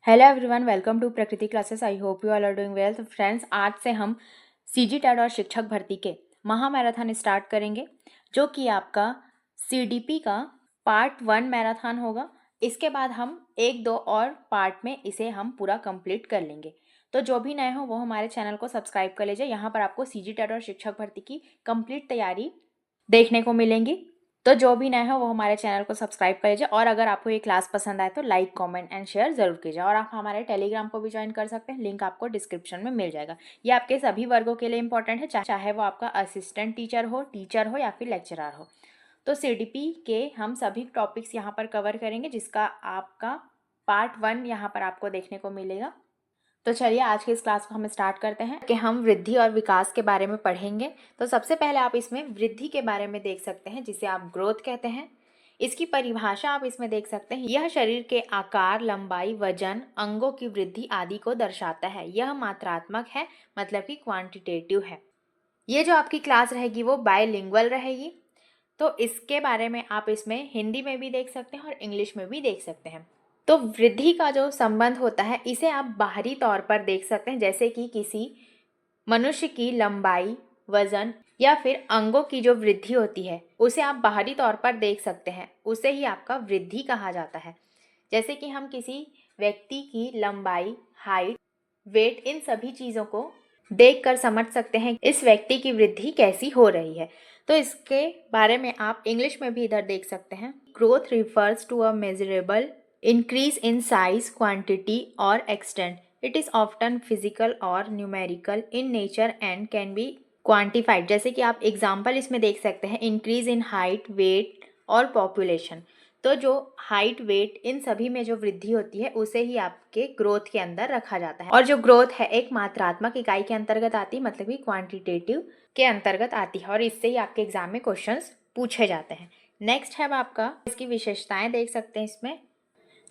Hello everyone, welcome to Prakriti classes. I hope you all are doing well. तो friends, आज से हम CG TET और शिक्षक भर्ती के महामैराथन स्टार्ट करेंगे, जो कि आपका सीडीपी का पार्ट 1 मैराथन होगा। इसके बाद हम 1-2 और पार्ट में इसे हम पूरा कंप्लीट कर लेंगे। तो जो भी नए हो वो हमारे चैनल को सब्सक्राइब कर लीजिए। यहाँ पर आपको सीजी टेट और शिक्षक भर्ती की कंप्लीट तैयारी देखने को मिलेंगी। तो जो भी नए हो वो हमारे चैनल को सब्सक्राइब कर लीजिए, और अगर आपको ये क्लास पसंद आए तो लाइक, कमेंट एंड शेयर जरूर कीजिए। और आप हमारे टेलीग्राम को भी ज्वाइन कर सकते हैं, लिंक आपको डिस्क्रिप्शन में मिल जाएगा। ये आपके सभी वर्गों के लिए इंपॉर्टेंट है, चाहे वो आपका असिस्टेंट टीचर हो या फिर लेक्चरर हो। तो सीडीपी के हम सभी टॉपिक्स यहाँ पर कवर करेंगे, जिसका आपका पार्ट 1 यहाँ पर आपको देखने को मिलेगा। तो चलिए आज की इस क्लास को हम स्टार्ट करते हैं कि हम वृद्धि और विकास के बारे में पढ़ेंगे। तो सबसे पहले आप इसमें वृद्धि के बारे में देख सकते हैं, जिसे आप ग्रोथ कहते हैं। इसकी परिभाषा आप इसमें देख सकते हैं। यह शरीर के आकार, लंबाई, वजन, अंगों की वृद्धि आदि को दर्शाता है। यह मात्रात्मक है, मतलब कि क्वांटिटेटिव है। ये जो आपकी क्लास रहेगी वो बायलिंगुअल रहेगी। तो इसके बारे में आप इसमें हिंदी में भी देख सकते हैं और इंग्लिश में भी देख सकते हैं। तो वृद्धि का जो संबंध होता है, इसे आप बाहरी तौर पर देख सकते हैं, जैसे कि किसी मनुष्य की लंबाई, वजन या फिर अंगों की जो वृद्धि होती है, उसे आप बाहरी तौर पर देख सकते हैं। उसे ही आपका वृद्धि कहा जाता है। जैसे कि हम किसी व्यक्ति की लंबाई, हाइट, वेट, इन सभी चीज़ों को देखकर समझ सकते हैं इस व्यक्ति की वृद्धि कैसी हो रही है। तो इसके बारे में आप इंग्लिश में भी इधर देख सकते हैं। Growth refers to a measurable increase in size, quantity or extent. It is often physical or numerical in nature and can be quantified. जैसे कि आप एग्जाम्पल इसमें देख सकते हैं, इंक्रीज इन हाइट, वेट और पॉपुलेशन। तो जो हाइट, वेट, इन सभी में जो वृद्धि होती है उसे ही आपके ग्रोथ के अंदर रखा जाता है। और जो ग्रोथ है एक मात्रात्मक इकाई के अंतर्गत आती है, मतलब कि क्वांटिटेटिव के अंतर्गत आती है, और इससे ही आपके एग्जाम में क्वेश्चंस पूछे जाते हैं। नेक्स्ट है आपका, इसकी विशेषताएं देख सकते हैं। इसमें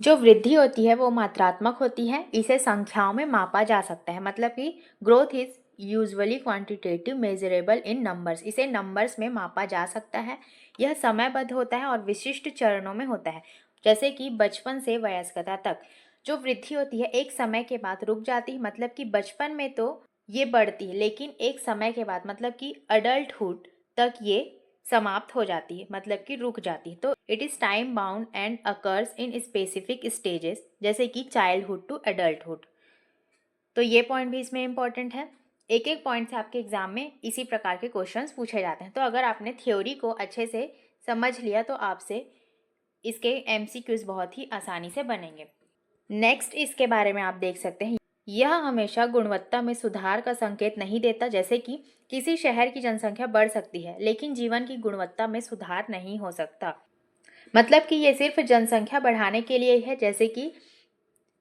जो वृद्धि होती है वो मात्रात्मक होती है, इसे संख्याओं में मापा जा सकता है। मतलब कि growth is usually quantitative, measurable in numbers. इसे नंबर्स में मापा जा सकता है। यह समयबद्ध होता है और विशिष्ट चरणों में होता है, जैसे कि बचपन से वयस्कता तक। जो वृद्धि होती है एक समय के बाद रुक जाती है, मतलब कि बचपन में तो ये बढ़ती है, लेकिन एक समय के बाद, मतलब कि अडल्टहुड तक ये समाप्त हो जाती है, मतलब कि रुक जाती है। तो it is time bound and occurs in specific stages, जैसे कि चाइल्डहुड टू एडल्टहुड। तो ये पॉइंट भी इसमें इंपॉर्टेंट है। एक एक पॉइंट से आपके एग्जाम में इसी प्रकार के क्वेश्चंस पूछे जाते हैं। तो अगर आपने थ्योरी को अच्छे से समझ लिया तो आपसे इसके एमसीक्यूज बहुत ही आसानी से बनेंगे। नेक्स्ट इसके बारे में आप देख सकते हैं, यह हमेशा गुणवत्ता में सुधार का संकेत नहीं देता। जैसे कि किसी शहर की जनसंख्या बढ़ सकती है, लेकिन जीवन की गुणवत्ता में सुधार नहीं हो सकता। मतलब कि ये सिर्फ जनसंख्या बढ़ाने के लिए है, जैसे कि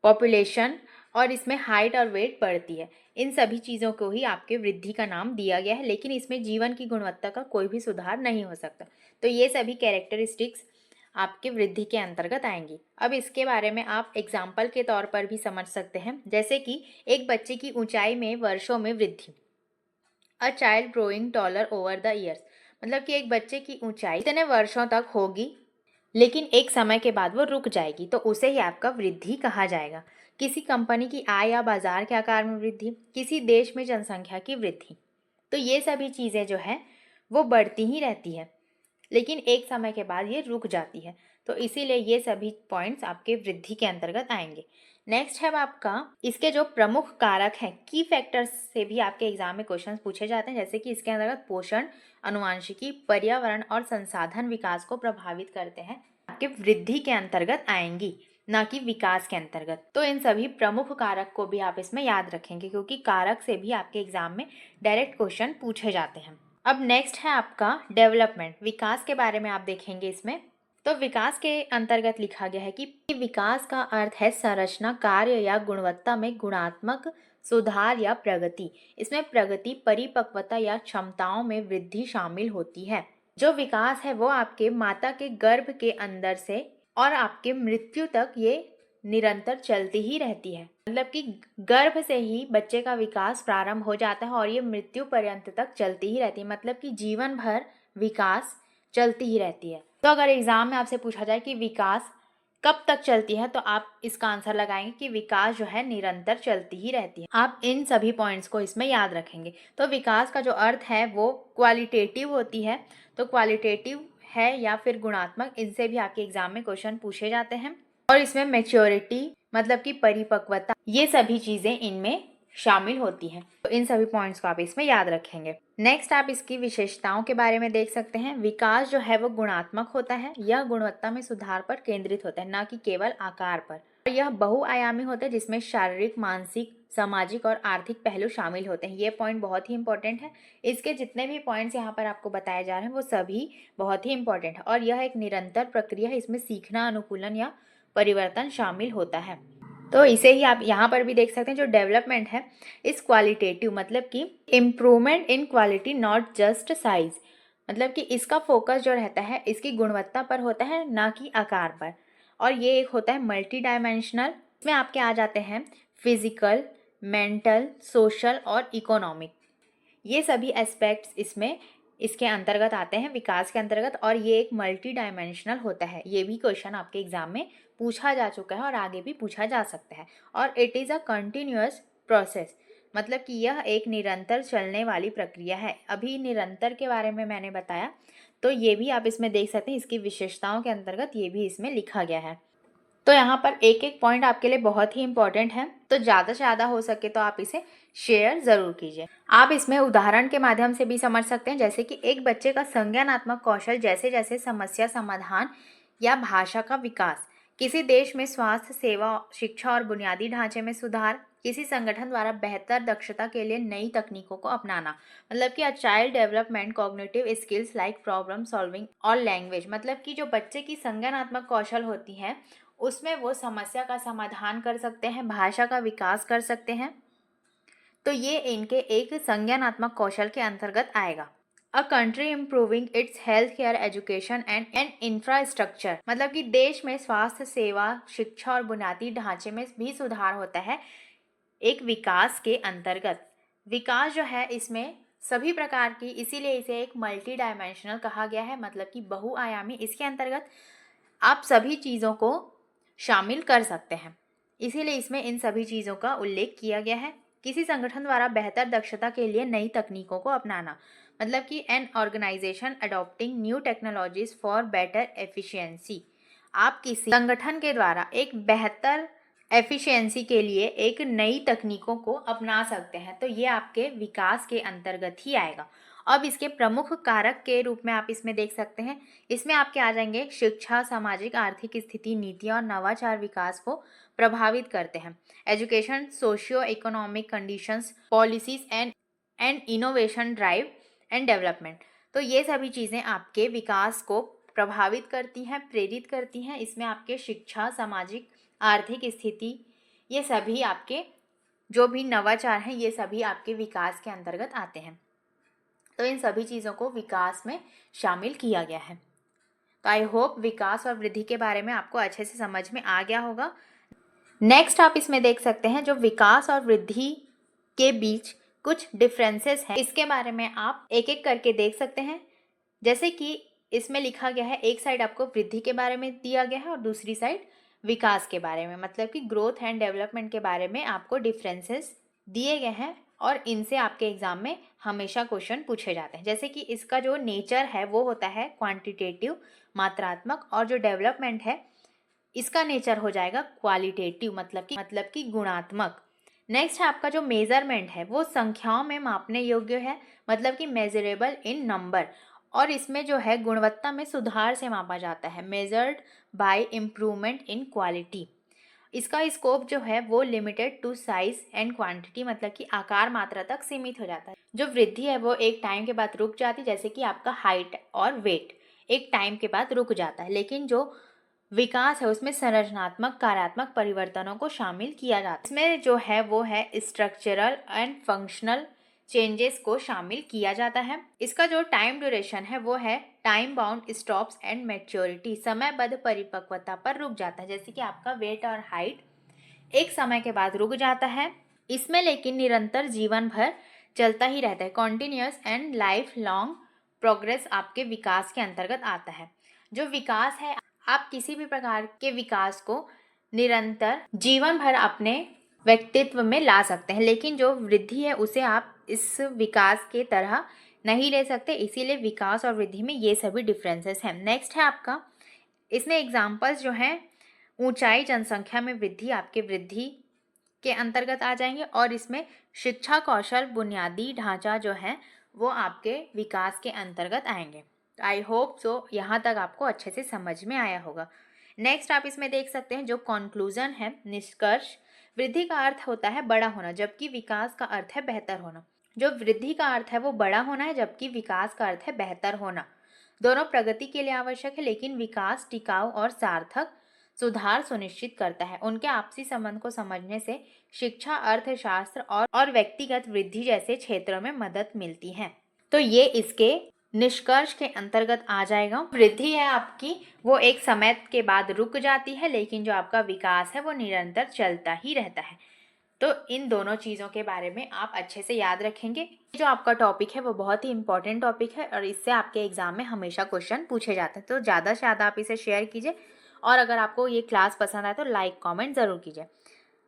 पॉपुलेशन, और इसमें हाइट और वेट बढ़ती है। इन सभी चीज़ों को ही आपके वृद्धि का नाम दिया गया है, लेकिन इसमें जीवन की गुणवत्ता का कोई भी सुधार नहीं हो सकता। तो ये सभी कैरेक्टरिस्टिक्स आपके वृद्धि के अंतर्गत आएंगी। अब इसके बारे में आप एग्जाम्पल के तौर पर भी समझ सकते हैं, जैसे कि एक बच्चे की ऊंचाई में वर्षों में वृद्धि। A child growing taller over the years, मतलब कि एक बच्चे की ऊंचाई इतने वर्षों तक होगी, लेकिन एक समय के बाद वो रुक जाएगी, तो उसे ही आपका वृद्धि कहा जाएगा। किसी कंपनी की आय या बाजार के आकार में वृद्धि, किसी देश में जनसंख्या की वृद्धि। तो ये सभी चीज़ें जो है वो बढ़ती ही रहती है, लेकिन एक समय के बाद ये रुक जाती है। तो इसीलिए ये सभी पॉइंट्स आपके वृद्धि के अंतर्गत आएंगे। नेक्स्ट है आपका, इसके जो प्रमुख कारक हैं, की फैक्टर्स से भी आपके एग्जाम में क्वेश्चंस पूछे जाते हैं। जैसे कि इसके अंतर्गत पोषण, अनुवांशिकी, पर्यावरण और संसाधन विकास को प्रभावित करते हैं, आपके वृद्धि के अंतर्गत आएंगी, ना कि विकास के अंतर्गत। तो इन सभी प्रमुख कारक को भी आप इसमें याद रखेंगे, क्योंकि कारक से भी आपके एग्जाम में डायरेक्ट क्वेश्चन पूछे जाते हैं। अब नेक्स्ट है आपका डेवलपमेंट, विकास के बारे में आप देखेंगे इसमें। तो विकास के अंतर्गत लिखा गया है कि विकास का अर्थ है संरचना, कार्य या गुणवत्ता में गुणात्मक सुधार या प्रगति। इसमें प्रगति, परिपक्वता या क्षमताओं में वृद्धि शामिल होती है। जो विकास है वो आपके माता के गर्भ के अंदर से और आपके मृत्यु तक ये निरंतर चलती ही रहती है। मतलब कि गर्भ से ही बच्चे का विकास प्रारंभ हो जाता है और ये मृत्यु पर्यंत तक चलती ही रहती है। मतलब कि जीवन भर विकास चलती ही रहती है। तो अगर एग्जाम में आपसे पूछा जाए कि विकास कब तक चलती है, तो आप इसका आंसर लगाएंगे कि विकास जो है निरंतर चलती ही रहती है। आप इन सभी पॉइंट्स को इसमें याद रखेंगे। तो विकास का जो अर्थ है वो क्वालिटेटिव होती है, तो क्वालिटेटिव है या फिर गुणात्मक, इनसे भी आपके एग्जाम में क्वेश्चन पूछे जाते हैं। और इसमें मैच्योरिटी मतलब कि परिपक्वता, ये सभी चीजें इनमें शामिल होती हैं। तो इन सभी पॉइंट्स को आप इसमें याद रखेंगे। नेक्स्ट आप इसकी विशेषताओं के बारे में देख सकते हैं। विकास जो है वो गुणात्मक होता है, यह गुणवत्ता में सुधार पर केंद्रित होता है, ना कि केवल आकार पर। और यह बहुआयामी होता है, जिसमें शारीरिक, मानसिक, सामाजिक और आर्थिक पहलू शामिल होते हैं। ये पॉइंट बहुत ही इंपॉर्टेंट है। इसके जितने भी पॉइंट्स यहाँ पर आपको बताए जा रहे हैं वो सभी बहुत ही इंपॉर्टेंट है। और यह एक निरंतर प्रक्रिया है, इसमें सीखना, अनुकूलन या परिवर्तन शामिल होता है। तो इसे ही आप यहाँ पर भी देख सकते हैं। जो डेवलपमेंट है इस क्वालिटेटिव मतलब कि improvement in quality not just size, मतलब कि इसका फोकस जो रहता है इसकी गुणवत्ता पर होता है, ना कि आकार पर। और ये एक होता है मल्टी डायमेंशनल। इसमें आपके आ जाते हैं फिजिकल, मेंटल, सोशल और इकोनॉमिक, ये सभी एस्पेक्ट्स इसमें इसके अंतर्गत आते हैं, विकास के अंतर्गत। और ये एक मल्टी डायमेंशनल होता है। ये भी क्वेश्चन आपके एग्जाम में पूछा जा चुका है और आगे भी पूछा जा सकता है। और it is a continuous process, मतलब कि यह एक निरंतर चलने वाली प्रक्रिया है। अभी निरंतर के बारे में मैंने बताया, तो ये भी आप इसमें देख सकते हैं। इसकी विशेषताओं के अंतर्गत ये भी इसमें लिखा गया है। तो यहाँ पर एक एक पॉइंट आपके लिए बहुत ही इंपॉर्टेंट है, तो ज़्यादा से ज़्यादा हो सके तो आप इसे शेयर ज़रूर कीजिए। आप इसमें उदाहरण के माध्यम से भी समझ सकते हैं, जैसे कि एक बच्चे का संज्ञानात्मक कौशल जैसे जैसे समस्या समाधान या भाषा का विकास, किसी देश में स्वास्थ्य सेवा, शिक्षा और बुनियादी ढांचे में सुधार, किसी संगठन द्वारा बेहतर दक्षता के लिए नई तकनीकों को अपनाना, मतलब कि a child development cognitive skills like problem solving और लैंग्वेज, मतलब कि जो बच्चे की संज्ञानात्मक कौशल होती है उसमें वो समस्या का समाधान कर सकते हैं, भाषा का विकास कर सकते हैं। तो ये इनके एक संज्ञानात्मक कौशल के अंतर्गत आएगा। A country improving it's health care, education and infrastructure, मतलब कि देश में स्वास्थ्य सेवा, शिक्षा और बुनियादी ढांचे में भी सुधार होता है एक विकास के अंतर्गत। विकास जो है इसमें सभी प्रकार की, इसीलिए इसे एक मल्टी डायमेंशनल कहा गया है, मतलब कि बहुआयामी। इसके अंतर्गत आप सभी चीज़ों को शामिल कर सकते हैं, इसीलिए इसमें इन सभी चीज़ों का उल्लेख किया गया है। किसी संगठन द्वारा बेहतर दक्षता के लिए नई तकनीकों को अपनाना, मतलब कि an organisation adopting new technologies for better efficiency. आप किसी संगठन के द्वारा एक बेहतर एफिशिएंसी के लिए एक नई तकनीकों को अपना सकते हैं, तो ये आपके विकास के अंतर्गत ही आएगा। अब इसके प्रमुख कारक के रूप में आप इसमें देख सकते हैं, इसमें आपके आ जाएंगे शिक्षा, सामाजिक आर्थिक स्थिति, नीतियाँ और नवाचार विकास को प्रभावित करते हैं। Education, socio economic conditions, policies and innovation drive and development, तो ये सभी चीज़ें आपके विकास को प्रभावित करती हैं, प्रेरित करती हैं। इसमें आपके शिक्षा, सामाजिक आर्थिक स्थिति, ये सभी आपके जो भी नवाचार हैं ये सभी आपके विकास के अंतर्गत आते हैं। तो इन सभी चीज़ों को विकास में शामिल किया गया है। तो आई होप विकास और वृद्धि के बारे में आपको अच्छे से समझ में आ गया होगा। नेक्स्ट आप इसमें देख सकते हैं जो विकास और वृद्धि के बीच कुछ डिफरेंसेस हैं, इसके बारे में आप एक एक करके देख सकते हैं। जैसे कि इसमें लिखा गया है, एक साइड आपको वृद्धि के बारे में दिया गया है और दूसरी साइड विकास के बारे में, मतलब कि ग्रोथ एंड डेवलपमेंट के बारे में आपको डिफरेंसेस दिए गए हैं और इनसे आपके एग्जाम में हमेशा क्वेश्चन पूछे जाते हैं। जैसे कि इसका जो नेचर है वो होता है क्वांटिटेटिव, मात्रात्मक, और जो डेवलपमेंट है इसका नेचर हो जाएगा क्वालिटेटिव, मतलब कि गुणात्मक। नेक्स्ट है आपका जो मेजरमेंट है वो संख्याओं में मापने योग्य है, मतलब कि मेजरेबल इन नंबर, और इसमें जो है गुणवत्ता में सुधार से मापा जाता है, measured by improvement in quality. इसका स्कोप जो है वो limited to size and quantity, मतलब कि आकार मात्रा तक सीमित हो जाता है। जो वृद्धि है वो एक टाइम के बाद रुक जाती है, जैसे कि आपका हाइट और वेट एक टाइम के बाद रुक जाता है। लेकिन जो विकास है उसमें संरचनात्मक कार्यात्मक परिवर्तनों को शामिल किया जाता है। इसमें जो है वो है स्ट्रक्चरल एंड फंक्शनल चेंजेस को शामिल किया जाता है। इसका जो टाइम ड्यूरेशन है वो है time bound stops and maturity, समयबद्ध परिपक्वता पर रुक जाता है। जैसे कि आपका वेट और हाइट एक समय के बाद रुक जाता है, इसमें लेकिन निरंतर जीवन भर चलता ही रहता है। Continuous and life long progress आपके विकास के अंतर्गत आता है। जो विकास है आप किसी भी प्रकार के विकास को निरंतर जीवन भर अपने व्यक्तित्व में ला सकते हैं, लेकिन जो वृद्धि है उसे आप इस विकास के तरह नहीं ले सकते। इसीलिए विकास और वृद्धि में ये सभी डिफरेंसेस हैं। नेक्स्ट है आपका, इसमें एग्जाम्पल्स जो हैं, ऊंचाई, जनसंख्या में वृद्धि आपके वृद्धि के अंतर्गत आ जाएंगे, और इसमें शिक्षा, कौशल, बुनियादी ढांचा जो है वो आपके विकास के अंतर्गत आएंगे। आई होप सो यहाँ तक आपको अच्छे से समझ में आया होगा। नेक्स्ट आप इसमें देख सकते हैं जो कंक्लूजन है, निष्कर्ष। वृद्धि का अर्थ होता है बड़ा होना, जबकि विकास का अर्थ है बेहतर होना। जो वृद्धि का अर्थ है वो बड़ा होना है, जबकि विकास का अर्थ है बेहतर होना। दोनों प्रगति के लिए आवश्यक है, लेकिन विकास टिकाऊ और सार्थक सुधार सुनिश्चित करता है। उनके आपसी संबंध को समझने से शिक्षा, अर्थशास्त्र और व्यक्तिगत वृद्धि जैसे क्षेत्रों में मदद मिलती है। तो ये इसके निष्कर्ष के अंतर्गत आ जाएगा। वृद्धि है आपकी वो एक समय के बाद रुक जाती है, लेकिन जो आपका विकास है वो निरंतर चलता ही रहता है। तो इन दोनों चीज़ों के बारे में आप अच्छे से याद रखेंगे। जो आपका टॉपिक है वो बहुत ही इंपॉर्टेंट टॉपिक है, और इससे आपके एग्जाम में हमेशा क्वेश्चन पूछे जाते हैं। तो ज़्यादा से ज़्यादा आप इसे शेयर कीजिए, और अगर आपको ये क्लास पसंद आए तो लाइक कमेंट ज़रूर कीजिए।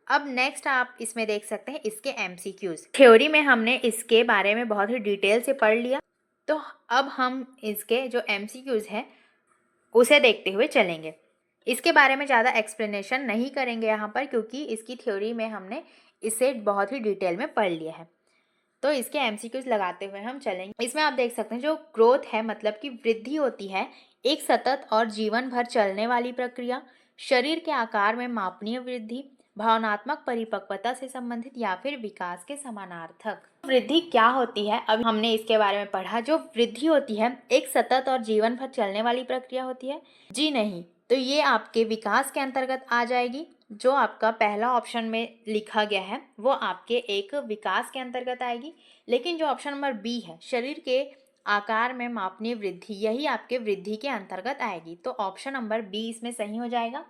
अब नेक्स्ट आप इसमें देख सकते हैं इसके MCQs। थ्योरी में हमने इसके बारे में बहुत ही डिटेल से पढ़ लिया, तो अब हम इसके जो MCQs है उसे देखते हुए चलेंगे। इसके बारे में ज़्यादा एक्सप्लेनेशन नहीं करेंगे यहाँ पर, क्योंकि इसकी थ्योरी में हमने इसे बहुत ही डिटेल में पढ़ लिया है। तो इसके MCQs लगाते हुए हम चलेंगे। इसमें आप देख सकते हैं जो ग्रोथ है, मतलब कि वृद्धि होती है, एक सतत और जीवन भर चलने वाली प्रक्रिया। शरीर के आकार में मापनीय वृद्धि, भावनात्मक परिपक्वता से संबंधित या फिर विकास के समानार्थक। वृद्धि क्या होती है, अब हमने इसके बारे में पढ़ा। जो वृद्धि होती है एक सतत और जीवन भर चलने वाली प्रक्रिया होती है। जी नहीं, तो ये आपके विकास के अंतर्गत आ जाएगी। जो आपका पहला ऑप्शन में लिखा गया है वो आपके एक विकास के अंतर्गत आएगी, लेकिन जो ऑप्शन नंबर बी है, शरीर के आकार में मापनीय वृद्धि, यही आपके वृद्धि के अंतर्गत आएगी। तो ऑप्शन नंबर बी इसमें सही हो जाएगा।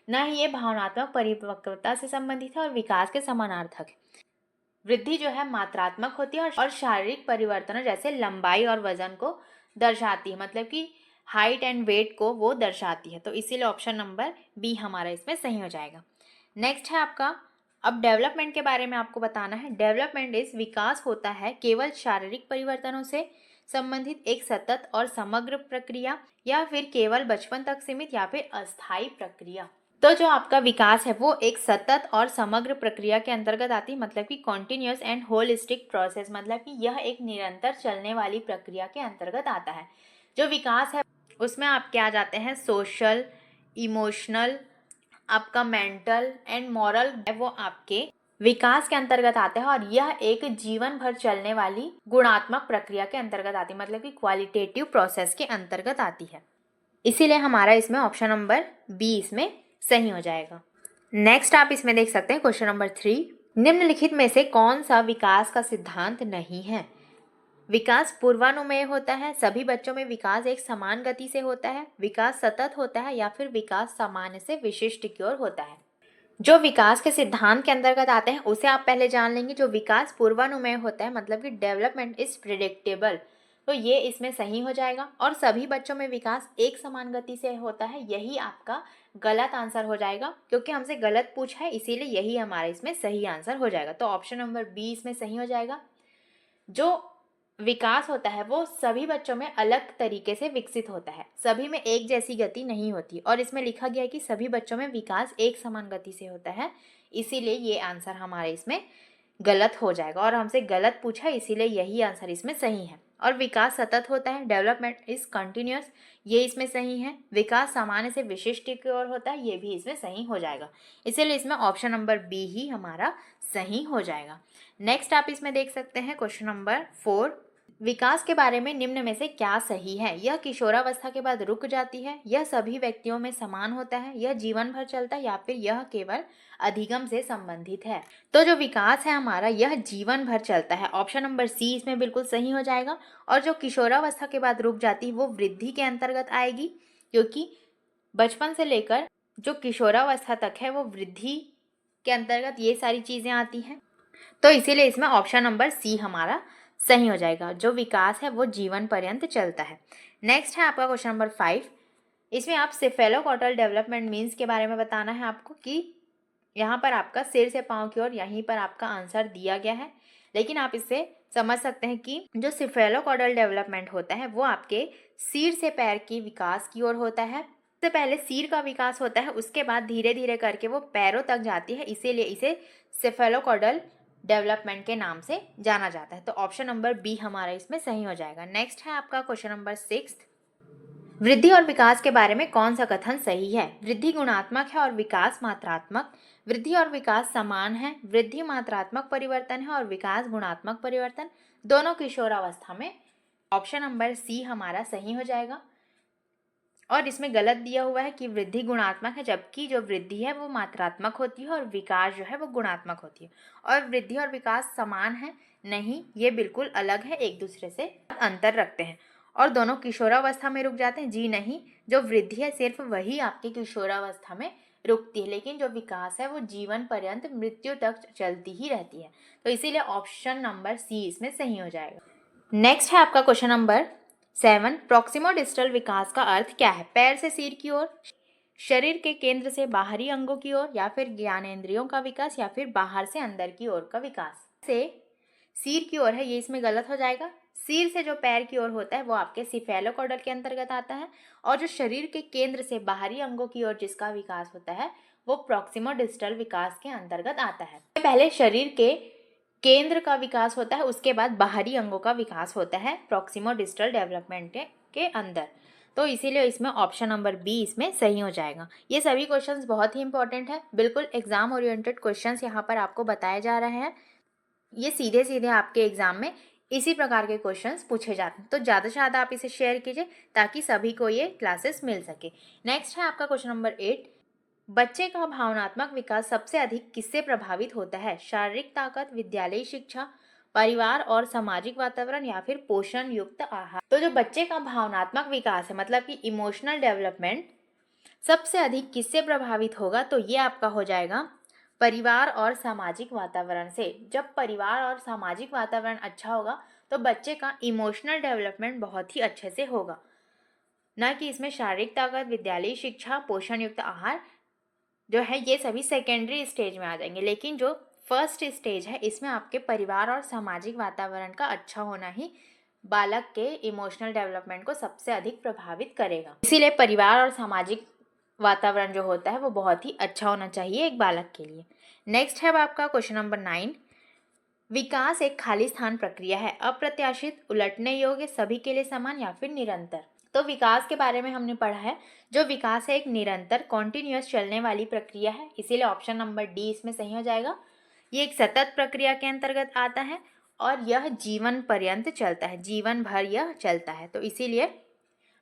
न ही ये भावनात्मक परिपक्वता से संबंधित है और विकास के समानार्थक है। वृद्धि जो है मात्रात्मक होती है और शारीरिक परिवर्तनों जैसे लंबाई और वजन को दर्शाती है, मतलब कि हाइट एंड वेट को वो दर्शाती है। तो इसीलिए ऑप्शन नंबर बी हमारा इसमें सही हो जाएगा। नेक्स्ट है आपका, अब डेवलपमेंट के बारे में आपको बताना है। डेवलपमेंट इस विकास होता है केवल शारीरिक परिवर्तनों से संबंधित एक सतत और समग्र प्रक्रिया, या फिर केवल बचपन तक सीमित या फिर अस्थायी प्रक्रिया। तो जो आपका विकास है वो एक सतत और समग्र प्रक्रिया के अंतर्गत आती है, मतलब कि कॉन्टिन्यूस एंड होलिस्टिक प्रोसेस, मतलब कि यह एक निरंतर चलने वाली प्रक्रिया के अंतर्गत आता है। जो विकास है उसमें आप क्या जाते हैं, सोशल, इमोशनल, आपका मेंटल एंड मॉरल है वो आपके विकास के अंतर्गत आते हैं, और यह एक जीवन भर चलने वाली गुणात्मक प्रक्रिया के अंतर्गत आती है, मतलब कि क्वालिटेटिव प्रोसेस के अंतर्गत आती है। इसीलिए हमारा इसमें ऑप्शन नंबर बी इसमें सही हो जाएगा। नेक्स्ट आप इसमें देख सकते हैं क्वेश्चन नंबर 3, निम्नलिखित में से कौन सा विकास का सिद्धांत नहीं है। विकास पूर्वानुमेय होता है, सभी बच्चों में विकास एक समान गति से होता है, विकास सतत होता है, या फिर विकास सामान्य से विशिष्ट की ओर होता है। जो विकास के सिद्धांत के अंतर्गत आते हैं उसे आप पहले जान लेंगे। जो विकास पूर्वानुमेय होता है, मतलब कि डेवलपमेंट इज प्रिडिक्टेबल, तो ये इसमें सही हो जाएगा। और सभी बच्चों में विकास एक समान गति से होता है, यही आपका गलत आंसर हो जाएगा, क्योंकि हमसे गलत पूछा है, इसीलिए यही हमारा इसमें सही आंसर हो जाएगा। तो ऑप्शन नंबर बी इसमें सही हो जाएगा। जो विकास होता है वो सभी बच्चों में अलग तरीके से विकसित होता है, सभी में एक जैसी गति नहीं होती, और इसमें लिखा गया है कि सभी बच्चों में विकास एक समान गति से होता है, इसीलिए ये आंसर हमारे इसमें गलत हो जाएगा, और हमसे गलत पूछा इसीलिए यही आंसर इसमें सही है। और विकास सतत होता है, डेवलपमेंट इज कंटिन्यूस, ये इसमें सही है। विकास सामान्य से विशिष्ट की ओर होता है, ये भी इसमें सही हो जाएगा, इसीलिए इसमें ऑप्शन नंबर बी ही हमारा सही हो जाएगा। नेक्स्ट आप इसमें देख सकते हैं क्वेश्चन नंबर 4, विकास के बारे में निम्न में से क्या सही है। यह किशोरावस्था के बाद रुक जाती है, यह सभी व्यक्तियों में समान होता है, यह जीवन भर चलता है, या फिर यह केवल अधिगम से संबंधित है। तो जो विकास है हमारा यह जीवन भर चलता है, ऑप्शन नंबर सी इसमें बिल्कुल सही हो जाएगा। और जो किशोरावस्था के बाद रुक जाती है वो वृद्धि के अंतर्गत आएगी, क्योंकि बचपन से लेकर जो किशोरावस्था तक है वो वृद्धि के अंतर्गत ये सारी चीज़ें आती हैं, तो इसीलिए इसमें ऑप्शन नंबर सी हमारा सही हो जाएगा। जो विकास है वो जीवन पर्यंत चलता है। नेक्स्ट है आपका क्वेश्चन नंबर 5, इसमें आप सेफेलोकॉटल डेवलपमेंट मीन्स के बारे में बताना है आपको कि यहाँ पर आपका सिर से पाँव की ओर यहीं पर आपका आंसर दिया गया है, लेकिन आप इससे समझ सकते हैं कि जो सेफेलोकॉटल डेवलपमेंट होता है वो आपके सिर से पैर की विकास की ओर होता है। सबसे पहले सिर का विकास होता है, उसके बाद धीरे धीरे करके वो पैरों तक जाती है, इसीलिए इसे सेफेलोकॉटल डेवलपमेंट के नाम से जाना जाता है। तो ऑप्शन नंबर बी हमारा इसमें सही हो जाएगा। नेक्स्ट है आपका क्वेश्चन नंबर 6। वृद्धि और विकास के बारे में कौन सा कथन सही है? वृद्धि गुणात्मक है और विकास मात्रात्मक। वृद्धि और विकास समान है। वृद्धि मात्रात्मक परिवर्तन है और विकास गुणात्मक परिवर्तन। दोनों किशोरावस्था में। ऑप्शन नंबर सी हमारा सही हो जाएगा। और इसमें गलत दिया हुआ है कि वृद्धि गुणात्मक है, जबकि जो वृद्धि है वो मात्रात्मक होती है और विकास जो है वो गुणात्मक होती है। और वृद्धि और विकास समान है? नहीं, ये बिल्कुल अलग है, एक दूसरे से अंतर रखते हैं। और दोनों किशोरावस्था में रुक जाते हैं? जी नहीं, जो वृद्धि है सिर्फ वही आपकी किशोरावस्था में रुकती है, लेकिन जो विकास है वो जीवन पर्यंत मृत्यु तक चलती ही रहती है। तो इसीलिए ऑप्शन नंबर सी इसमें सही हो जाएगा। नेक्स्ट है आपका क्वेश्चन नंबर 7। प्रॉक्सिमोडिस्टल विकास का अर्थ क्या है? पैर से सिर की ओर, शरीर के केंद्र से बाहरी अंगों की ओर, या फिर ज्ञानेंद्रियों का विकास, या फिर बाहर से अंदर की ओर का विकास। से सिर की ओर है, ये इसमें गलत हो जाएगा। सिर से जो पैर की ओर होता है वो आपके सिफेलोकॉडल के अंतर्गत आता है, और जो शरीर के केंद्र से बाहरी अंगों की ओर जिसका विकास होता है वो प्रॉक्सिमोडिस्टल विकास के अंतर्गत आता है। पहले शरीर के केंद्र का विकास होता है, उसके बाद बाहरी अंगों का विकास होता है प्रॉक्सिमोडिस्टल डेवलपमेंट के अंदर। तो इसीलिए इसमें ऑप्शन नंबर बी इसमें सही हो जाएगा। ये सभी क्वेश्चंस बहुत ही इंपॉर्टेंट है, बिल्कुल एग्जाम ओरिएंटेड क्वेश्चंस यहाँ पर आपको बताए जा रहे हैं। ये सीधे सीधे आपके एग्जाम में इसी प्रकार के क्वेश्चंस पूछे जाते हैं। तो ज़्यादा से ज़्यादा आप इसे शेयर कीजिए ताकि सभी को ये क्लासेस मिल सके। नेक्स्ट है आपका क्वेश्चन नंबर 8। बच्चे का भावनात्मक विकास सबसे अधिक किससे प्रभावित होता है? शारीरिक ताकत, विद्यालयी शिक्षा, परिवार और सामाजिक वातावरण, या फिर पोषण युक्त आहार। तो जो बच्चे का भावनात्मक विकास है, मतलब कि इमोशनल डेवलपमेंट, सबसे अधिक किससे प्रभावित होगा? तो ये आपका हो जाएगा परिवार और सामाजिक वातावरण से। जब परिवार और सामाजिक वातावरण अच्छा होगा तो बच्चे का इमोशनल डेवलपमेंट बहुत ही अच्छे से होगा। न कि इसमें शारीरिक ताकत, विद्यालयी शिक्षा, पोषण युक्त आहार जो है ये सभी सेकेंडरी स्टेज में आ जाएंगे, लेकिन जो फर्स्ट स्टेज है इसमें आपके परिवार और सामाजिक वातावरण का अच्छा होना ही बालक के इमोशनल डेवलपमेंट को सबसे अधिक प्रभावित करेगा। इसीलिए परिवार और सामाजिक वातावरण जो होता है वो बहुत ही अच्छा होना चाहिए एक बालक के लिए। नेक्स्ट है आपका क्वेश्चन नंबर 9। विकास एक खाली स्थान प्रक्रिया है, अप्रत्याशित, उलटने योग्य, सभी के लिए समान, या फिर निरंतर। तो विकास के बारे में हमने पढ़ा है, जो विकास है एक निरंतर कॉन्टिन्यूअस चलने वाली प्रक्रिया है, इसीलिए ऑप्शन नंबर डी इसमें सही हो जाएगा। ये एक सतत प्रक्रिया के अंतर्गत आता है और यह जीवन पर्यंत चलता है, जीवन भर यह चलता है। तो इसीलिए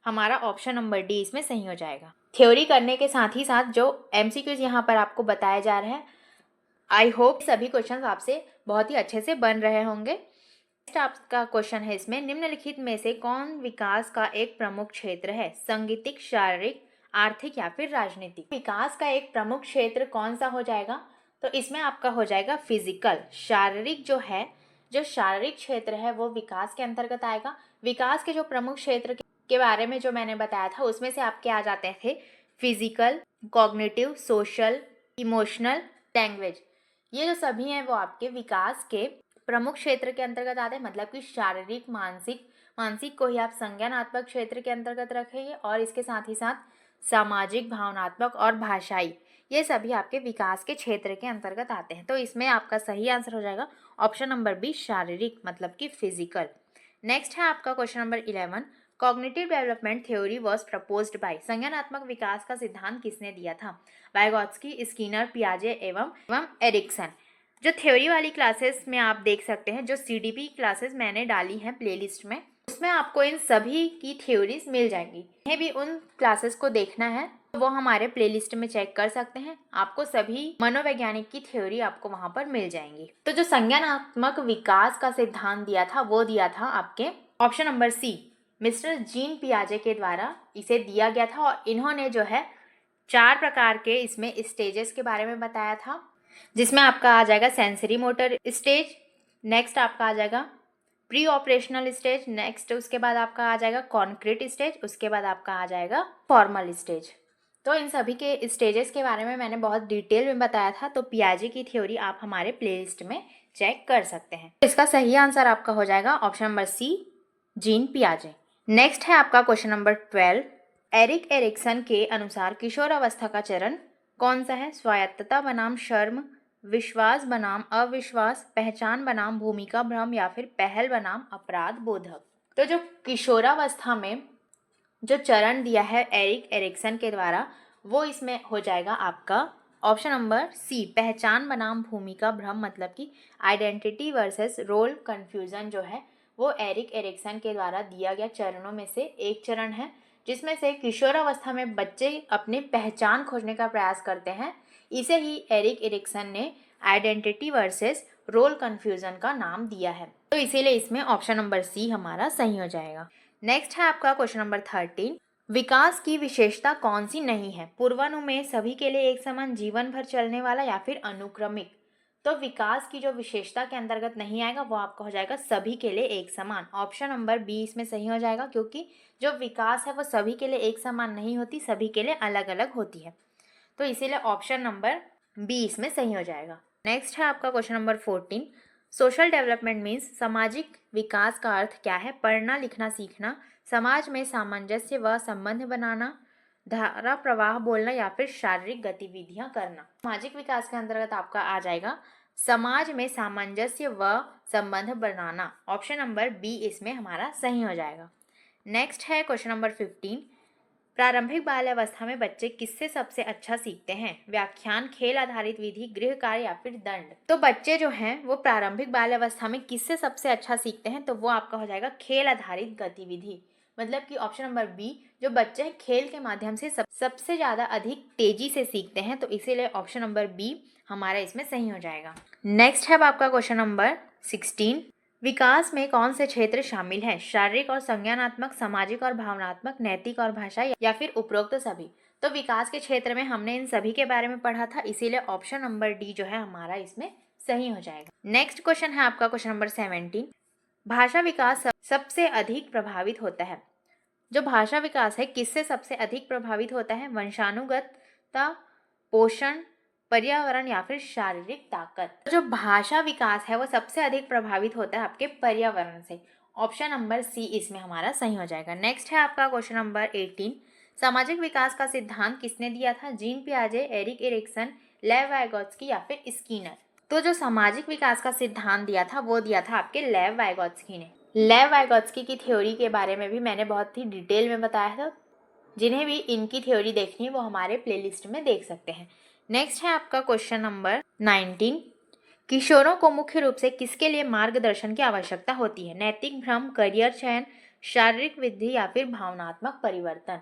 हमारा ऑप्शन नंबर डी इसमें सही हो जाएगा। थ्योरी करने के साथ ही साथ जो एमसीक्यूज यहाँ पर आपको बताए जा रहे हैं, आई होप सभी क्वेश्चन आपसे बहुत ही अच्छे से बन रहे होंगे। नेक्स्ट आपका क्वेश्चन है इसमें, निम्नलिखित में से कौन विकास का एक प्रमुख क्षेत्र है? सांगीतिक, शारीरिक, आर्थिक, या फिर राजनीतिक। विकास का एक प्रमुख क्षेत्र कौन सा हो जाएगा? तो इसमें आपका हो जाएगा फिजिकल। शारीरिक जो है, जो शारीरिक क्षेत्र है वो विकास के अंतर्गत आएगा। विकास के जो प्रमुख क्षेत्र के बारे में जो मैंने बताया था उसमें से आपके आ जाते थे physical, cognitive, social, emotional, language. ये जो सभी हैं वो आपके विकास के प्रमुख क्षेत्र के अंतर्गत आते हैं, मतलब कि शारीरिक, मानसिक को ही आप संज्ञानात्मक क्षेत्र के अंतर्गत रखेंगे, और इसके साथ ही साथ सामाजिक, भावनात्मक और भाषाई, ये सभी आपके विकास के क्षेत्र के अंतर्गत आते हैं। तो इसमें आपका सही आंसर हो जाएगा ऑप्शन नंबर बी, शारीरिक, मतलब कि फिजिकल। नेक्स्ट है आपका question number 11। Cognitive development theory was proposed by. संज्ञानात्मक विकास का सिद्धांत किसने दिया था? वाइगोत्स्की, स्किनर, पियाजे एवं एरिक्सन। जो थ्योरी वाली क्लासेस में आप देख सकते हैं, जो सीडीपी क्लासेस मैंने डाली हैं प्लेलिस्ट में, उसमें आपको इन सभी की थ्योरीज मिल जाएंगी। इन्हें भी उन क्लासेस को देखना है तो वो हमारे प्लेलिस्ट में चेक कर सकते हैं, आपको सभी मनोवैज्ञानिक की थ्योरी आपको वहां पर मिल जाएंगी। तो जो संज्ञानात्मक विकास का सिद्धांत दिया था वो दिया था आपके option number C, mister Jean पियाजे के द्वारा इसे दिया गया था। और इन्होंने जो है 4 प्रकार के इसमें स्टेजेस के बारे में बताया था, जिसमें आपका आ जाएगा सेंसरी मोटर स्टेज, नेक्स्ट आपका आ जाएगा प्री ऑपरेशनल स्टेज, नेक्स्ट उसके बाद आपका आ जाएगा कॉन्क्रीट स्टेज, उसके बाद आपका आ जाएगा फॉर्मल स्टेज। तो इन सभी के स्टेजेस के बारे में मैंने बहुत डिटेल में बताया था, तो पियाजे की थ्योरी आप हमारे प्लेलिस्ट में चेक कर सकते हैं। इसका सही आंसर आपका हो जाएगा ऑप्शन नंबर सी, जीन पियाजे। नेक्स्ट है आपका क्वेश्चन नंबर 12। एरिक एरिक्सन के अनुसार किशोरावस्था का चरण कौन सा है? स्वायत्तता बनाम शर्म, विश्वास बनाम अविश्वास, पहचान बनाम भूमिका भ्रम या फिर पहल बनाम अपराध बोधक। तो जो किशोरावस्था में जो चरण दिया है एरिक एरिक्सन के द्वारा, वो इसमें हो जाएगा आपका ऑप्शन नंबर सी, पहचान बनाम भूमिका भ्रम, मतलब कि आइडेंटिटी वर्सेस रोल कंफ्यूजन जो है वो एरिक एरिक्सन के द्वारा दिया गया चरणों में से एक चरण है, जिसमें से किशोरावस्था में बच्चे अपनी पहचान खोजने का प्रयास करते हैं। इसे ही एरिक एरिक्सन ने आइडेंटिटी वर्सेस रोल कंफ्यूजन का नाम दिया है, तो इसीलिए इसमें ऑप्शन नंबर सी हमारा सही हो जाएगा। नेक्स्ट है आपका क्वेश्चन नंबर 13। विकास की विशेषता कौन सी नहीं है? पूर्वानुमेय, सभी के लिए एक समान, जीवन भर चलने वाला या फिर अनुक्रमिक। तो विकास की जो विशेषता के अंतर्गत नहीं आएगा वो आपका हो जाएगा सभी के लिए एक समान। ऑप्शन नंबर बी इसमें सही हो जाएगा, क्योंकि जो विकास है वो सभी के लिए एक समान नहीं होती, सभी के लिए अलग अलग होती है, तो इसीलिए ऑप्शन नंबर बी इसमें सही हो जाएगा। नेक्स्ट है आपका question number 14। Social development means, सामाजिक विकास का अर्थ क्या है? पढ़ना लिखना सीखना, समाज में सामंजस्य व संबंध बनाना, धारा प्रवाह बोलना या फिर शारीरिक गतिविधियां करना। सामाजिक विकास के अंतर्गत आपका आ जाएगा समाज में सामंजस्य व संबंध बनाना। ऑप्शन नंबर बी इसमें हमारा सही हो जाएगा। नेक्स्ट है क्वेश्चन नंबर 15। प्रारंभिक बाल्यावस्था में बच्चे किससे सबसे अच्छा सीखते हैं? व्याख्यान, खेल आधारित विधि, गृह कार्य या फिर दंड। तो बच्चे जो हैं वो प्रारंभिक बाल्यावस्था में किससे सबसे अच्छा सीखते हैं? तो वो आपका हो जाएगा खेल आधारित गतिविधि, मतलब कि ऑप्शन नंबर बी, जो बच्चे खेल के माध्यम से सबसे ज़्यादा अधिक तेजी से सीखते हैं, तो इसीलिए ऑप्शन नंबर बी हमारा इसमें सही हो जाएगा। नेक्स्ट है आपका क्वेश्चन नंबर 16। विकास में कौन से क्षेत्र शामिल हैं? शारीरिक और संज्ञानात्मक, सामाजिक और भावनात्मक, नैतिक और भाषा या फिर उपरोक्त सभी। तो विकास के क्षेत्र में हमने इन सभी के बारे में पढ़ा था, इसीलिए ऑप्शन नंबर डी जो है हमारा इसमें सही हो जाएगा। नेक्स्ट क्वेश्चन है आपका क्वेश्चन नंबर 17। भाषा विकास सबसे अधिक प्रभावित होता है? जो भाषा विकास है किससे सबसे अधिक प्रभावित होता है? वंशानुगतता, पोषण, पर्यावरण या फिर शारीरिक ताकत। जो भाषा विकास है वो सबसे अधिक प्रभावित होता है आपके पर्यावरण से। ऑप्शन नंबर सी इसमें हमारा सही हो जाएगा। नेक्स्ट है आपका क्वेश्चन नंबर 18। सामाजिक विकास का सिद्धांत किसने दिया था? जीन पियाजे, एरिक एरिक्सन, लेव वाइगोत्स्की या फिर स्किनर। तो जो सामाजिक विकास का सिद्धांत दिया था वो दिया था आपके लेव वाइगोत्स्की ने। लेव वाइगोत्स्की की थ्योरी के बारे में भी मैंने बहुत ही डिटेल में बताया था, जिन्हें भी इनकी थ्योरी देखनी है वो हमारे प्लेलिस्ट में देख सकते हैं। नेक्स्ट है आपका क्वेश्चन नंबर 19। किशोरों को मुख्य रूप से किसके लिए मार्गदर्शन की आवश्यकता होती है? नैतिक भ्रम, करियर चयन, शारीरिक वृद्धि या फिर भावनात्मक परिवर्तन।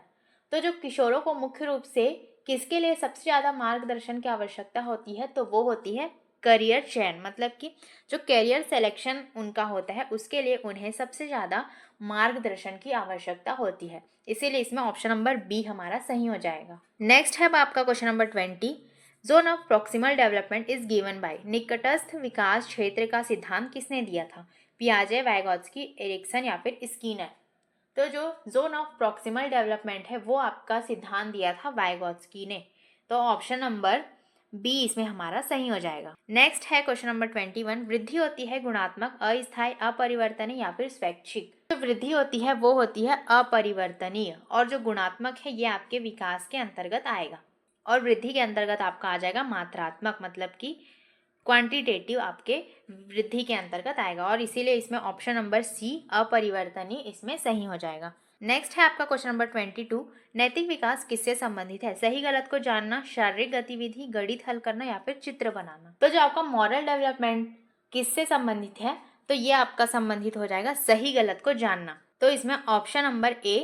तो जो किशोरों को मुख्य रूप से किसके लिए सबसे ज़्यादा मार्गदर्शन की आवश्यकता होती है, तो वो होती है करियर चयन, मतलब कि जो करियर सिलेक्शन उनका होता है उसके लिए उन्हें सबसे ज़्यादा मार्गदर्शन की आवश्यकता होती है, इसीलिए इसमें ऑप्शन नंबर बी हमारा सही हो जाएगा। नेक्स्ट है आपका question number 20। Zone of proximal development is given by, निकटस्थ विकास क्षेत्र का सिद्धांत किसने दिया था? पियाजे, वाइगोत्स्की, एरिक्सन या फिर स्किनर। तो जो जोन ऑफ प्रॉक्सिमल डेवलपमेंट है वो आपका सिद्धांत दिया था वाइगोत्स्की ने, तो ऑप्शन नंबर बी इसमें हमारा सही हो जाएगा। नेक्स्ट है क्वेश्चन नंबर 21। वृद्धि होती है गुणात्मक, अस्थायी, अपरिवर्तनीय या फिर स्वैच्छिक। जो वृद्धि होती है वो होती है अपरिवर्तनीय, और जो गुणात्मक है ये आपके विकास के अंतर्गत आएगा, और वृद्धि के अंतर्गत आपका आ जाएगा मात्रात्मक, मतलब कि क्वांटिटेटिव आपके वृद्धि के अंतर्गत आएगा, और इसीलिए इसमें ऑप्शन नंबर सी अपरिवर्तनीय इसमें सही हो जाएगा। नेक्स्ट है आपका क्वेश्चन नंबर 22। नैतिक विकास किससे संबंधित है? सही गलत को जानना, शारीरिक गतिविधि, गणित हल करना या फिर चित्र बनाना। तो जो आपका मॉरल डेवलपमेंट किससे संबंधित है, तो ये आपका संबंधित हो जाएगा सही गलत को जानना, तो इसमें ऑप्शन नंबर ए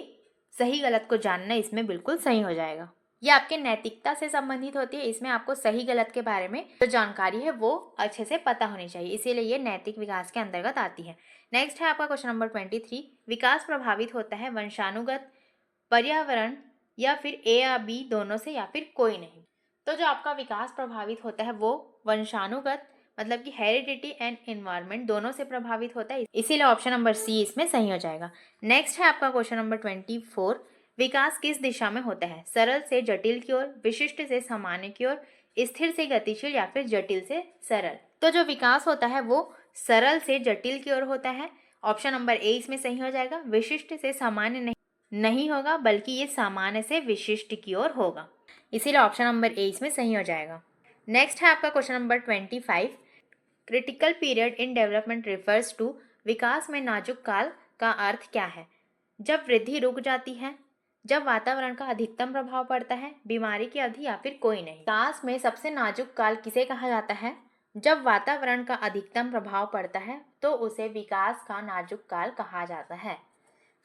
सही गलत को जानना इसमें बिल्कुल सही हो जाएगा। ये आपके नैतिकता से संबंधित होती है, इसमें आपको सही गलत के बारे में जो जानकारी है वो अच्छे से पता होनी चाहिए, इसीलिए ये नैतिक विकास के अंतर्गत आती है। नेक्स्ट है आपका क्वेश्चन नंबर 23। विकास प्रभावित होता है वंशानुगत, पर्यावरण या फिर ए या बी दोनों से या फिर कोई नहीं। तो जो आपका विकास प्रभावित होता है वो वंशानुगत, मतलब कि हेरिडिटी एंड एनवायरनमेंट दोनों से प्रभावित होता है, इसीलिए ऑप्शन नंबर सी इसमें सही हो जाएगा। नेक्स्ट है आपका क्वेश्चन नंबर 24, विकास किस दिशा में होता है? सरल से जटिल की ओर, विशिष्ट से सामान्य की ओर, स्थिर से गतिशील या फिर जटिल से सरल? तो जो विकास होता है वो सरल से जटिल की ओर होता है। ऑप्शन नंबर ए इसमें सही हो जाएगा। विशिष्ट से सामान्य नहीं होगा, बल्कि ये सामान्य से विशिष्ट की ओर होगा, इसीलिए ऑप्शन नंबर ए इसमें सही हो जाएगा। नेक्स्ट है आपका question number 25, critical period in development refers to, विकास में नाजुक काल का अर्थ क्या है? जब वृद्धि रुक जाती है, जब वातावरण का अधिकतम प्रभाव पड़ता है, बीमारी की अवधि या फिर कोई नहीं। विकास में सबसे नाजुक काल किसे कहा जाता है? जब वातावरण का अधिकतम प्रभाव पड़ता है तो उसे विकास का नाजुक काल कहा जाता है।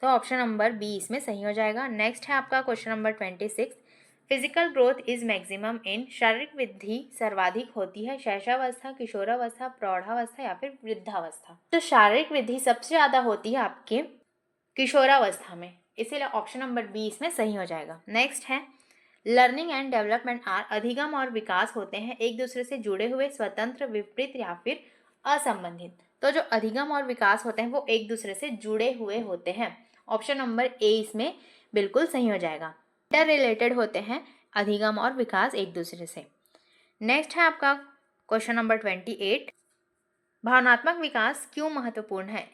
तो ऑप्शन नंबर बी इसमें सही हो जाएगा। नेक्स्ट है आपका question number 26, physical growth is maximum in, शारीरिक वृद्धि सर्वाधिक होती है शैशवावस्था, किशोरावस्था, प्रौढ़ावस्था या फिर वृद्धावस्था? तो शारीरिक वृद्धि सबसे ज्यादा होती है आपके किशोरावस्था में, इसीलिए ऑप्शन नंबर बी इसमें सही हो जाएगा। नेक्स्ट है लर्निंग एंड डेवलपमेंट आर, अधिगम और विकास होते हैं एक दूसरे से जुड़े हुए, स्वतंत्र, विपरीत या फिर असंबंधित? तो जो अधिगम और विकास होते हैं वो एक दूसरे से जुड़े हुए होते हैं, ऑप्शन नंबर ए इसमें बिल्कुल सही हो जाएगा। इंटर रिलेटेड होते हैं अधिगम और विकास एक दूसरे से। नेक्स्ट है आपका क्वेश्चन नंबर 28, भावनात्मक विकास क्यों महत्वपूर्ण है?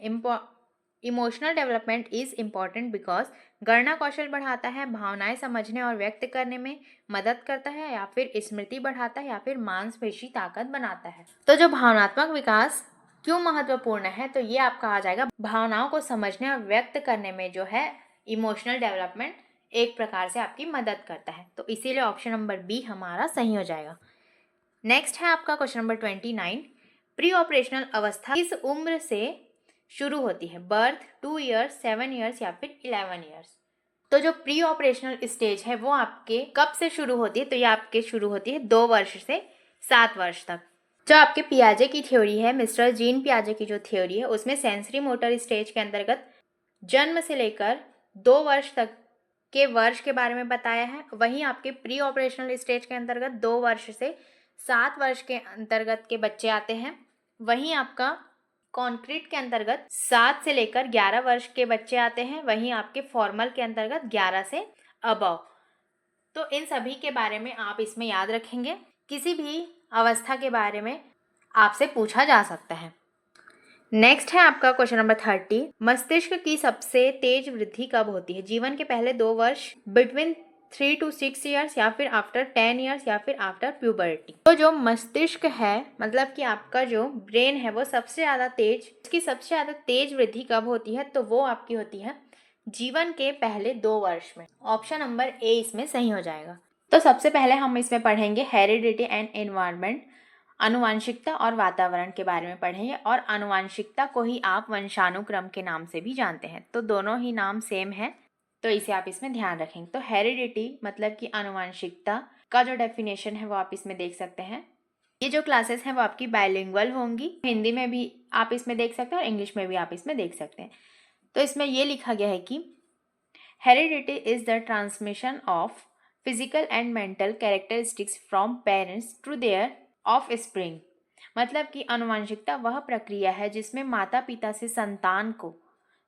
Emotional development is important because, गणना कौशल बढ़ाता है, भावनाएं समझने और व्यक्त करने में मदद करता है, या फिर स्मृति बढ़ाता है, या फिर मांसपेशी ताकत बनाता है? तो जो भावनात्मक विकास क्यों महत्वपूर्ण है, तो ये आपका आ जाएगा भावनाओं को समझने और व्यक्त करने में जो है इमोशनल डेवलपमेंट एक प्रकार से आपकी मदद करता है, तो इसीलिए ऑप्शन नंबर बी हमारा सही हो जाएगा। नेक्स्ट है आपका क्वेश्चन नंबर 29, प्री ऑपरेशनल अवस्था किस उम्र से शुरू होती है? बर्थ, 2 ईयर्स, 7 ईयर्स या फिर 11 ईयर्स? तो जो प्री ऑपरेशनल स्टेज है वो आपके कब से शुरू होती है? तो ये आपके शुरू होती है 2 वर्ष से 7 वर्ष तक। जो आपके पियाजे की थ्योरी है, मिस्टर जीन पियाजे की जो थ्योरी है, उसमें सेंसरी मोटर स्टेज के अंतर्गत जन्म से लेकर 2 वर्ष तक के वर्ष के बारे में बताया है। वहीं आपके प्री ऑपरेशनल स्टेज के अंतर्गत 2 वर्ष से 7 वर्ष के अंतर्गत के बच्चे आते हैं। वहीं आपका कॉन्क्रीट के अंतर्गत 7 से लेकर 11 वर्ष के बच्चे आते हैं। वहीं आपके फॉर्मल के अंतर्गत 11 से अबव। तो इन सभी के बारे में आप इसमें याद रखेंगे, किसी भी अवस्था के बारे में आपसे पूछा जा सकता है। नेक्स्ट है आपका क्वेश्चन नंबर 30, मस्तिष्क की सबसे तेज वृद्धि कब होती है? जीवन के पहले 2 वर्ष, बिटवीन 3 to 6 ईयर्स, या फिर आफ्टर 10 ईयर्स, या फिर आफ्टर प्यूबर्टी? तो जो मस्तिष्क है, मतलब कि आपका जो ब्रेन है वो सबसे ज़्यादा तेज, इसकी सबसे ज़्यादा तेज वृद्धि कब होती है? तो वो आपकी होती है जीवन के पहले 2 वर्ष में। ऑप्शन नंबर ए इसमें सही हो जाएगा। तो सबसे पहले हम इसमें पढ़ेंगे हेरिडिटी एंड एनवायरनमेंट, आनुवांशिकता और वातावरण के बारे में पढ़ेंगे। और आनुवांशिकता को ही आप वंशानुक्रम के नाम से भी जानते हैं, तो दोनों ही नाम सेम है, तो इसे आप इसमें ध्यान रखेंगे। तो हेरिडिटी मतलब कि आनुवांशिकता का जो डेफिनेशन है वो आप इसमें देख सकते हैं। ये जो क्लासेस हैं वो आपकी बायलिंगुअल होंगी, हिंदी में भी आप इसमें देख सकते हैं और इंग्लिश में भी आप इसमें देख सकते हैं। तो इसमें ये लिखा गया है कि heredity is the transmission of physical and mental characteristics from parents to their offspring, मतलब कि आनुवांशिकता वह प्रक्रिया है जिसमें माता पिता से संतान को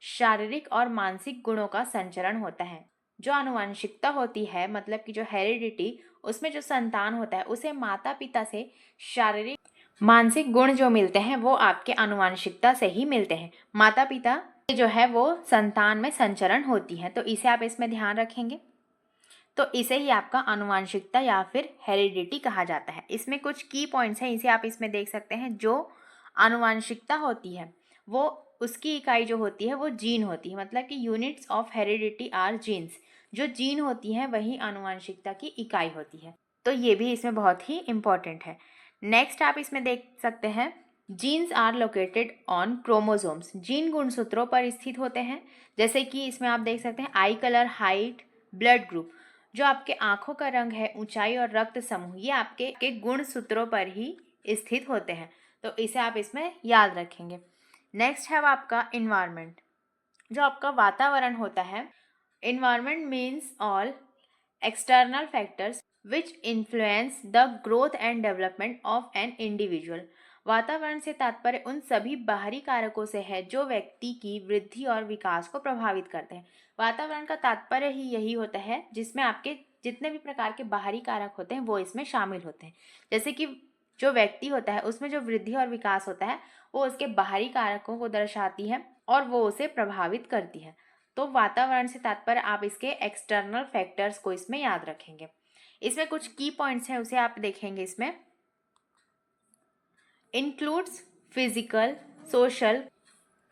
शारीरिक और मानसिक गुणों का संचरण होता है। जो आनुवांशिकता होती है, मतलब कि जो हेरिडिटी, उसमें जो संतान होता है उसे माता पिता से शारीरिक मानसिक गुण जो मिलते हैं वो आपके आनुवांशिकता से ही मिलते हैं। माता पिता जो है वो संतान में संचरण होती है, तो इसे आप इसमें ध्यान रखेंगे। तो इसे ही आपका आनुवांशिकता या फिर हेरिडिटी कहा जाता है। इसमें कुछ की पॉइंट्स हैं, इसे आप इसमें देख सकते हैं। जो आनुवांशिकता होती है वो उसकी इकाई जो होती है वो जीन होती है, मतलब कि units of heredity are genes. जो जीन होती है वही आनुवांशिकता की इकाई होती है, तो ये भी इसमें बहुत ही इंपॉर्टेंट है। नेक्स्ट आप इसमें देख सकते हैं, genes are located on chromosomes. Gene गुणसूत्रों पर स्थित होते हैं, जैसे कि इसमें आप देख सकते हैं आई कलर, हाइट, ब्लड ग्रुप। जो आपके आंखों का रंग है, ऊंचाई और रक्त समूह, ये आपके गुणसूत्रों पर ही स्थित होते हैं, तो इसे आप इसमें याद रखेंगे। नेक्स्ट है आपका इन्वायरमेंट, जो आपका वातावरण होता है। Environment means all external factors which influence the growth and development of an individual, वातावरण से तात्पर्य उन सभी बाहरी कारकों से है जो व्यक्ति की वृद्धि और विकास को प्रभावित करते हैं। वातावरण का तात्पर्य ही यही होता है जिसमें आपके जितने भी प्रकार के बाहरी कारक होते हैं वो इसमें शामिल होते हैं। जैसे कि जो व्यक्ति होता है उसमें जो वृद्धि और विकास होता है वो उसके बाहरी कारकों को दर्शाती है और वो उसे प्रभावित करती है। तो वातावरण से तात्पर्य आप इसके एक्सटर्नल फैक्टर्स को इसमें याद रखेंगे। इसमें कुछ की पॉइंट्स हैं उसे आप देखेंगे। इसमें includes physical, social,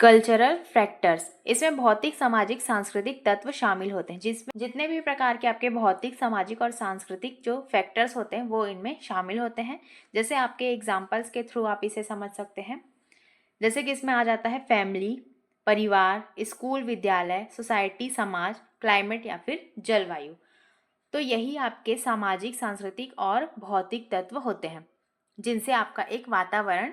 cultural factors, इसमें भौतिक, सामाजिक, सांस्कृतिक तत्व शामिल होते हैं। जिसमें जितने भी प्रकार के आपके भौतिक, सामाजिक और सांस्कृतिक जो फैक्टर्स होते हैं वो इनमें शामिल होते हैं। जैसे आपके एग्जाम्पल्स के थ्रू आप इसे समझ सकते हैं। जैसे कि इसमें आ जाता है फैमिली, परिवार, स्कूल, विद्यालय, सोसाइटी, समाज, क्लाइमेट या फिर जलवायु। तो यही आपके सामाजिक, सांस्कृतिक और भौतिक तत्व होते हैं जिनसे आपका एक वातावरण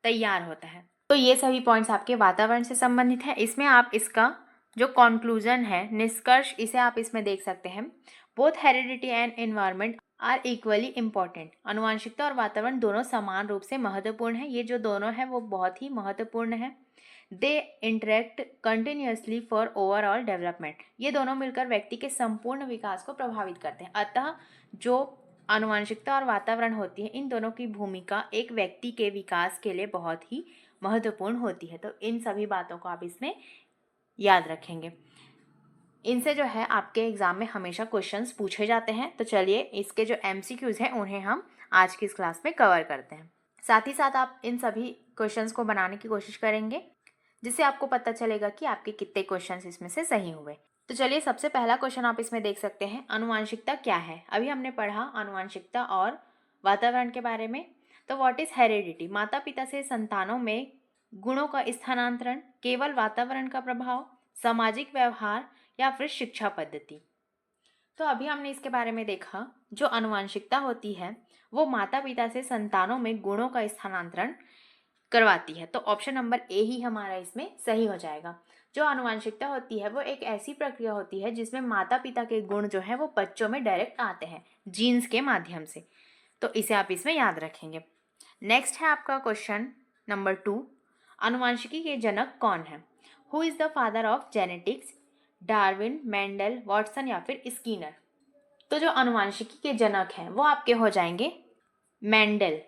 तैयार होता है। तो ये सभी पॉइंट्स आपके वातावरण से संबंधित है। इसमें आप इसका जो कंक्लूजन है, निष्कर्ष, इसे आप इसमें देख सकते हैं। Both heredity and environment are equally important. आनुवंशिकता और वातावरण दोनों समान रूप से महत्वपूर्ण है। ये जो दोनों है वो बहुत ही महत्वपूर्ण है। They interact continuously for overall development. ये दोनों मिलकर व्यक्ति के संपूर्ण विकास को प्रभावित करते हैं। अतः जो आनुवंशिकता और वातावरण होती है इन दोनों की भूमिका एक व्यक्ति के विकास के लिए बहुत ही महत्वपूर्ण होती है। तो इन सभी बातों को आप इसमें याद रखेंगे। इनसे जो है आपके एग्जाम में हमेशा क्वेश्चंस पूछे जाते हैं। तो चलिए इसके जो MCQs हैं उन्हें हम आज की इस क्लास में कवर करते हैं। साथ ही साथ आप इन सभी क्वेश्चंस को बनाने की कोशिश करेंगे जिससे आपको पता चलेगा कि आपके कितने क्वेश्चंस इसमें से सही हुए। तो चलिए सबसे पहला क्वेश्चन आप इसमें देख सकते हैं, आनुवंशिकता क्या है। अभी हमने पढ़ा आनुवंशिकता और वातावरण के बारे में। तो व्हाट इज हेरिडिटी? माता पिता से संतानों में गुणों का स्थानांतरण, केवल वातावरण का प्रभाव, सामाजिक व्यवहार या फिर शिक्षा पद्धति। तो अभी हमने इसके बारे में देखा, जो आनुवंशिकता होती है वो माता पिता से संतानों में गुणों का स्थानांतरण करवाती है। तो ऑप्शन नंबर ए ही हमारा इसमें सही हो जाएगा। जो आनुवंशिकता होती है वो एक ऐसी प्रक्रिया होती है जिसमें माता पिता के गुण जो है वो बच्चों में डायरेक्ट आते हैं जीन्स के माध्यम से। तो इसे आप इसमें याद रखेंगे। नेक्स्ट है आपका क्वेश्चन नंबर 2, आनुवंशिकी के जनक कौन है? Who is the father of genetics? Darwin, Mendel, Watson या फिर स्किनर। तो जो आनुवंशिकी के जनक हैं वो आपके हो जाएंगे मेंडल।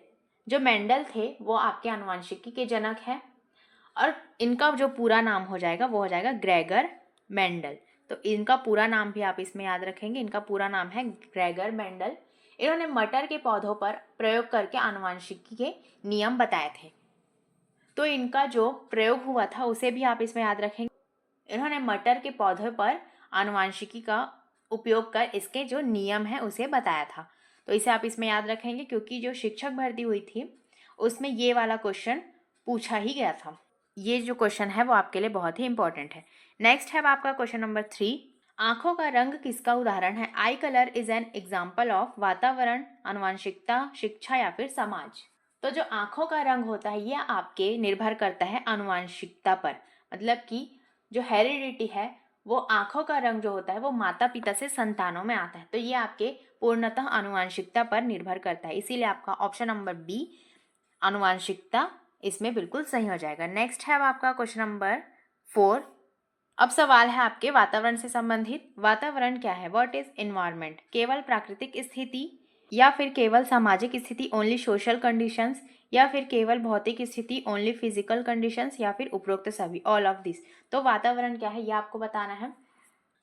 जो मेंडल थे वो आपके आनुवंशिकी के जनक हैं और इनका जो पूरा नाम हो जाएगा वो हो जाएगा ग्रेगर मेंडल। तो इनका पूरा नाम भी आप इसमें याद रखेंगे। इनका पूरा नाम है ग्रेगर मेंडल। इन्होंने मटर के पौधों पर प्रयोग करके आनुवंशिकी के नियम बताए थे। तो इनका जो प्रयोग हुआ था उसे भी आप इसमें याद रखेंगे। इन्होंने मटर के पौधों पर आनुवंशिकी का उपयोग कर इसके जो नियम है उसे बताया था। तो इसे आप इसमें याद रखेंगे क्योंकि जो शिक्षक भर्ती हुई थी उसमें ये वाला क्वेश्चन पूछा ही गया था। ये जो क्वेश्चन है वो आपके लिए बहुत ही इंपॉर्टेंट है। नेक्स्ट है आपका क्वेश्चन नंबर 3, आंखों का रंग किसका उदाहरण है? आई colour is an example of वातावरण, आनुवंशिकता, शिक्षा या फिर समाज। तो जो आंखों का रंग होता है ये आपके निर्भर करता है आनुवंशिकता पर। मतलब कि जो हेरिडिटी है वो आंखों का रंग जो होता है वो माता पिता से संतानों में आता है। तो ये आपके पूर्णतः आनुवंशिकता पर निर्भर करता है। इसीलिए आपका ऑप्शन नंबर बी आनुवंशिकता इसमें बिल्कुल सही हो जाएगा। नेक्स्ट है आपका क्वेश्चन नंबर 4। अब सवाल है आपके वातावरण से संबंधित। वातावरण क्या है? What is environment? केवल प्राकृतिक स्थिति या फिर केवल सामाजिक स्थिति, ओनली सोशल कंडीशंस, या फिर केवल भौतिक स्थिति, ओनली फिजिकल कंडीशंस, या फिर उपरोक्त सभी, ऑल ऑफ दिस। तो वातावरण क्या है ये आपको बताना है।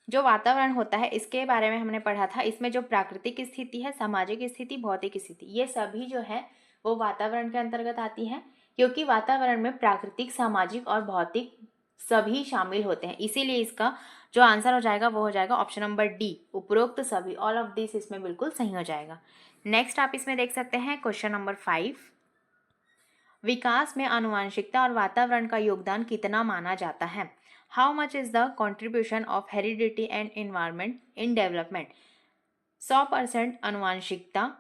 जो वातावरण होता है इसके बारे में हमने पढ़ा था। इसमें जो प्राकृतिक स्थिति है, सामाजिक स्थिति, भौतिक स्थिति, ये सभी जो है वो वातावरण के अंतर्गत आती है क्योंकि वातावरण में प्राकृतिक, सामाजिक और भौतिक सभी शामिल होते हैं। इसीलिए इसका जो आंसर हो जाएगा वो हो जाएगा ऑप्शन नंबर डी, उपरोक्त सभी, ऑल ऑफ दिस इसमें बिल्कुल सही हो जाएगा। नेक्स्ट आप इसमें देख सकते हैं क्वेश्चन नंबर 5, विकास में आनुवंशिकता और वातावरण का योगदान कितना माना जाता है? How much is the contribution of heredity and environment in development? 100% आनुवंशिकता,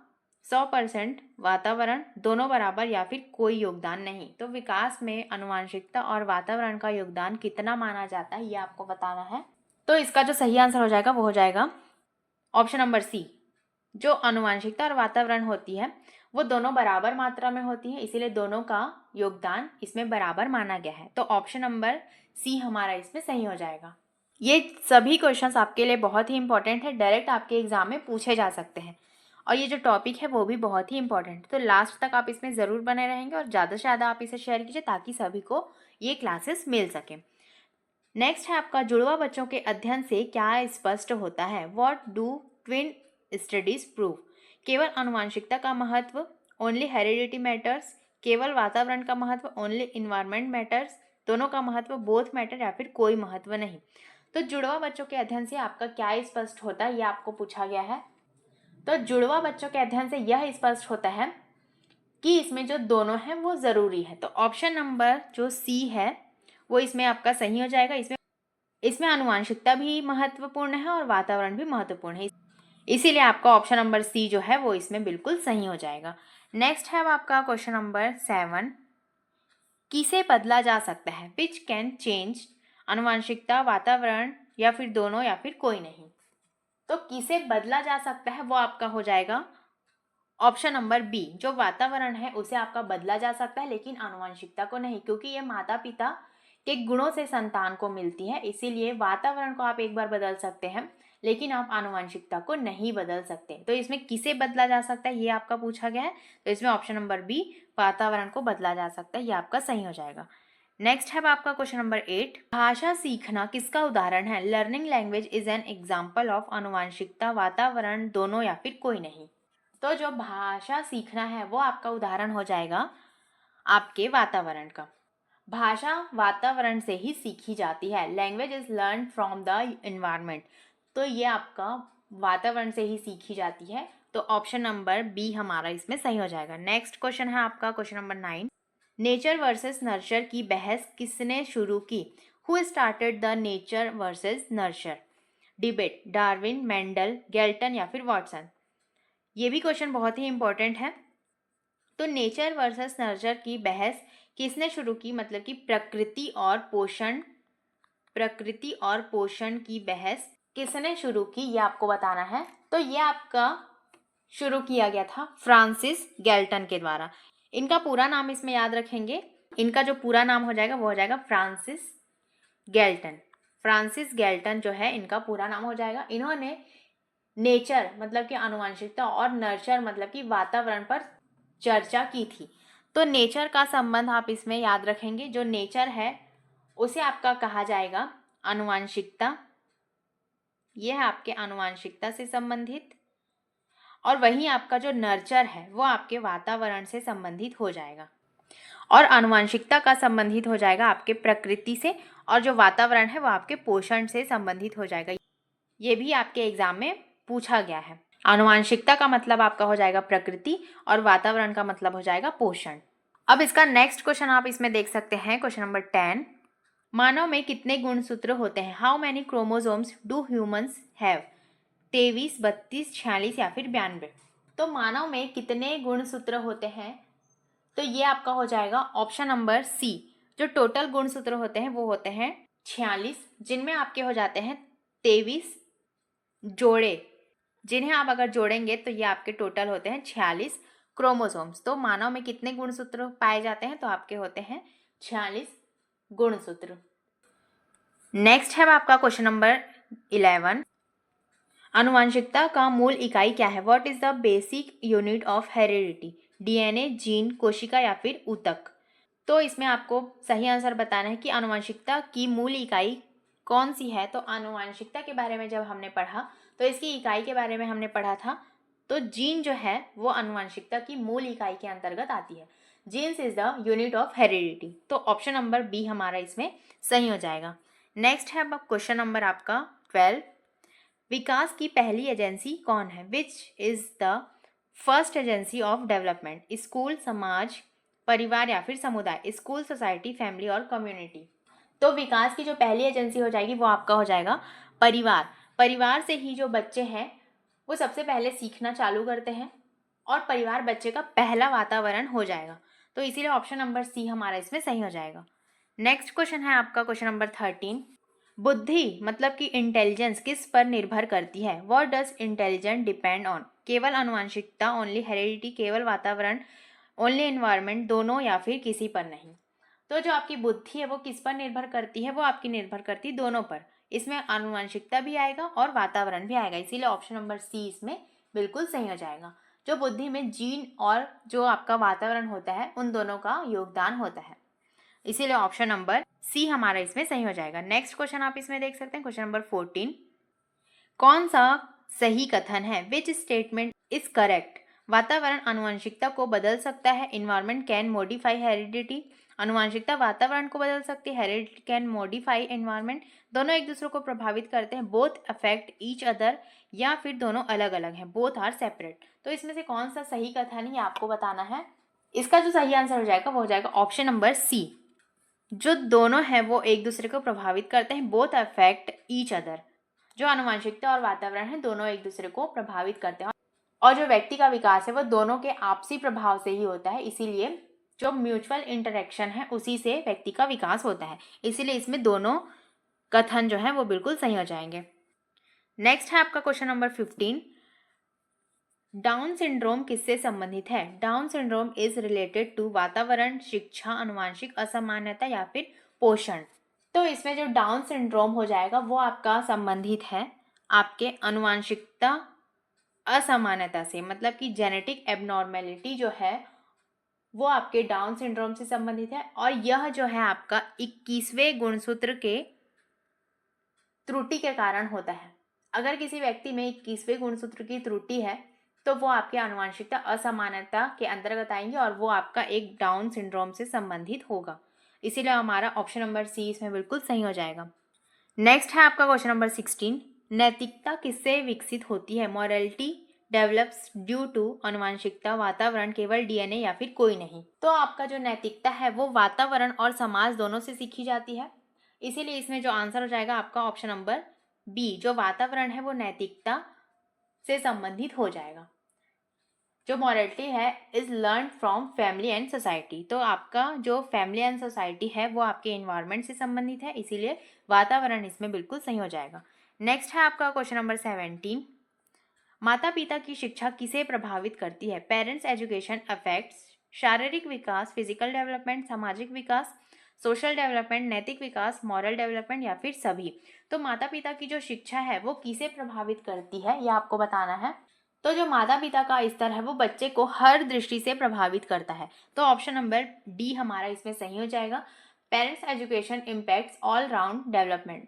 100% वातावरण, दोनों बराबर या फिर कोई योगदान नहीं। तो विकास में आनुवंशिकता और वातावरण का योगदान कितना माना जाता है ये आपको बताना है। तो इसका जो सही आंसर हो जाएगा वो हो जाएगा ऑप्शन नंबर सी। जो आनुवंशिकता और वातावरण होती है वो दोनों बराबर मात्रा में होती है, इसीलिए दोनों का योगदान इसमें बराबर माना गया है। तो ऑप्शन नंबर सी हमारा इसमें सही हो जाएगा। ये सभी क्वेश्चंस आपके लिए बहुत ही इंपॉर्टेंट है, डायरेक्ट आपके एग्जाम में पूछे जा सकते हैं और ये जो टॉपिक है वो भी बहुत ही इंपॉर्टेंट है। तो लास्ट तक आप इसमें ज़रूर बने रहेंगे और ज़्यादा से ज़्यादा आप इसे शेयर कीजिए ताकि सभी को ये क्लासेस मिल सके। नेक्स्ट है आपका जुड़वा बच्चों के अध्ययन से क्या स्पष्ट होता है। What do twin studies prove. केवल आनुवंशिकता का महत्व, ओनली हेरिडिटी मैटर्स, केवल वातावरण का महत्व, ओनली इन्वायरमेंट मैटर्स, दोनों का महत्व, बोथ मैटर, या फिर कोई महत्व नहीं। तो जुड़वा बच्चों के अध्ययन से आपका क्या स्पष्ट होता है, ये आपको पूछा गया है। तो जुड़वा बच्चों के अध्ययन से यह स्पष्ट होता है कि इसमें जो दोनों हैं वो ज़रूरी है। तो ऑप्शन नंबर जो सी है वो इसमें आपका सही हो जाएगा। इसमें आनुवंशिकता भी महत्वपूर्ण है और वातावरण भी महत्वपूर्ण है, इसीलिए आपका ऑप्शन नंबर सी जो है वो इसमें बिल्कुल सही हो जाएगा। नेक्स्ट है अब आपका क्वेश्चन नंबर 7, किसे बदला जा सकता है। Which can change. आनुवंशिकता, वातावरण, या फिर दोनों, या फिर कोई नहीं। तो किसे बदला जा सकता है वो आपका हो जाएगा ऑप्शन नंबर बी। जो वातावरण है उसे आपका बदला जा सकता है लेकिन आनुवंशिकता को नहीं, क्योंकि ये माता पिता के गुणों से संतान को मिलती है, इसीलिए वातावरण को आप एक बार बदल सकते हैं लेकिन आप आनुवंशिकता को नहीं बदल सकते। तो इसमें किसे बदला जा सकता है ये आपका पूछा गया है, तो इसमें ऑप्शन नंबर बी, वातावरण को बदला जा सकता है, ये आपका सही हो जाएगा। नेक्स्ट है आपका क्वेश्चन नंबर 8, भाषा सीखना किसका उदाहरण है। Learning language is an example of आनुवंशिकता, वातावरण, दोनों, या फिर कोई नहीं। तो जो भाषा सीखना है वो आपका उदाहरण हो जाएगा आपके वातावरण का। भाषा वातावरण से ही सीखी जाती है। Language is learn from the environment, तो ये आपका वातावरण से ही सीखी जाती है। तो ऑप्शन नंबर बी हमारा इसमें सही हो जाएगा। नेक्स्ट क्वेश्चन है आपका question number 9, nature versus nurture की बहस किसने शुरू की। Who started the nature versus nurture debate. Darwin, Mendel, गेल्टन, या फिर वॉटसन। ये भी क्वेश्चन बहुत ही इंपॉर्टेंट है। तो नेचर वर्सेस नर्चर की बहस किसने शुरू की, मतलब कि प्रकृति और पोषण की बहस किसने शुरू की, ये आपको बताना है। तो ये आपका शुरू किया गया था फ्रांसिस गैल्टन के द्वारा। इनका पूरा नाम इसमें याद रखेंगे, इनका जो पूरा नाम हो जाएगा वो हो जाएगा फ्रांसिस गैल्टन। फ्रांसिस गैल्टन जो है इनका पूरा नाम हो जाएगा। इन्होंने नेचर मतलब कि आनुवंशिकता और नर्चर मतलब कि वातावरण पर चर्चा की थी। तो नेचर का संबंध आप इसमें याद रखेंगे, जो नेचर है उसे आपका कहा जाएगा आनुवंशिकता, यह है आपके आनुवंशिकता से संबंधित, और वहीं आपका जो नर्चर है वो आपके वातावरण से संबंधित हो जाएगा, और आनुवंशिकता का संबंधित हो जाएगा आपके प्रकृति से, और जो वातावरण है वो आपके पोषण से संबंधित हो जाएगा। ये भी आपके एग्जाम में पूछा गया है। आनुवंशिकता का मतलब आपका हो जाएगा प्रकृति और वातावरण का मतलब हो जाएगा पोषण। अब इसका नेक्स्ट क्वेश्चन आप इसमें देख सकते हैं क्वेश्चन नंबर 10, मानव में कितने गुणसूत्र होते हैं। How many chromosomes do humans have. 23, 32, 46, या फिर 92। तो मानव में कितने गुणसूत्र होते हैं, तो ये आपका हो जाएगा ऑप्शन नंबर सी। जो टोटल गुणसूत्र होते हैं वो होते हैं 46, जिनमें आपके हो जाते हैं 23 जोड़े, जिन्हें आप अगर जोड़ेंगे तो ये आपके टोटल होते हैं 46 क्रोमोसोम्स। तो मानव में कितने गुणसूत्र पाए जाते हैं, तो आपके होते हैं 46 गुणसूत्र। नेक्स्ट है आपका क्वेश्चन नंबर 11, आनुवंशिकता का मूल इकाई क्या है। What is the basic unit of heredity. DNA, gene, कोशिका, या फिर ऊतक। तो इसमें आपको सही आंसर बताना है कि आनुवंशिकता की मूल इकाई कौन सी है। तो आनुवंशिकता के बारे में जब हमने पढ़ा तो इसकी इकाई के बारे में हमने पढ़ा था, तो जीन जो है वो आनुवंशिकता की मूल इकाई के अंतर्गत आती है। Genes is the unit of heredity. तो ऑप्शन नंबर बी हमारा इसमें सही हो जाएगा। नेक्स्ट है अब क्वेश्चन नंबर आपका 12, विकास की पहली एजेंसी कौन है। Which is the first agency of development. School, समाज, परिवार, या फिर समुदाय। स्कूल, सोसाइटी, फैमिली, और कम्युनिटी। तो विकास की जो पहली एजेंसी हो जाएगी वो आपका हो जाएगा परिवार। परिवार से ही जो बच्चे हैं वो सबसे पहले सीखना चालू करते हैं, और परिवार बच्चे का पहला वातावरण हो जाएगा। तो इसीलिए ऑप्शन नंबर सी हमारा इसमें सही हो जाएगा। नेक्स्ट क्वेश्चन है आपका क्वेश्चन नंबर 13, बुद्धि मतलब कि इंटेलिजेंस किस पर निर्भर करती है? What does intelligence depend on? केवल आनुवंशिकता, ओनली हेरेडिटी, केवल वातावरण, ओनली एनवायरनमेंट, दोनों या फिर किसी पर नहीं। तो जो आपकी बुद्धि है वो किस पर निर्भर करती है? वो आपकी निर्भर करती है दोनों पर। इसमें आनुवंशिकता भी आएगा और वातावरण भी आएगा, इसीलिए ऑप्शन नंबर सी इसमें बिल्कुल सही हो जाएगा। जो बुद्धि में जीन और जो आपका वातावरण होता है उन दोनों का योगदान होता है, इसीलिए ऑप्शन नंबर सी हमारा इसमें सही हो जाएगा। नेक्स्ट क्वेश्चन आप इसमें देख सकते हैं, क्वेश्चन नंबर 14। कौन सा सही कथन है? Which statement is correct? वातावरण आनुवंशिकता को बदल सकता है, इन्वायरमेंट कैन मॉडिफाई हेरिडिटी। आनुवंशिकता वातावरण को बदल सकती है, हेरिडिटी कैन मॉडिफाई एनवायरमेंट। दोनों एक दूसरे को प्रभावित करते हैं, बोथ अफेक्ट ईच अदर, या फिर दोनों अलग अलग हैं, बोथ आर सेपरेट। तो इसमें से कौन सा सही कथन है ये आपको बताना है। इसका जो सही आंसर हो जाएगा वो हो जाएगा ऑप्शन नंबर सी। जो दोनों हैं वो एक दूसरे को प्रभावित करते हैं, बोथ अफेक्ट ईच अदर। जो आनुवंशिकता और वातावरण है दोनों एक दूसरे को प्रभावित करते हैं, और जो व्यक्ति का विकास है वो दोनों के आपसी प्रभाव से ही होता है, इसीलिए जो म्यूचुअल इंटरेक्शन है उसी से व्यक्ति का विकास होता है, इसीलिए इसमें दोनों कथन जो है वो बिल्कुल सही हो जाएंगे। नेक्स्ट है आपका क्वेश्चन नंबर 15। डाउन सिंड्रोम किससे संबंधित है? Down syndrome is related to वातावरण, शिक्षा, आनुवंशिक असामान्यता या फिर पोषण। तो इसमें जो डाउन सिंड्रोम हो जाएगा वो आपका संबंधित है आपके आनुवंशिकता असामान्यता से, मतलब कि जेनेटिक एबनॉर्मेलिटी जो है वो आपके डाउन सिंड्रोम से संबंधित है, और यह जो है आपका 21वें गुणसूत्र के त्रुटि के कारण होता है। अगर किसी व्यक्ति में 21वें गुणसूत्र की त्रुटि है तो वो आपके आनुवंशिकता असामान्यता के अंतर्गत आएंगे और वो आपका एक डाउन सिंड्रोम से संबंधित होगा, इसीलिए हमारा ऑप्शन नंबर सी इसमें बिल्कुल सही हो जाएगा। नेक्स्ट है आपका क्वेश्चन नंबर 16। नैतिकता किससे विकसित होती है? मॉरलिटी डेवलप्स ड्यू टू आनुवंशिकता, वातावरण, केवल डीएनए या फिर कोई नहीं। तो आपका जो नैतिकता है वो वातावरण और समाज दोनों से सीखी जाती है, इसीलिए इसमें जो आंसर हो जाएगा आपका ऑप्शन नंबर बी, जो वातावरण है वो नैतिकता से संबंधित हो जाएगा। जो मॉरलिटी है is learn from family and society, तो आपका जो फैमिली एंड सोसाइटी है वो आपके एनवायरनमेंट से संबंधित है, इसीलिए वातावरण इसमें बिल्कुल सही हो जाएगा। नेक्स्ट है आपका क्वेश्चन नंबर 17। माता पिता की शिक्षा किसे प्रभावित करती है? पेरेंट्स एजुकेशन अफेक्ट्स शारीरिक विकास, फिजिकल डेवलपमेंट, सामाजिक विकास, सोशल डेवलपमेंट, नैतिक विकास, मॉरल डेवलपमेंट या फिर सभी। तो माता पिता की जो शिक्षा है वो किसे प्रभावित करती है यह आपको बताना है। तो जो माता पिता का स्तर है वो बच्चे को हर दृष्टि से प्रभावित करता है, तो ऑप्शन नंबर डी हमारा इसमें सही हो जाएगा। Parents education impacts all round development,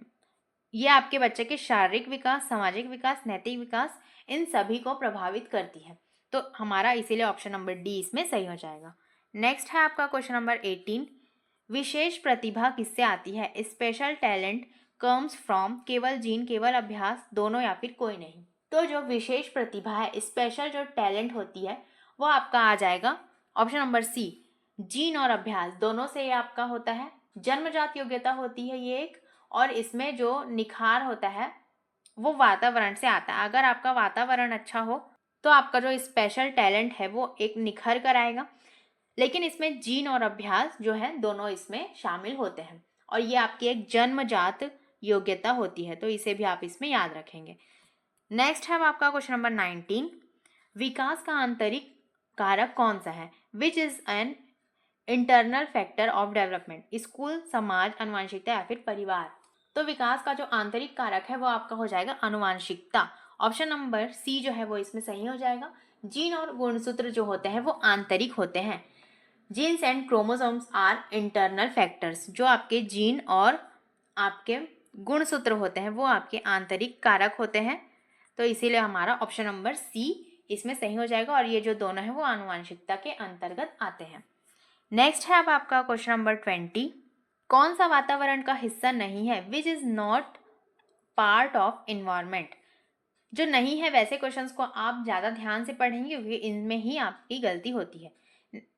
ये आपके बच्चे के शारीरिक विकास, सामाजिक विकास, नैतिक विकास, इन सभी को प्रभावित करती है, तो हमारा इसीलिए ऑप्शन नंबर डी इसमें सही हो जाएगा। नेक्स्ट है आपका क्वेश्चन नंबर 18। विशेष प्रतिभा किससे आती है? स्पेशल टैलेंट कम्स फ्रॉम केवल जीन, केवल अभ्यास, दोनों या फिर कोई नहीं। तो जो विशेष प्रतिभा है, स्पेशल जो टैलेंट होती है वो आपका आ जाएगा ऑप्शन नंबर सी, जीन और अभ्यास दोनों से ये आपका होता है। जन्मजात योग्यता होती है ये एक, और इसमें जो निखार होता है वो वातावरण से आता है। अगर आपका वातावरण अच्छा हो तो आपका जो स्पेशल टैलेंट है वो एक निखर कर आएगा, लेकिन इसमें जीन और अभ्यास जो है दोनों इसमें शामिल होते हैं, और ये आपकी एक जन्मजात योग्यता होती है, तो इसे भी आप इसमें याद रखेंगे। नेक्स्ट है आपका क्वेश्चन नंबर 19। विकास का आंतरिक कारक कौन सा है? Which is an internal factor of development? School, समाज, आनुवंशिकता या फिर परिवार। तो विकास का जो आंतरिक कारक है वो आपका हो जाएगा आनुवंशिकता, ऑप्शन नंबर सी जो है वो इसमें सही हो जाएगा। जीन और गुणसूत्र जो होते हैं वो आंतरिक होते हैं। Genes and chromosomes are internal factors, जो आपके जीन और आपके गुणसूत्र होते हैं वो आपके आंतरिक कारक होते हैं, तो इसीलिए हमारा ऑप्शन नंबर सी इसमें सही हो जाएगा, और ये जो दोनों हैं वो आनुवंशिकता के अंतर्गत आते हैं। नेक्स्ट है अब आपका क्वेश्चन नंबर 20। कौन सा वातावरण का हिस्सा नहीं है? Which is not part of environment. जो नहीं है वैसे क्वेश्चंस को आप ज़्यादा ध्यान से पढ़ेंगे क्योंकि इनमें ही आपकी गलती होती है।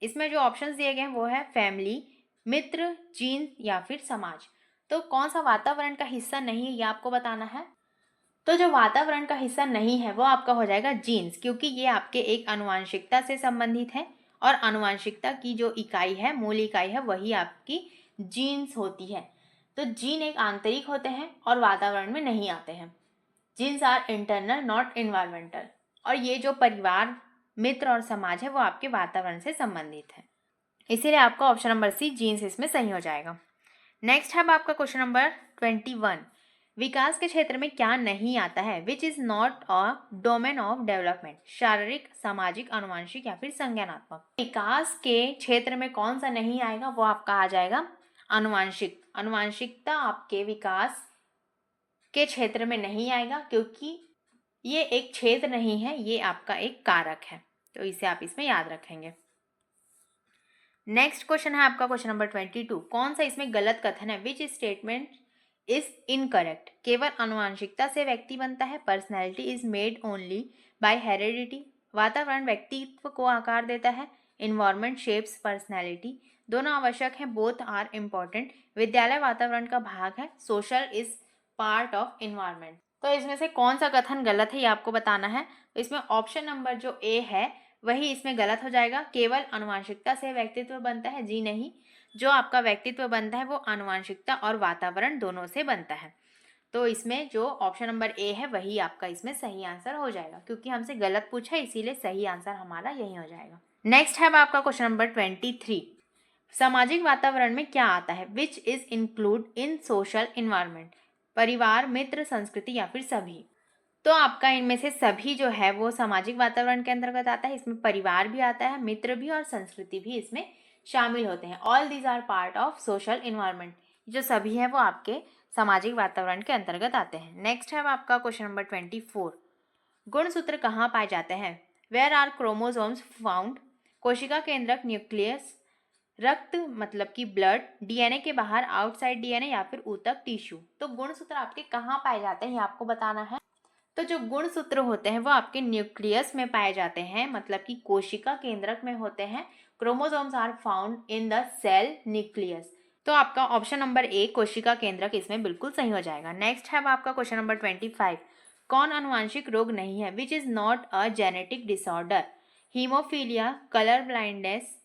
इसमें जो ऑप्शंस दिए गए हैं वो है फैमिली, मित्र, जीन या फिर समाज। तो कौन सा वातावरण का हिस्सा नहीं है ये आपको बताना है। तो जो वातावरण का हिस्सा नहीं है वो आपका हो जाएगा जीन्स, क्योंकि ये आपके एक आनुवंशिकता से संबंधित है, और आनुवंशिकता की जो इकाई है, मूल इकाई है, वही आपकी जीन्स होती है। तो जीन एक आंतरिक होते हैं और वातावरण में नहीं आते हैं। Genes are internal not environmental. और ये जो परिवार, मित्र और समाज है वो आपके वातावरण से संबंधित है। इसीलिए आपका ऑप्शन नंबर सी जीन्स इसमें सही हो जाएगा। नेक्स्ट है आपका क्वेश्चन नंबर 21। विकास के क्षेत्र में क्या नहीं आता है? Which is not a domain of development. शारीरिक, सामाजिक, आनुवंशिक या फिर संज्ञानात्मक। विकास के क्षेत्र में कौन सा नहीं आएगा? वो आपका आ जाएगा आनुवंशिक। आनुवंशिकता आपके विकास के क्षेत्र में नहीं आएगा, क्योंकि ये एक क्षेत्र नहीं है, ये आपका एक कारक है। तो इसे आप इसमें याद रखेंगे। नेक्स्ट क्वेश्चन है आपका क्वेश्चन नंबर 22। कौन सा इसमें गलत कथन है? Which statement is incorrect. केवल आनुवंशिकता से व्यक्ति बनता है। Personality is made only by heredity. वातावरण व्यक्तित्व को आकार देता है। Environment shapes personality. दोनों आवश्यक हैं। Both are important. विद्यालय वातावरण का भाग है। Social is part of environment. तो इसमें से कौन सा कथन गलत है ये आपको बताना है। तो इसमें ऑप्शन नंबर जो ए है वही इसमें गलत हो जाएगा। केवल आनुवंशिकता से व्यक्तित्व बनता है, जी नहीं। जो आपका व्यक्तित्व बनता है वो आनुवंशिकता और वातावरण दोनों से बनता है। तो इसमें जो ऑप्शन नंबर ए है वही आपका इसमें सही आंसर हो जाएगा, क्योंकि हमसे गलत पूछा है इसीलिए सही आंसर हमारा यही हो जाएगा। नेक्स्ट है आपका क्वेश्चन नंबर 23। सामाजिक वातावरण में क्या आता है? Which is include in social environment. परिवार, मित्र, संस्कृति या फिर सभी। तो आपका इनमें से सभी जो है वो सामाजिक वातावरण के अंतर्गत आता है। इसमें परिवार भी आता है, मित्र भी और संस्कृति भी इसमें शामिल होते हैं। All these are part of social environment. जो सभी है वो आपके सामाजिक वातावरण के अंतर्गत आते हैं। नेक्स्ट है आपका क्वेश्चन नंबर 24। गुणसूत्र कहाँ पाए जाते हैं? Where are chromosomes found. कोशिका केंद्रक, न्यूक्लियस। रक्त मतलब कि ब्लड। डीएनए के बाहर, आउटसाइड डीएनए या फिर ऊतक, टिश्यू। तो गुणसूत्र आपके कहाँ पाए जाते हैं ये आपको बताना है। तो जो गुणसूत्र होते हैं वो आपके न्यूक्लियस में पाए जाते हैं, मतलब कि कोशिका केंद्रक में होते हैं। Chromosomes are found in the cell nucleus. तो आपका ऑप्शन नंबर ए कोशिका केंद्रक इसमें बिल्कुल सही हो जाएगा। नेक्स्ट है आपका क्वेश्चन नंबर 25। कौन अनुवांशिक रोग नहीं है? Which is not a genetic disorder. Haemophilia, colour blindness,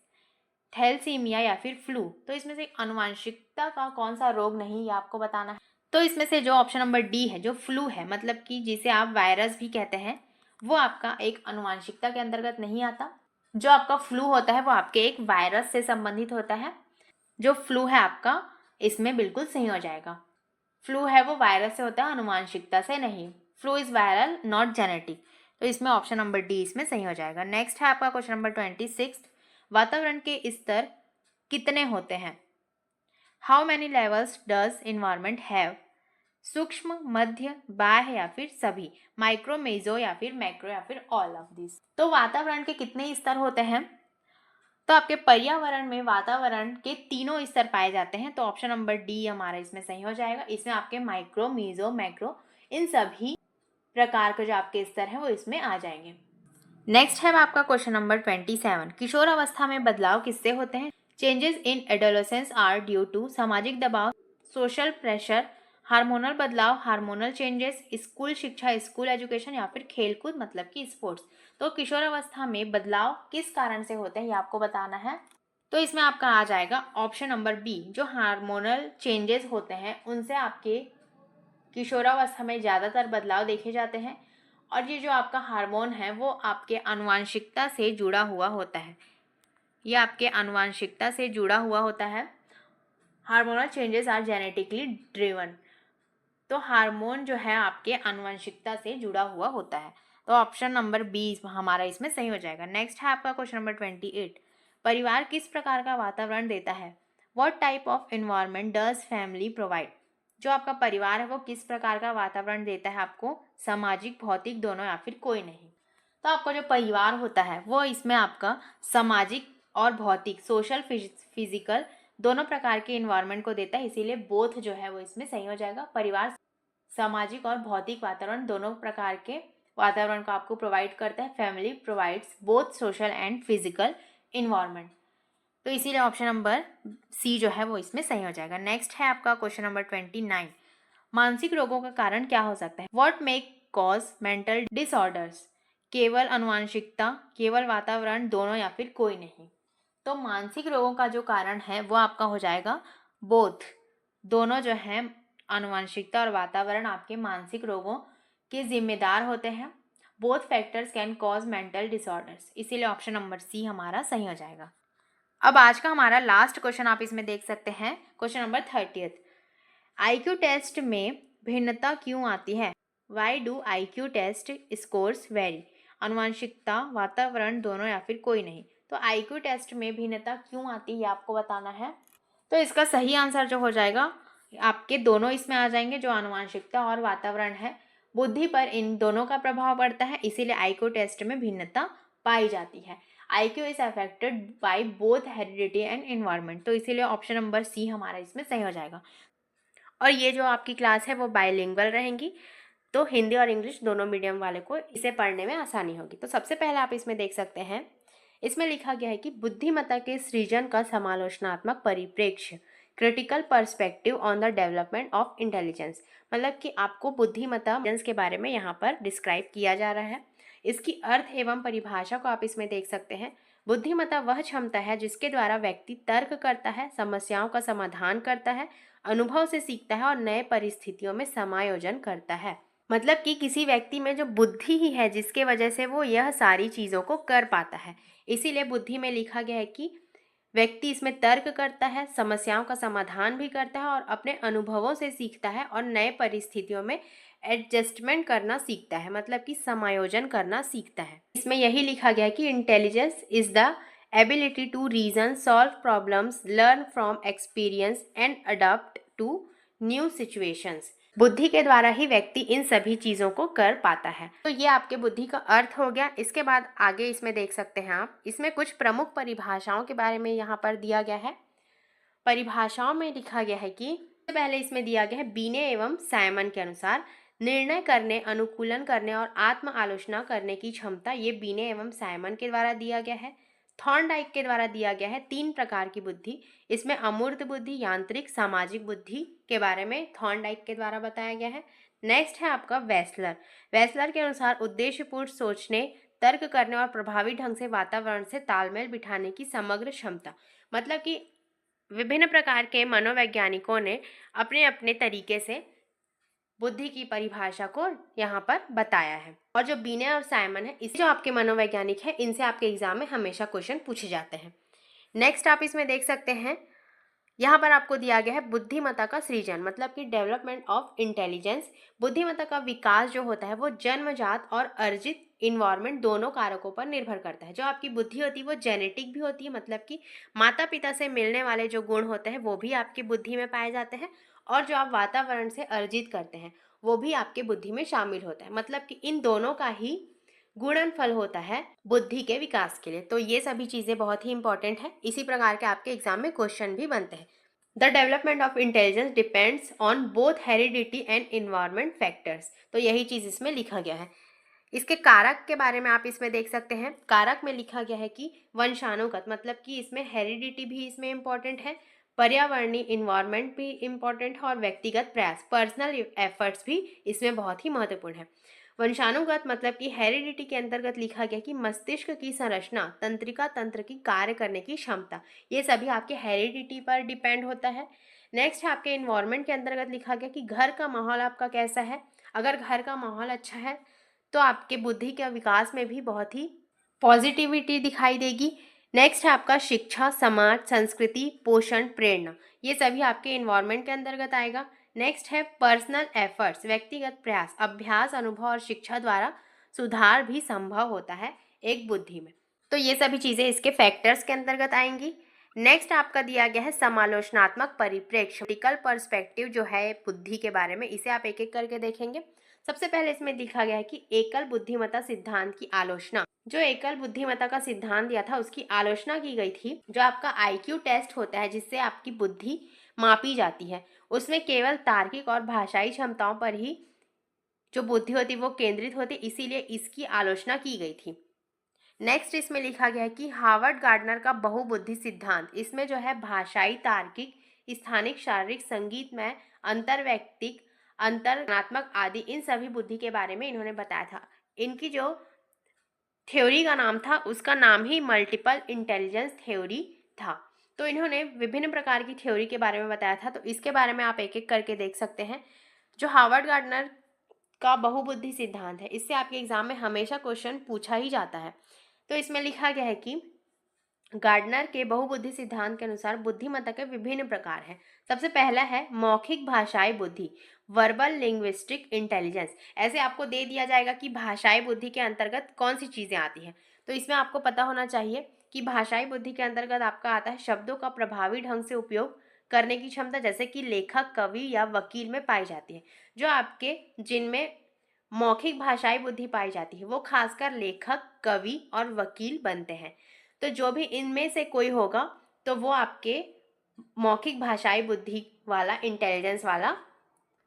thalassaemia या फिर फ्लू। तो इसमें से अनुवांशिकता का कौन सा रोग नहीं ये आपको बताना है। तो इसमें से जो ऑप्शन नंबर डी है, जो फ्लू है, मतलब कि जिसे आप वायरस भी कहते हैं, वो आपका एक अनुवांशिकता के अंतर्गत नहीं आता। जो आपका फ्लू होता है वो आपके एक वायरस से संबंधित होता है। जो फ्लू है आपका इसमें बिल्कुल सही हो जाएगा। फ्लू है वो वायरस से होता है, अनुवांशिकता से नहीं। Flu is viral not genetic. तो इसमें ऑप्शन नंबर डी इसमें सही हो जाएगा। नेक्स्ट है आपका क्वेश्चन नंबर 26। वातावरण के स्तर कितने होते हैं? How many levels does environment have. सूक्ष्म, मध्य, बाह्य या फिर सभी। माइक्रो, मेजो या फिर मैक्रो या फिर ऑल ऑफ दिस। तो वातावरण के कितने स्तर होते हैं? तो आपके पर्यावरण में वातावरण के तीनों स्तर पाए जाते हैं। तो ऑप्शन नंबर डी हमारा इसमें सही हो जाएगा। इसमें आपके माइक्रो, मेजो, मैक्रो, इन सभी प्रकार के जो आपके स्तर हैं वो इसमें आ जाएंगे। नेक्स्ट है आपका क्वेश्चन नंबर 27। किशोर अवस्था में बदलाव किससे होते हैं? Changes in adolescence are due to सामाजिक दबाव, सोशल प्रेशर, हार्मोनल बदलाव, हार्मोनल चेंजेस, स्कूल शिक्षा, स्कूल एजुकेशन या फिर खेलकूद मतलब कि स्पोर्ट्स। तो किशोर अवस्था में बदलाव किस कारण से होते हैं ये आपको बताना है। तो इसमें आपका आ जाएगा ऑप्शन नंबर बी। जो हार्मोनल चेंजेस होते हैं उनसे आपके किशोरावस्था में ज़्यादातर बदलाव देखे जाते हैं। और ये जो आपका हार्मोन है वो आपके आनुवांशिकता से जुड़ा हुआ होता है। ये आपके आनुवांशिकता से जुड़ा हुआ होता है। Hormonal changes are genetically driven. तो हार्मोन जो है आपके आनुवंशिकता से जुड़ा हुआ होता है। तो ऑप्शन नंबर बी हमारा इसमें सही हो जाएगा। नेक्स्ट है आपका क्वेश्चन नंबर 28। परिवार किस प्रकार का वातावरण देता है? What type of environment does family provide. जो आपका परिवार है वो किस प्रकार का वातावरण देता है आपको? सामाजिक, भौतिक, दोनों या फिर कोई नहीं। तो आपका जो परिवार होता है वो इसमें आपका सामाजिक और भौतिक, सोशल, फिजिकल, दोनों प्रकार के इन्वायरमेंट को देता है। इसीलिए बोथ जो है वो इसमें सही हो जाएगा। परिवार सामाजिक और भौतिक वातावरण दोनों प्रकार के वातावरण को आपको प्रोवाइड करता है। Family provides both social and physical environment. तो इसीलिए ऑप्शन नंबर सी जो है वो इसमें सही हो जाएगा। नेक्स्ट है आपका क्वेश्चन नंबर 29। मानसिक रोगों का कारण क्या हो सकता है? What make cause mental disorders. केवल अनुवांशिकता, केवल वातावरण, दोनों या फिर कोई नहीं। तो मानसिक रोगों का जो कारण है वो आपका हो जाएगा बोथ, दोनों जो हैं आनुवंशिकता और वातावरण आपके मानसिक रोगों के जिम्मेदार होते हैं। Both factors can cause mental disorders, इसीलिए ऑप्शन नंबर सी हमारा सही हो जाएगा। अब आज का हमारा लास्ट क्वेश्चन आप इसमें देख सकते हैं, क्वेश्चन नंबर 30। आईक्यू टेस्ट में भिन्नता क्यों आती है? Why do IQ test scores vary? आनुवंशिकता, वातावरण, दोनों या फिर कोई नहीं। तो आईक्यू टेस्ट में भिन्नता क्यों आती है आपको बताना है। तो इसका सही आंसर जो हो जाएगा, आपके दोनों इसमें आ जाएंगे, जो आनुवंशिकता और वातावरण है। बुद्धि पर इन दोनों का प्रभाव पड़ता है, इसीलिए आईक्यू टेस्ट में भिन्नता पाई जाती है। IQ is affected by both heredity and environment, तो इसीलिए ऑप्शन नंबर सी हमारा इसमें सही हो जाएगा। और ये जो आपकी क्लास है वो बायलिंगुअल रहेंगी, तो हिंदी और इंग्लिश दोनों मीडियम वाले को इसे पढ़ने में आसानी होगी। तो सबसे पहले आप इसमें देख सकते हैं, इसमें लिखा गया है कि बुद्धिमत्ता के सृजन का समालोचनात्मक परिप्रेक्ष्य, critical perspective on the development of intelligence. मतलब कि आपको बुद्धिमत्ता के बारे में यहाँ पर डिस्क्राइब किया जा रहा है। इसकी अर्थ एवं परिभाषा को आप इसमें देख सकते हैं। बुद्धिमत्ता वह क्षमता है जिसके द्वारा व्यक्ति तर्क करता है, समस्याओं का समाधान करता है, अनुभव से सीखता है और नए परिस्थितियों में समायोजन करता है। मतलब कि किसी व्यक्ति में जो बुद्धि ही है जिसके वजह से वो यह सारी चीज़ों को कर पाता है। इसीलिए बुद्धि में लिखा गया है कि व्यक्ति इसमें तर्क करता है, समस्याओं का समाधान भी करता है और अपने अनुभवों से सीखता है और नए परिस्थितियों में एडजस्टमेंट करना सीखता है, मतलब कि समायोजन करना सीखता है। इसमें यही लिखा गया है कि intelligence is the ability to reason, solve problems, learn from experience and adopt to new situations. बुद्धि के द्वारा ही व्यक्ति इन सभी चीज़ों को कर पाता है। तो ये आपके बुद्धि का अर्थ हो गया। इसके बाद आगे इसमें देख सकते हैं आप, इसमें कुछ प्रमुख परिभाषाओं के बारे में यहाँ पर दिया गया है। परिभाषाओं में लिखा गया है कि सबसे पहले इसमें दिया गया है बीने एवं साइमन के अनुसार निर्णय करने, अनुकूलन करने और आत्म आलोचना करने की क्षमता, ये बीने एवं साइमन के द्वारा दिया गया है। थॉर्नडाइक के द्वारा दिया गया है 3 प्रकार की बुद्धि। इसमें अमूर्त बुद्धि, यांत्रिक, सामाजिक बुद्धि के बारे में थॉर्नडाइक के द्वारा बताया गया है। नेक्स्ट है आपका वेस्लर। वेस्लर के अनुसार उद्देश्यपूर्ण सोचने, तर्क करने और प्रभावी ढंग से वातावरण से तालमेल बिठाने की समग्र क्षमता। मतलब कि विभिन्न प्रकार के मनोवैज्ञानिकों ने अपने अपने तरीके से बुद्धि की परिभाषा को यहाँ पर बताया है। और जो बीने और साइमन है, इस जो आपके मनोवैज्ञानिक है, इनसे आपके एग्जाम में हमेशा क्वेश्चन पूछे जाते हैं। नेक्स्ट आप इसमें देख सकते हैं, यहाँ पर आपको दिया गया है बुद्धिमत्ता का सृजन, मतलब कि डेवलपमेंट ऑफ इंटेलिजेंस। बुद्धिमत्ता का विकास जो होता है वो जन्मजात और अर्जित इन्वायरमेंट दोनों कारकों पर निर्भर करता है। जो आपकी बुद्धि होती है वो जेनेटिक भी होती है, मतलब कि माता पिता से मिलने वाले जो गुण होते हैं वो भी आपकी बुद्धि में पाए जाते हैं, और जो आप वातावरण से अर्जित करते हैं वो भी आपके बुद्धि में शामिल होता है। मतलब कि इन दोनों का ही गुणनफल होता है बुद्धि के विकास के लिए। तो ये सभी चीज़ें बहुत ही इंपॉर्टेंट है, इसी प्रकार के आपके एग्जाम में क्वेश्चन भी बनते हैं। The development of intelligence depends on both heredity and environment factors. तो यही चीज़ इसमें लिखा गया है। इसके कारक के बारे में आप इसमें देख सकते हैं। कारक में लिखा गया है कि वंशानुगत, मतलब कि इसमें हेरिडिटी भी इसमें इम्पॉर्टेंट है, पर्यावरणीय इन्वायरमेंट भी इम्पॉर्टेंट है, और व्यक्तिगत प्रयास, पर्सनल एफर्ट्स भी इसमें बहुत ही महत्वपूर्ण है। वंशानुगत मतलब कि हेरिडिटी के अंतर्गत लिखा गया कि मस्तिष्क की संरचना, तंत्रिका तंत्र की कार्य करने की क्षमता, ये सभी आपके हेरिडिटी पर डिपेंड होता है। नेक्स्ट है आपके इन्वायरमेंट के अंतर्गत लिखा गया कि घर का माहौल आपका कैसा है। अगर घर का माहौल अच्छा है तो आपके बुद्धि के विकास में भी बहुत ही पॉजिटिविटी दिखाई देगी। नेक्स्ट है आपका शिक्षा, समाज, संस्कृति, पोषण, प्रेरणा, ये सभी आपके इन्वायरमेंट के अंतर्गत आएगा। नेक्स्ट है पर्सनल एफर्ट्स, व्यक्तिगत प्रयास, अभ्यास, अनुभव और शिक्षा द्वारा सुधार भी संभव होता है एक बुद्धि में। तो ये सभी चीज़ें इसके फैक्टर्स के अंतर्गत आएंगी। नेक्स्ट आपका दिया गया है समालोचनात्मक परिप्रेक्ष्य, क्रिटिकल पर्सपेक्टिव जो है बुद्धि के बारे में, इसे आप एक एक करके देखेंगे। सबसे पहले इसमें लिखा गया है कि एकल बुद्धिमत्ता सिद्धांत की आलोचना। जो एकल बुद्धिमत्ता का सिद्धांत दिया था उसकी आलोचना की गई थी। जो आपका आईक्यू टेस्ट होता है जिससे आपकी बुद्धि मापी जाती है, उसमें केवल तार्किक और भाषाई क्षमताओं पर ही जो बुद्धि होती वो केंद्रित होती, इसीलिए इसकी आलोचना की गई थी। नेक्स्ट इसमें लिखा गया है कि हार्वर्ड गार्डनर का बहुबुद्धि सिद्धांत, इसमें जो है भाषाई, तार्किक, स्थानिक, शारीरिक, संगीतमय, अंतर्वैयक्तिक, अंतरनात्मक आदि इन सभी बुद्धि के बारे में इन्होंने बताया था। इनकी जो थ्योरी का नाम था उसका नाम ही मल्टीपल इंटेलिजेंस थ्योरी था। तो इन्होंने विभिन्न प्रकार की थ्योरी के बारे में बताया था, तो इसके बारे में आप एक एक करके देख सकते हैं। जो हार्वर्ड गार्डनर का बहुबुद्धि सिद्धांत है, इससे आपके एग्जाम में हमेशा क्वेश्चन पूछा ही जाता है। तो इसमें लिखा गया है कि गार्डनर के बहुबुद्धि सिद्धांत के अनुसार बुद्धिमत्ता के विभिन्न प्रकार हैं। सबसे पहला है मौखिक भाषाई बुद्धि, वर्बल लिंग्विस्टिक इंटेलिजेंस। ऐसे आपको दे दिया जाएगा कि भाषाई बुद्धि के अंतर्गत कौन सी चीजें आती हैं, तो इसमें आपको पता होना चाहिए कि भाषाई बुद्धि के अंतर्गत आपका आता है शब्दों का प्रभावी ढंग से उपयोग करने की क्षमता, जैसे कि लेखक, कवि या वकील में पाई जाती है। जो आपके जिनमें मौखिक भाषाई बुद्धि पाई जाती है वो खासकर लेखक, कवि और वकील बनते हैं। तो जो भी इनमें से कोई होगा तो वो आपके मौखिक भाषाई बुद्धि वाला, इंटेलिजेंस वाला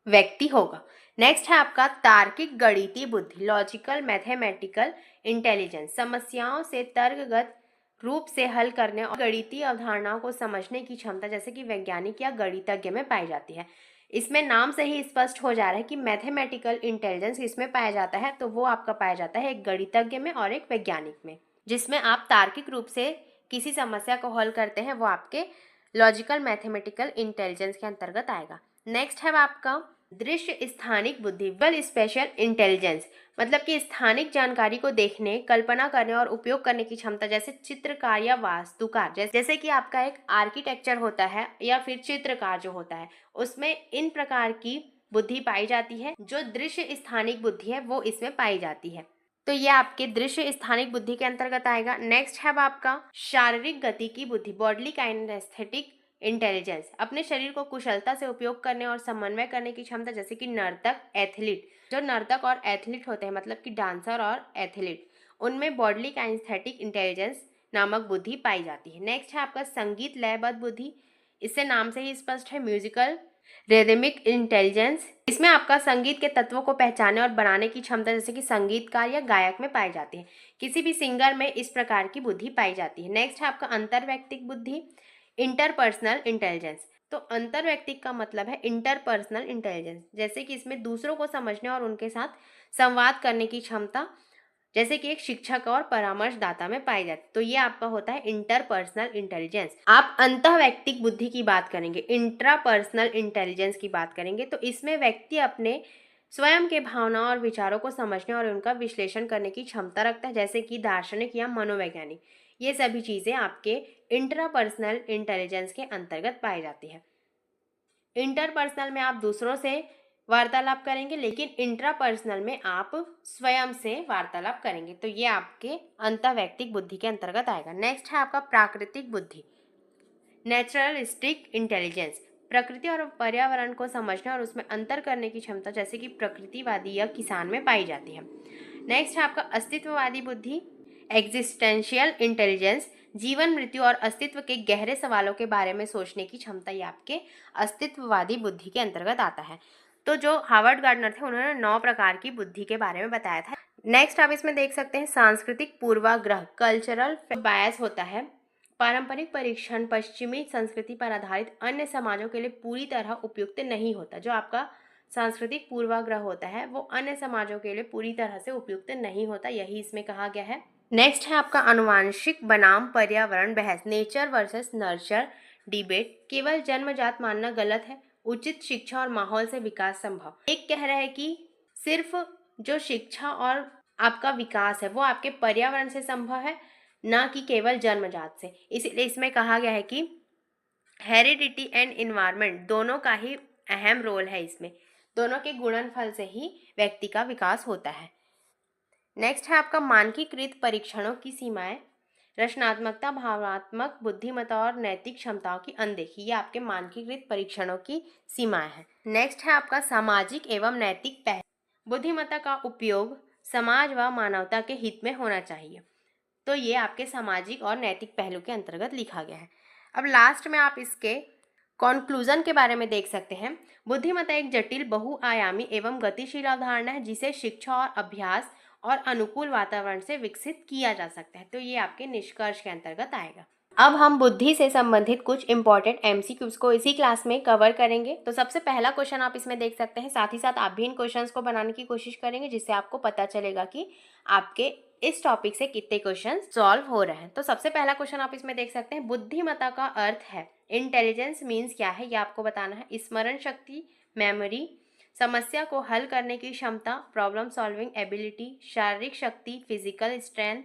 व्यक्ति होगा। नेक्स्ट है आपका तार्किक गणितीय बुद्धि, लॉजिकल मैथमेटिकल इंटेलिजेंस। समस्याओं से तर्कगत रूप से हल करने और गणितीय अवधारणाओं को समझने की क्षमता, जैसे कि वैज्ञानिक या गणितज्ञ में पाई जाती है। इसमें नाम से ही स्पष्ट हो जा रहा है कि मैथमेटिकल इंटेलिजेंस इसमें पाया जाता है, तो वो आपका पाया जाता है एक गणितज्ञ में और एक वैज्ञानिक में। जिसमें आप तार्किक रूप से किसी समस्या को हल करते हैं वो आपके लॉजिकल मैथमेटिकल इंटेलिजेंस के अंतर्गत आएगा। नेक्स्ट है आपका दृश्य स्थानिक बुद्धि, विजुअल स्पेशल इंटेलिजेंस, मतलब कि स्थानिक जानकारी को देखने, कल्पना करने और उपयोग करने की क्षमता, जैसे चित्रकार या वास्तुकार। जैसे कि आपका एक आर्किटेक्चर होता है या फिर चित्रकार जो होता है, उसमें इन प्रकार की बुद्धि पाई जाती है। जो दृश्य स्थानिक बुद्धि है वो इसमें पाई जाती है, तो ये आपके दृश्य स्थानिक बुद्धि के अंतर्गत आएगा। नेक्स्ट है आपका शारीरिक गति की बुद्धि, बॉडली काइनेस्थेटिक इंटेलिजेंस, अपने शरीर को कुशलता से उपयोग करने और समन्वय करने की क्षमता, जैसे कि नर्तक, एथलीट। जो नर्तक और एथलीट होते हैं, मतलब कि डांसर और एथलीट, उनमें बॉडली काइनेस्थेटिक इंटेलिजेंस नामक बुद्धि पाई जाती है। नेक्स्ट है आपका संगीत लयबद्ध बुद्धि, इससे नाम से ही स्पष्ट है, म्यूजिकल रिदमिक इंटेलिजेंस। इसमें आपका संगीत के तत्वों को पहचानने और बनाने की क्षमता, जैसे कि संगीतकार या गायक में पाई जाती है। किसी भी सिंगर में इस प्रकार की बुद्धि पाई जाती है। नेक्स्ट है आपका अंतर्वैयक्तिक बुद्धि, इंटरपर्सनल इंटेलिजेंस। तो अंतर्वैयक्तिक का मतलब है इंटरपर्सनल इंटेलिजेंस, जैसे कि इसमें दूसरों को समझने और उनके साथ संवाद करने की क्षमता, जैसे कि एक शिक्षक और परामर्शदाता में पाई जाती है। तो ये आपका होता है इंटरपर्सनल इंटेलिजेंस। आप अंतःवैयक्तिक बुद्धि की बात करेंगे, इंट्रापर्सनल इंटेलिजेंस की बात करेंगे, तो इसमें व्यक्ति अपने स्वयं के भावनाओं और विचारों को समझने और उनका विश्लेषण करने की क्षमता रखता है, जैसे कि दार्शनिक या मनोवैज्ञानिक। ये सभी चीजें आपके इंट्रापर्सनल इंटेलिजेंस के अंतर्गत पाई जाती है। इंटरपर्सनल में आप दूसरों से वार्तालाप करेंगे, लेकिन इंट्रापर्सनल में आप स्वयं से वार्तालाप करेंगे, तो ये आपके अंतःवैयक्तिक बुद्धि के अंतर्गत आएगा। नेक्स्ट है आपका प्राकृतिक बुद्धि, नेचुरलिस्टिक इंटेलिजेंस, प्रकृति और पर्यावरण को समझने और उसमें अंतर करने की क्षमता, जैसे कि प्रकृतिवादी या किसान में पाई जाती है। नेक्स्ट है आपका अस्तित्ववादी बुद्धि, एग्जिस्टेंशियल इंटेलिजेंस, जीवन, मृत्यु और अस्तित्व के गहरे सवालों के बारे में सोचने की क्षमता, ये आपके अस्तित्ववादी बुद्धि के अंतर्गत आता है। तो जो हार्वर्ड गार्डनर थे उन्होंने 9 प्रकार की बुद्धि के बारे में बताया था। नेक्स्ट आप इसमें देख सकते हैं सांस्कृतिक पूर्वाग्रह, कल्चरल बायस होता है। पारंपरिक परीक्षण पश्चिमी संस्कृति पर आधारित अन्य समाजों के लिए पूरी तरह उपयुक्त नहीं होता। जो आपका सांस्कृतिक पूर्वाग्रह होता है वो अन्य समाजों के लिए पूरी तरह से उपयुक्त नहीं होता, यही इसमें कहा गया है। नेक्स्ट है आपका अनुवांशिक बनाम पर्यावरण बहस, नेचर वर्सेस नर्चर डिबेट, केवल जन्मजात मानना गलत है, उचित शिक्षा और माहौल से विकास संभव। एक कह रहा है कि सिर्फ जो शिक्षा और आपका विकास है वो आपके पर्यावरण से संभव है, ना कि केवल जन्मजात से। इसलिए इसमें कहा गया है कि हेरिडिटी एंड इन्वायरमेंट दोनों का ही अहम रोल है, इसमें दोनों के गुणनफल से ही व्यक्ति का विकास होता है। नेक्स्ट है आपका मानकीकृत परीक्षणों की सीमाएं, रचनात्मकता, भावनात्मक बुद्धिमत्ता और नैतिक क्षमताओं की अनदेखी, ये आपके मानकीकृत परीक्षणों की सीमाएं हैं। नेक्स्ट है आपका सामाजिक एवं नैतिक पहलू, बुद्धिमत्ता का उपयोग समाज व मानवता के हित में होना चाहिए, तो ये आपके सामाजिक और नैतिक पहलू के अंतर्गत लिखा गया है। अब लास्ट में आप इसके कॉन्क्लूजन के बारे में देख सकते हैं। बुद्धिमत्ता एक जटिल, बहुआयामी एवं गतिशील अवधारणा है जिसे शिक्षा और अभ्यास और अनुकूल वातावरण से विकसित किया जा सकता है, तो ये आपके निष्कर्ष के अंतर्गत आएगा। अब हम बुद्धि से संबंधित कुछ इंपॉर्टेंट एमसीक्यूज को इसी क्लास में कवर करेंगे। तो सबसे पहला क्वेश्चन आप इसमें देख सकते हैं, साथ ही साथ आप भी इन क्वेश्चंस को बनाने की कोशिश करेंगे, जिससे आपको पता चलेगा कि आपके इस टॉपिक से कितने क्वेश्चन सॉल्व हो रहे हैं। तो सबसे पहला क्वेश्चन आप इसमें देख सकते हैं, बुद्धिमत्ता का अर्थ है। इंटेलिजेंस मीन्स क्या है, ये आपको बताना है। स्मरण शक्ति, मेमोरी, समस्या को हल करने की क्षमता, प्रॉब्लम सॉल्विंग एबिलिटी, शारीरिक शक्ति, फिजिकल स्ट्रेंथ,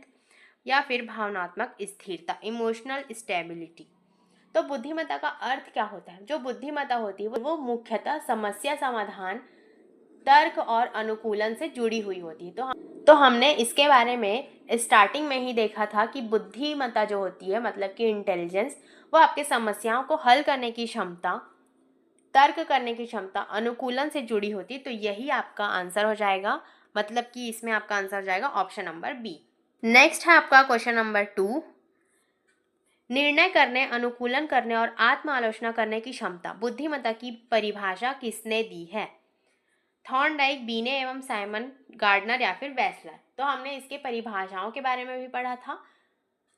या फिर भावनात्मक स्थिरता, इमोशनल स्टेबिलिटी। तो बुद्धिमत्ता का अर्थ क्या होता है? जो बुद्धिमत्ता होती है वो मुख्यतः समस्या समाधान, तर्क और अनुकूलन से जुड़ी हुई होती है। तो हमने इसके बारे में स्टार्टिंग में ही देखा था कि बुद्धिमत्ता जो होती है, मतलब कि इंटेलिजेंस, वो आपके समस्याओं को हल करने की क्षमता, तर्क करने की क्षमता, अनुकूलन से जुड़ी होती है। तो यही आपका आंसर हो जाएगा, मतलब कि इसमें आपका आंसर हो जाएगा ऑप्शन नंबर बी। नेक्स्ट है आपका क्वेश्चन नंबर 2, निर्णय करने, अनुकूलन करने और आत्म आलोचना करने की क्षमता, बुद्धिमत्ता की परिभाषा किसने दी है? थॉर्नडाइक, बीने एवं साइमन, गार्डनर या फिर वेस्लर। तो हमने इसके परिभाषाओं के बारे में भी पढ़ा था।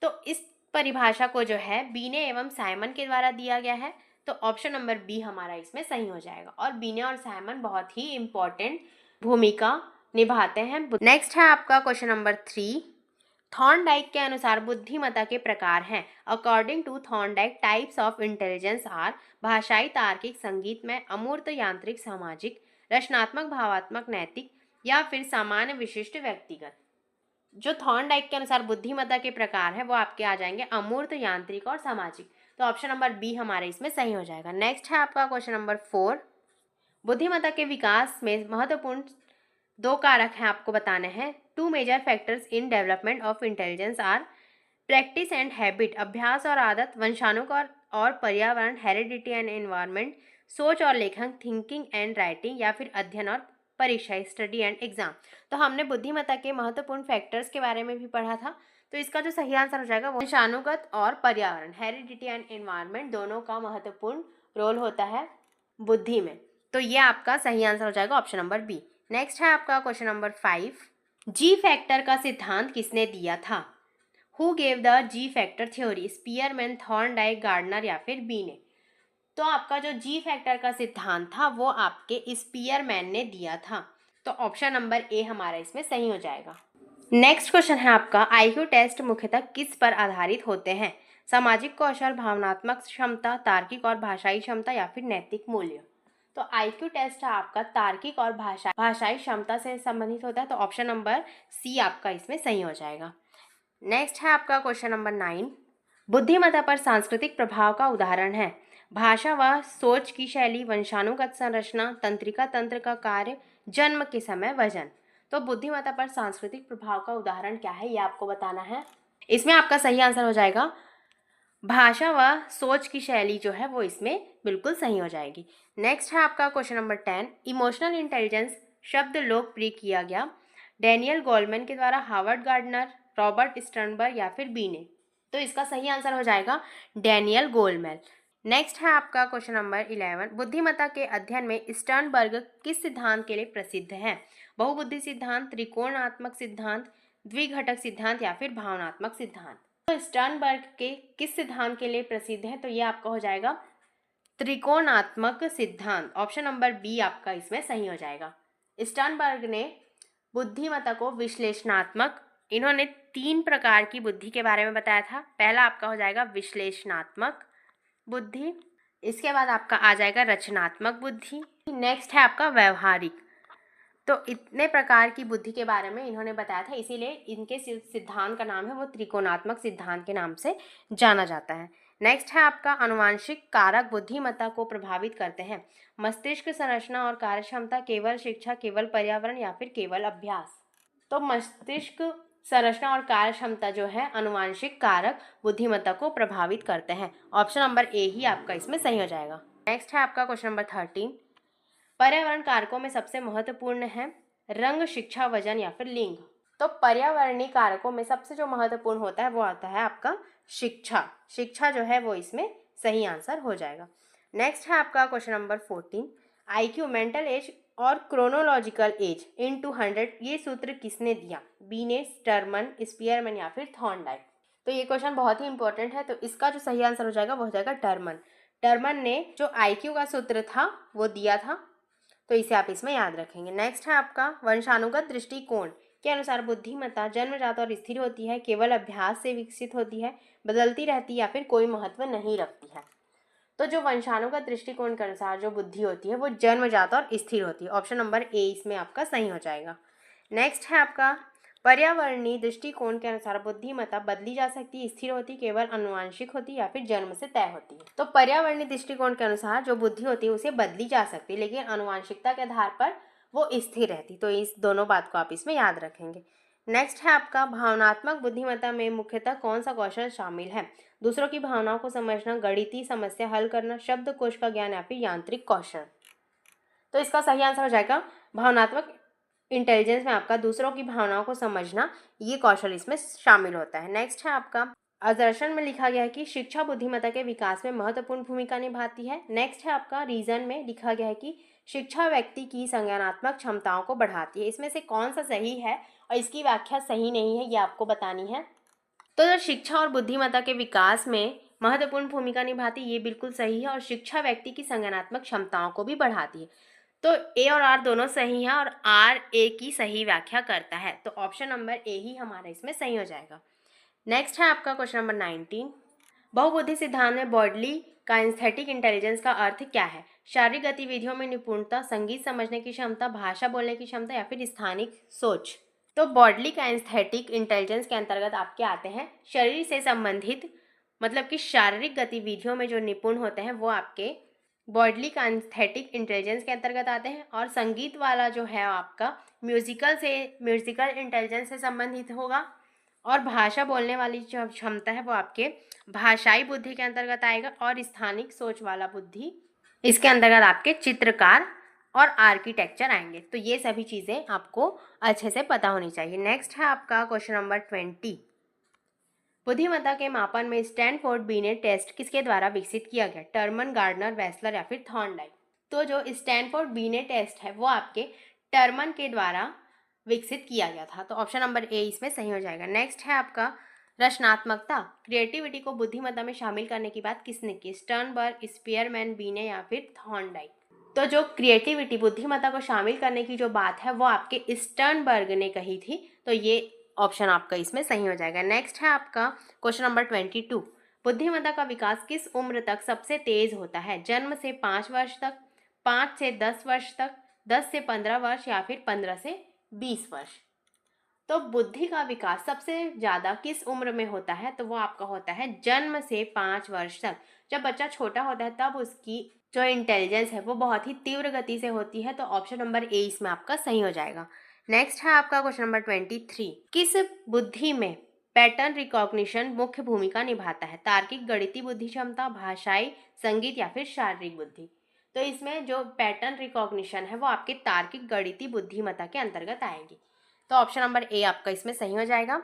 तो इस परिभाषा को जो है बीने एवं साइमन के द्वारा दिया गया है। तो ऑप्शन नंबर बी हमारा इसमें सही हो जाएगा। और बीने और साइमन बहुत ही इंपॉर्टेंट भूमिका निभाते हैं। नेक्स्ट है आपका क्वेश्चन नंबर 3, थॉर्नडाइक के अनुसार बुद्धिमत्ता के प्रकार हैं। According to Thorndike, types of intelligence are भाषाई, तार्किक, संगीतमय, अमूर्त, यांत्रिक, सामाजिक, रचनात्मक, भावात्मक, नैतिक, या फिर सामान्य, विशिष्ट, व्यक्तिगत। जो थॉर्नडाइक के अनुसार बुद्धिमत्ता के प्रकार है वो आपके आ जाएंगे अमूर्त, यांत्रिक और सामाजिक। तो ऑप्शन नंबर बी हमारे इसमें सही हो जाएगा। नेक्स्ट है आपका क्वेश्चन नंबर 4, बुद्धिमत्ता के विकास में महत्वपूर्ण 2 कारक हैं, आपको बताने हैं। 2 major factors in development of intelligence are practice and habit, अभ्यास और आदत, वंशानुगत और पर्यावरण, हेरिडिटी एंड एनवायरनमेंट, सोच और लेखन, थिंकिंग एंड राइटिंग, या फिर अध्ययन और परीक्षा, स्टडी एंड एग्जाम। तो हमने बुद्धिमत्ता के महत्वपूर्ण फैक्टर्स के बारे में भी पढ़ा था। तो इसका जो सही आंसर हो जाएगा वो वंशानुगत और पर्यावरण, हेरिडिटी एंड एनवायरनमेंट, दोनों का महत्वपूर्ण रोल होता है बुद्धि में। तो ये आपका सही आंसर हो जाएगा ऑप्शन नंबर बी। नेक्स्ट है आपका क्वेश्चन नंबर 5, जी फैक्टर का सिद्धांत किसने दिया था? Who gave the G factor theory, Spearman, Thorndike, Gardner या फिर बीने। तो आपका जो जी फैक्टर का सिद्धांत था वो आपके स्पीयरमैन ने दिया था। तो ऑप्शन नंबर ए हमारा इसमें सही हो जाएगा। नेक्स्ट क्वेश्चन है आपका, आईक्यू टेस्ट मुख्यतः किस पर आधारित होते हैं? सामाजिक कौशल, भावनात्मक क्षमता, तार्किक और भाषाई क्षमता, या फिर नैतिक मूल्य। तो आईक्यू टेस्ट है आपका तार्किक और भाषाई क्षमता से संबंधित होता है। तो ऑप्शन नंबर सी आपका इसमें सही हो जाएगा। नेक्स्ट है आपका क्वेश्चन नंबर 9, बुद्धिमत्ता पर सांस्कृतिक प्रभाव का उदाहरण है। भाषा व सोच की शैली, वंशानुगत संरचना, तंत्रिका तंत्र का कार्य, जन्म के समय वजन। तो बुद्धिमत्ता पर सांस्कृतिक प्रभाव का उदाहरण क्या है ये आपको बताना है। इसमें आपका सही आंसर हो जाएगा भाषा व सोच की शैली जो है वो इसमें बिल्कुल सही हो जाएगी। नेक्स्ट है आपका क्वेश्चन नंबर 10, इमोशनल इंटेलिजेंस शब्द लोकप्रिय किया गया। डैनियल गोलमैन के द्वारा, हार्वर्ड गार्डनर, रॉबर्ट स्टर्नबर्ग या फिर बीने। तो इसका सही आंसर हो जाएगा डैनियल गोलमैन। नेक्स्ट है आपका क्वेश्चन नंबर 11, बुद्धिमत्ता के अध्ययन में स्टर्नबर्ग किस सिद्धांत के लिए प्रसिद्ध है? बहुबुद्धि सिद्धांत, त्रिकोणात्मक सिद्धांत, द्विघटक सिद्धांत या फिर भावनात्मक सिद्धांत। तो स्टर्नबर्ग के किस सिद्धांत के लिए प्रसिद्ध है? तो ये आपका हो जाएगा त्रिकोणात्मक सिद्धांत। ऑप्शन नंबर बी आपका इसमें सही हो जाएगा। स्टर्नबर्ग ने बुद्धिमत्ता को विश्लेषणात्मक, इन्होंने 3 प्रकार की बुद्धि के बारे में बताया था। पहला आपका हो जाएगा विश्लेषणात्मक बुद्धि, इसके बाद आपका आ जाएगा रचनात्मक बुद्धि, नेक्स्ट है आपका व्यवहारिक। तो इतने प्रकार की बुद्धि के बारे में इन्होंने बताया था, इसीलिए इनके सिद्धांत का नाम है वो त्रिकोणात्मक सिद्धांत के नाम से जाना जाता है। नेक्स्ट है आपका अनुवांशिक कारक बुद्धिमत्ता को प्रभावित करते हैं। मस्तिष्क संरचना और कार्यक्षमता, केवल शिक्षा, केवल पर्यावरण या फिर केवल अभ्यास। तो मस्तिष्क संरचना और कार्य क्षमता जो है अनुवांशिक कारक बुद्धिमत्ता को प्रभावित करते हैं। ऑप्शन नंबर ए ही आपका इसमें सही हो जाएगा। नेक्स्ट है आपका क्वेश्चन नंबर 13, पर्यावरण कारकों में सबसे महत्वपूर्ण है रंग, शिक्षा, वजन या फिर लिंग। तो पर्यावरणीय कारकों में सबसे जो महत्वपूर्ण होता है वो आता है आपका शिक्षा। शिक्षा जो है वो इसमें सही आंसर हो जाएगा। नेक्स्ट है आपका question number 14, IQ, mental as और क्रोनोलॉजिकल एज इनटू 100, ये सूत्र किसने दिया? बीने, स्टर्मन, स्पीयरमैन या फिर थॉर्नडाइक। तो ये क्वेश्चन बहुत ही इंपॉर्टेंट है। तो इसका जो सही आंसर हो जाएगा वो हो जाएगा टर्मन। टर्मन ने जो आईक्यू का सूत्र था वो दिया था, तो इसे आप इसमें याद रखेंगे। नेक्स्ट है आपका वंशानुगत दृष्टिकोण के अनुसार बुद्धिमत्ता जन्मजात और स्थिर होती है, केवल अभ्यास से विकसित होती है, बदलती रहती है या फिर कोई महत्व नहीं रखती है। तो जो वंशानुगत दृष्टिकोण के अनुसार जो बुद्धि होती है वो जन्मजात और स्थिर होती है। ऑप्शन नंबर ए इसमें आपका सही हो जाएगा। नेक्स्ट है आपका पर्यावरणीय दृष्टिकोण के अनुसार बुद्धिमत्ता बदली जा सकती है, स्थिर होती, केवल आनुवांशिक होती या फिर जन्म से तय होती है। तो पर्यावरणीय दृष्टिकोण के अनुसार जो बुद्धि होती है उसे बदली जा सकती है, लेकिन आनुवांशिकता के आधार पर वो स्थिर रहती। तो इस दोनों बात को आप इसमें याद रखेंगे। नेक्स्ट है आपका भावनात्मक बुद्धिमत्ता में मुख्यतः कौन सा कौशल शामिल है? दूसरों की भावनाओं को समझना, गणितीय समस्या हल करना, शब्दकोश का ज्ञान या फिर यांत्रिक कौशल। तो इसका सही आंसर हो जाएगा भावनात्मक इंटेलिजेंस में आपका दूसरों की भावनाओं को समझना, ये कौशल इसमें शामिल होता है। नेक्स्ट है आपका आदर्शन में लिखा गया है कि शिक्षा बुद्धिमत्ता के विकास में महत्वपूर्ण भूमिका निभाती है। नेक्स्ट है आपका रीजन में लिखा गया है कि शिक्षा व्यक्ति की संज्ञानात्मक क्षमताओं को बढ़ाती है। इसमें से कौन सा सही है और इसकी व्याख्या सही नहीं है ये आपको बतानी है। तो जो शिक्षा और बुद्धिमत्ता के विकास में महत्वपूर्ण भूमिका निभाती है ये बिल्कुल सही है, और शिक्षा व्यक्ति की संज्ञानात्मक क्षमताओं को भी बढ़ाती है। तो ए और आर दोनों सही हैं और आर ए की सही व्याख्या करता है। तो ऑप्शन नंबर ए ही हमारा इसमें सही हो जाएगा। नेक्स्ट है आपका क्वेश्चन नंबर 19। बहुबुद्धि सिद्धांत में बॉडली काइनेस्थेटिक इंटेलिजेंस का अर्थ क्या है? शारीरिक गतिविधियों में निपुणता, संगीत समझने की क्षमता, भाषा बोलने की क्षमता या फिर स्थानिक सोच। तो बॉडली काइनेस्थेटिक इंटेलिजेंस के अंतर्गत आपके आते हैं शरीर से संबंधित, मतलब कि शारीरिक गतिविधियों में जो निपुण होते हैं वो आपके बॉडली काइनेस्थेटिक इंटेलिजेंस के अंतर्गत आते हैं, और संगीत वाला जो है आपका म्यूजिकल इंटेलिजेंस से संबंधित होगा, और भाषा बोलने वाली जो क्षमता है वो आपके भाषाई बुद्धि के अंतर्गत आएगा, और स्थानिक सोच वाला बुद्धि इसके अंतर्गत आपके चित्रकार और आर्किटेक्चर आएंगे। तो ये सभी चीज़ें आपको अच्छे से पता होनी चाहिए। नेक्स्ट है आपका क्वेश्चन नंबर 20। बुद्धिमत्ता के मापन में स्टैनफोर्ड बीनेट टेस्ट किसके द्वारा विकसित किया गया? टर्मन, गार्डनर, वेस्लर या फिर थॉर्नडाइक। तो जो स्टैनफोर्ड बीनेट टेस्ट है वो आपके टर्मन के द्वारा विकसित किया गया था। तो ऑप्शन नंबर ए इसमें सही हो जाएगा। नेक्स्ट है आपका रचनात्मकता, क्रिएटिविटी को बुद्धिमत्ता में शामिल करने की बात किसने की? स्टर्नबर्ग, स्पीयरमैन, बीने या फिर थॉर्नडाइक। तो जो क्रिएटिविटी बुद्धिमत्ता को शामिल करने की जो बात है वो आपके स्टर्नबर्ग ने कही थी। तो ये ऑप्शन आपका इसमें सही हो जाएगा। नेक्स्ट है आपका क्वेश्चन नंबर 22। बुद्धिमत्ता का विकास किस उम्र तक सबसे तेज होता है? जन्म से 5 वर्ष तक, 5 से 10 वर्ष तक, 10 से 15 वर्ष या फिर 15 से 20 वर्ष। तो बुद्धि का विकास सबसे ज़्यादा किस उम्र में होता है? तो वो आपका होता है जन्म से 5 वर्ष तक। जब बच्चा छोटा होता है तब उसकी जो इंटेलिजेंस है वो बहुत ही तीव्र गति से होती है। तो ऑप्शन नंबर ए इसमें आपका सही हो जाएगा। नेक्स्ट है आपका क्वेश्चन नंबर 23। किस बुद्धि में पैटर्न रिकॉग्निशन मुख्य भूमिका निभाता है? तार्किक, गणितीय बुद्धि क्षमता, भाषाई, संगीत या फिर शारीरिक बुद्धि। तो इसमें जो पैटर्न रिकॉग्निशन है वो आपके तार्किक गणितीय बुद्धिमत्ता के अंतर्गत आएगी। तो ऑप्शन नंबर ए आपका इसमें सही हो जाएगा।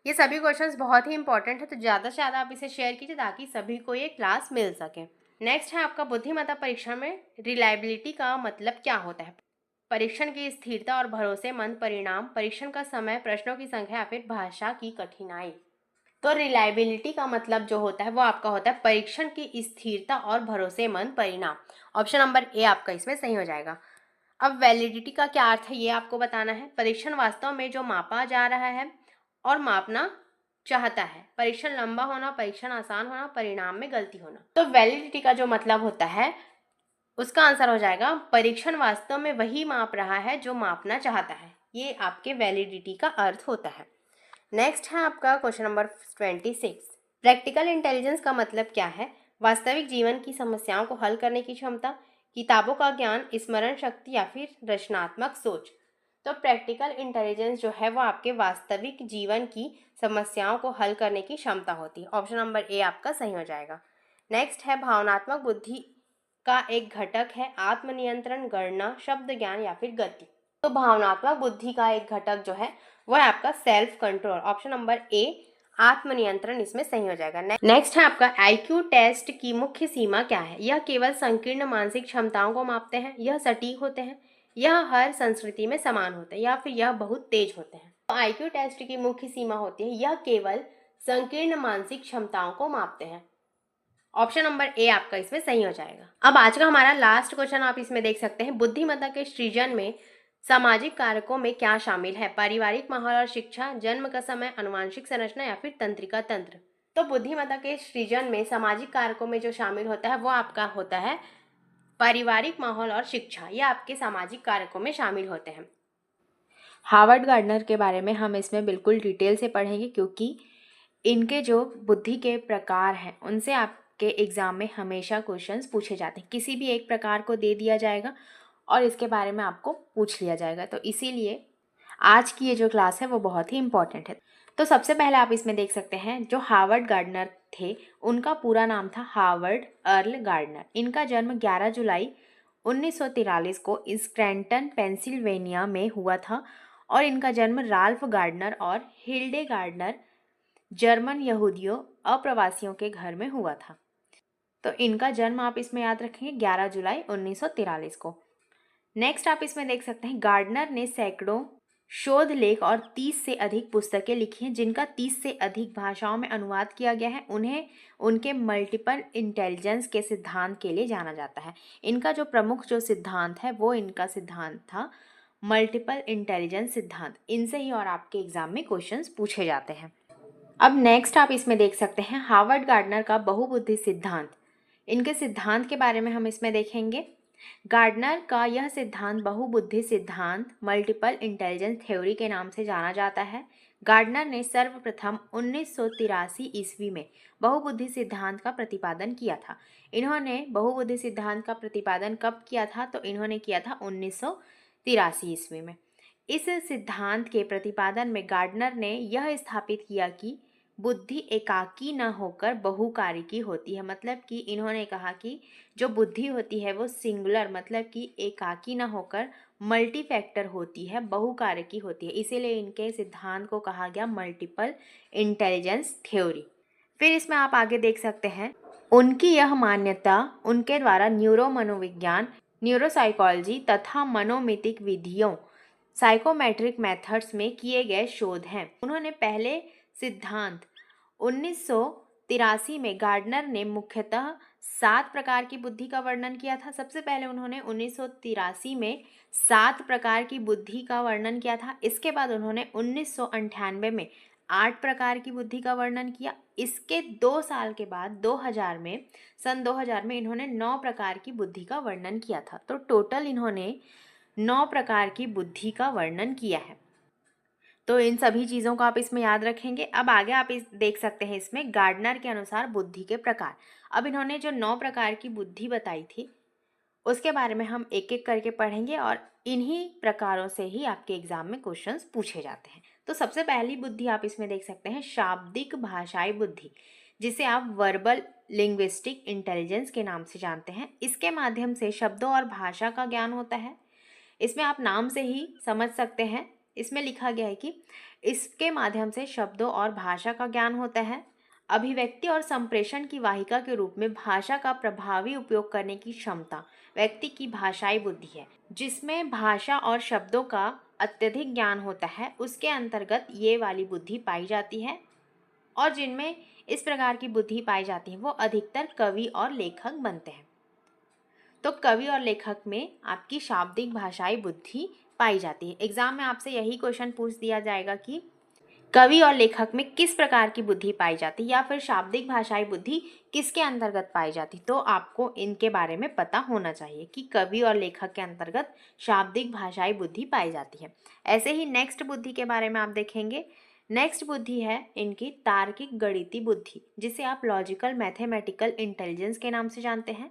ये सभी क्वेश्चंस बहुत ही इंपॉर्टेंट है, तो ज़्यादा से ज़्यादा आप इसे शेयर कीजिए ताकि सभी को ये क्लास मिल सके। नेक्स्ट है आपका बुद्धिमत्ता परीक्षण में रिलायबिलिटी का मतलब क्या होता है? परीक्षण की स्थिरता और भरोसेमंद परिणाम, परीक्षण का समय, प्रश्नों की संख्या या फिर भाषा की कठिनाई। तो रिलायबिलिटी का मतलब जो होता है वो आपका होता है परीक्षण की स्थिरता और भरोसेमंद परिणाम। ऑप्शन नंबर ए आपका इसमें सही हो जाएगा। अब वैलिडिटी का क्या अर्थ है ये आपको बताना है। परीक्षण वास्तव में जो मापा जा रहा है और मापना चाहता है। परीक्षण लंबा होना, परीक्षण आसान होना, परिणाम में गलती होना। तो वैलिडिटी का जो मतलब होता है उसका आंसर हो जाएगा परीक्षण वास्तव में वही माप रहा है जो मापना चाहता है। ये आपके वैलिडिटी का अर्थ होता है। नेक्स्ट है आपका क्वेश्चन नंबर 26। प्रैक्टिकल इंटेलिजेंस का मतलब क्या है? वास्तविक जीवन की समस्याओं को हल करने की क्षमता, किताबों का ज्ञान, स्मरण शक्ति या फिर रचनात्मक सोच। तो प्रैक्टिकल इंटेलिजेंस जो है वो आपके वास्तविक जीवन की समस्याओं को हल करने की क्षमता होती है। ऑप्शन नंबर ए आपका सही हो जाएगा। नेक्स्ट है भावनात्मक बुद्धि का एक घटक है आत्मनियंत्रण, गणना, शब्द ज्ञान या फिर गति। तो भावनात्मक बुद्धि का एक घटक जो है वह है आपका self control. Option number A आत्मनियंत्रण इसमें सही हो जाएगा। नेक्स्ट है आपका आईक्यू टेस्ट की मुख्य सीमा क्या है? यह केवल संकीर्ण मानसिक क्षमताओं को मापते हैं, यह सटीक होते हैं, यह हर संस्कृति में समान होते हैं या फिर यह बहुत तेज होते हैं। तो आईक्यू टेस्ट की मुख्य सीमा होती है यह केवल संकीर्ण मानसिक क्षमताओं को मापते हैं। ऑप्शन नंबर ए आपका इसमें सही हो जाएगा। अब आज का हमारा लास्ट क्वेश्चन आप इसमें देख सकते हैं। बुद्धिमत्ता के सृजन में सामाजिक कारकों में क्या शामिल है? पारिवारिक माहौल और शिक्षा, जन्म का समय, आनुवंशिक संरचना या फिर तंत्रिका तंत्र। तो बुद्धिमत्ता के सृजन में सामाजिक कारकों में जो शामिल होता है वो आपका होता है पारिवारिक माहौल और शिक्षा। ये आपके सामाजिक कारकों में शामिल होते हैं। हार्वर्ड गार्डनर के बारे में हम इसमें बिल्कुल डिटेल से पढ़ेंगे, क्योंकि इनके जो बुद्धि के प्रकार हैं उनसे आपके एग्ज़ाम में हमेशा क्वेश्चंस पूछे जाते हैं। किसी भी एक प्रकार को दे दिया जाएगा और इसके बारे में आपको पूछ लिया जाएगा, तो इसीलिए आज की ये जो क्लास है वो बहुत ही इम्पॉर्टेंट है। तो सबसे पहले आप इसमें देख सकते हैं जो हार्वर्ड गार्डनर थे उनका पूरा नाम था हार्वर्ड अर्ल गार्डनर। इनका जन्म 11 जुलाई 1943 को स्क्रैंटन पेंसिल्वेनिया में हुआ था और इनका जन्म राल्फ गार्डनर और हिल्डे गार्डनर जर्मन यहूदियों अप्रवासियों के घर में हुआ था। तो इनका जन्म आप इसमें याद रखेंगे 11 जुलाई 1943 को। नेक्स्ट आप इसमें देख सकते हैं गार्डनर ने सैकड़ों शोध लेख और 30 से अधिक पुस्तकें लिखी हैं जिनका 30 से अधिक भाषाओं में अनुवाद किया गया है। उन्हें उनके मल्टीपल इंटेलिजेंस के सिद्धांत के लिए जाना जाता है। इनका जो प्रमुख जो सिद्धांत है वो इनका सिद्धांत था मल्टीपल इंटेलिजेंस सिद्धांत। इनसे ही और आपके एग्जाम में क्वेश्चंस पूछे जाते हैं। अब नेक्स्ट आप इसमें देख सकते हैं हार्वर्ड गार्डनर का बहुबुद्धि सिद्धांत। इनके सिद्धांत के बारे में हम इसमें देखेंगे। गार्डनर का यह सिद्धांत बहुबुद्धि सिद्धांत मल्टीपल इंटेलिजेंस थ्योरी के नाम से जाना जाता है। गार्डनर ने सर्वप्रथम 1983 ईस्वी में बहुबुद्धि सिद्धांत का प्रतिपादन किया था। इन्होंने बहुबुद्धि सिद्धांत का प्रतिपादन कब किया था? तो इन्होंने किया था 1983 ईस्वी में। इस सिद्धांत के प्रतिपादन में गार्डनर ने यह स्थापित किया कि बुद्धि एकाकी न होकर बहुकारिकी होती है। मतलब कि इन्होंने कहा कि जो बुद्धि होती है वो सिंगुलर मतलब कि एकाकी न होकर मल्टी फैक्टर होती है, बहुकारकी होती है। इसीलिए इनके सिद्धांत को कहा गया मल्टीपल इंटेलिजेंस थ्योरी। फिर इसमें आप आगे देख सकते हैं उनकी यह मान्यता उनके द्वारा न्यूरो मनोविज्ञान, न्यूरोसाइकोलॉजी तथा मनोमितिक विधियों साइकोमेट्रिक मेथड्स में किए गए शोध हैं। उन्होंने पहले सिद्धांत 1983 में गार्डनर ने मुख्यतः 7 प्रकार की बुद्धि का वर्णन किया था। सबसे पहले उन्होंने 1983 में 7 प्रकार की बुद्धि का वर्णन किया था। इसके बाद उन्होंने 1998 में 8 प्रकार की बुद्धि का वर्णन किया। इसके 2 साल के बाद सन 2000 में इन्होंने 9 प्रकार की बुद्धि का वर्णन किया था। तो टोटल इन्होंने 9 प्रकार की बुद्धि का वर्णन किया है। तो इन सभी चीज़ों को आप इसमें याद रखेंगे। अब आगे आप इस देख सकते हैं इसमें गार्डनर के अनुसार बुद्धि के प्रकार। अब इन्होंने जो 9 प्रकार की बुद्धि बताई थी उसके बारे में हम एक एक करके पढ़ेंगे और इन्हीं प्रकारों से ही आपके एग्जाम में क्वेश्चंस पूछे जाते हैं। तो सबसे पहली बुद्धि आप इसमें देख सकते हैं शाब्दिक भाषाई बुद्धि, जिसे आप वर्बल लिंग्विस्टिक इंटेलिजेंस के नाम से जानते हैं। इसके माध्यम से शब्दों और भाषा का ज्ञान होता है। इसमें आप नाम से ही समझ सकते हैं, इसमें लिखा गया है कि इसके माध्यम से शब्दों और भाषा का ज्ञान होता है। अभिव्यक्ति और संप्रेषण की वाहिका के रूप में भाषा का प्रभावी उपयोग करने की क्षमता व्यक्ति की भाषाई बुद्धि है। जिसमें भाषा और शब्दों का अत्यधिक ज्ञान होता है उसके अंतर्गत ये वाली बुद्धि पाई जाती है। और जिनमें इस प्रकार की बुद्धि पाई जाती है वो अधिकतर कवि और लेखक बनते हैं। तो कवि और लेखक में आपकी शाब्दिक भाषाई बुद्धि पाई जाती है। एग्जाम में आपसे यही क्वेश्चन पूछ दिया जाएगा कि कवि और लेखक में किस प्रकार की बुद्धि पाई जाती है या फिर शाब्दिक भाषाई बुद्धि किसके अंतर्गत पाई जाती। तो आपको इनके बारे में पता होना चाहिए कि कवि और लेखक के अंतर्गत शाब्दिक भाषाई बुद्धि पाई जाती है। ऐसे ही नेक्स्ट बुद्धि के बारे में आप देखेंगे। नेक्स्ट बुद्धि है इनकी तार्किक गणितीय बुद्धि, जिसे आप लॉजिकल मैथमेटिकल इंटेलिजेंस के नाम से जानते हैं।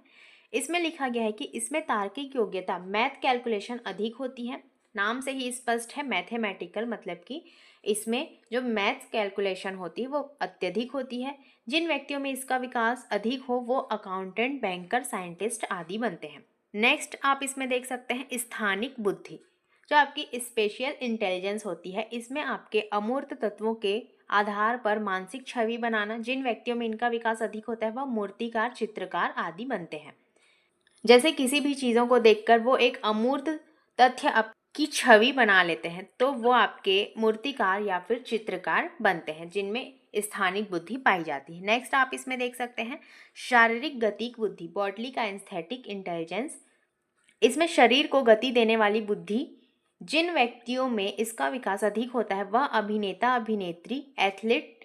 इसमें लिखा गया है कि इसमें तार्किक योग्यता मैथ कैलकुलेशन अधिक होती है। नाम से ही स्पष्ट है मैथमेटिकल मतलब कि इसमें जो मैथ्स कैलकुलेशन होती है वो अत्यधिक होती है। जिन व्यक्तियों में इसका विकास अधिक हो वो अकाउंटेंट, बैंकर, साइंटिस्ट आदि बनते हैं। नेक्स्ट आप इसमें देख सकते हैं स्थानिक बुद्धि, जो आपकी स्पेशियल इंटेलिजेंस होती है। इसमें आपके अमूर्त तत्वों के आधार पर मानसिक छवि बनाना। जिन व्यक्तियों में इनका विकास अधिक होता है वह मूर्तिकार, चित्रकार आदि बनते हैं। जैसे किसी भी चीज़ों को देखकर वो एक अमूर्त तथ्य की छवि बना लेते हैं तो वो आपके मूर्तिकार या फिर चित्रकार बनते हैं, जिनमें स्थानिक बुद्धि पाई जाती है। नेक्स्ट आप इसमें देख सकते हैं शारीरिक गतिक बुद्धि, बॉडली का एस्थेटिक इंटेलिजेंस। इसमें शरीर को गति देने वाली बुद्धि जिन व्यक्तियों में इसका विकास अधिक होता है वह अभिनेता, अभिनेत्री, एथलीट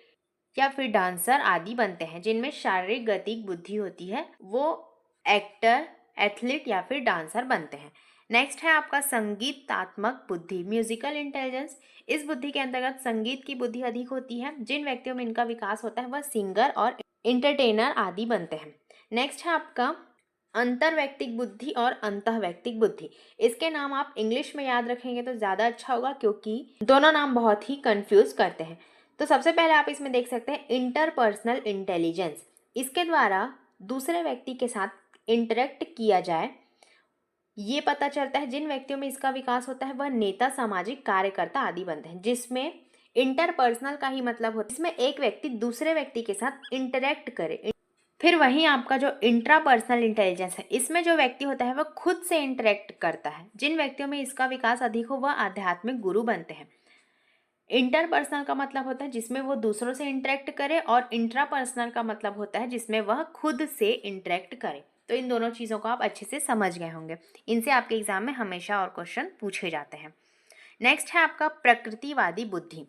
या फिर डांसर आदि बनते हैं। जिनमें शारीरिक गतिक बुद्धि होती है वो एक्टर, एथलीट या फिर डांसर बनते हैं। नेक्स्ट है आपका संगीतात्मक बुद्धि, म्यूजिकल इंटेलिजेंस। इस बुद्धि के अंतर्गत संगीत की बुद्धि अधिक होती है। जिन व्यक्तियों में इनका विकास होता है वह सिंगर और इंटरटेनर आदि बनते हैं। नेक्स्ट है आपका अंतर्वैयक्तिक बुद्धि और अंतःवैयक्तिक बुद्धि। इसके नाम आप इंग्लिश में याद रखेंगे तो ज़्यादा अच्छा होगा, क्योंकि दोनों नाम बहुत ही कंफ्यूज करते हैं। तो सबसे पहले आप इसमें देख सकते हैं इंटरपर्सनल इंटेलिजेंस। इसके द्वारा दूसरे व्यक्ति के साथ इंटरेक्ट किया जाए, ये पता चलता है। जिन व्यक्तियों में इसका विकास होता है वह नेता, सामाजिक कार्यकर्ता आदि बनते हैं। जिसमें इंटरपर्सनल का ही मतलब होता है इसमें एक व्यक्ति दूसरे व्यक्ति के साथ इंटरेक्ट करे। फिर वहीं आपका जो इंट्रापर्सनल इंटेलिजेंस है, इसमें जो व्यक्ति होता है वह खुद से इंटरेक्ट करता है। जिन व्यक्तियों में इसका विकास अधिक हो वह आध्यात्मिक गुरु बनते हैं। इंटरपर्सनल का मतलब होता है जिसमें वो दूसरों से इंटरेक्ट करे, और इंट्रापर्सनल का मतलब होता है जिसमें वह खुद से इंटरेक्ट करे। तो इन दोनों चीज़ों को आप अच्छे से समझ गए होंगे। इनसे आपके एग्जाम में हमेशा और क्वेश्चन पूछे जाते हैं। नेक्स्ट है आपका प्रकृतिवादी बुद्धि,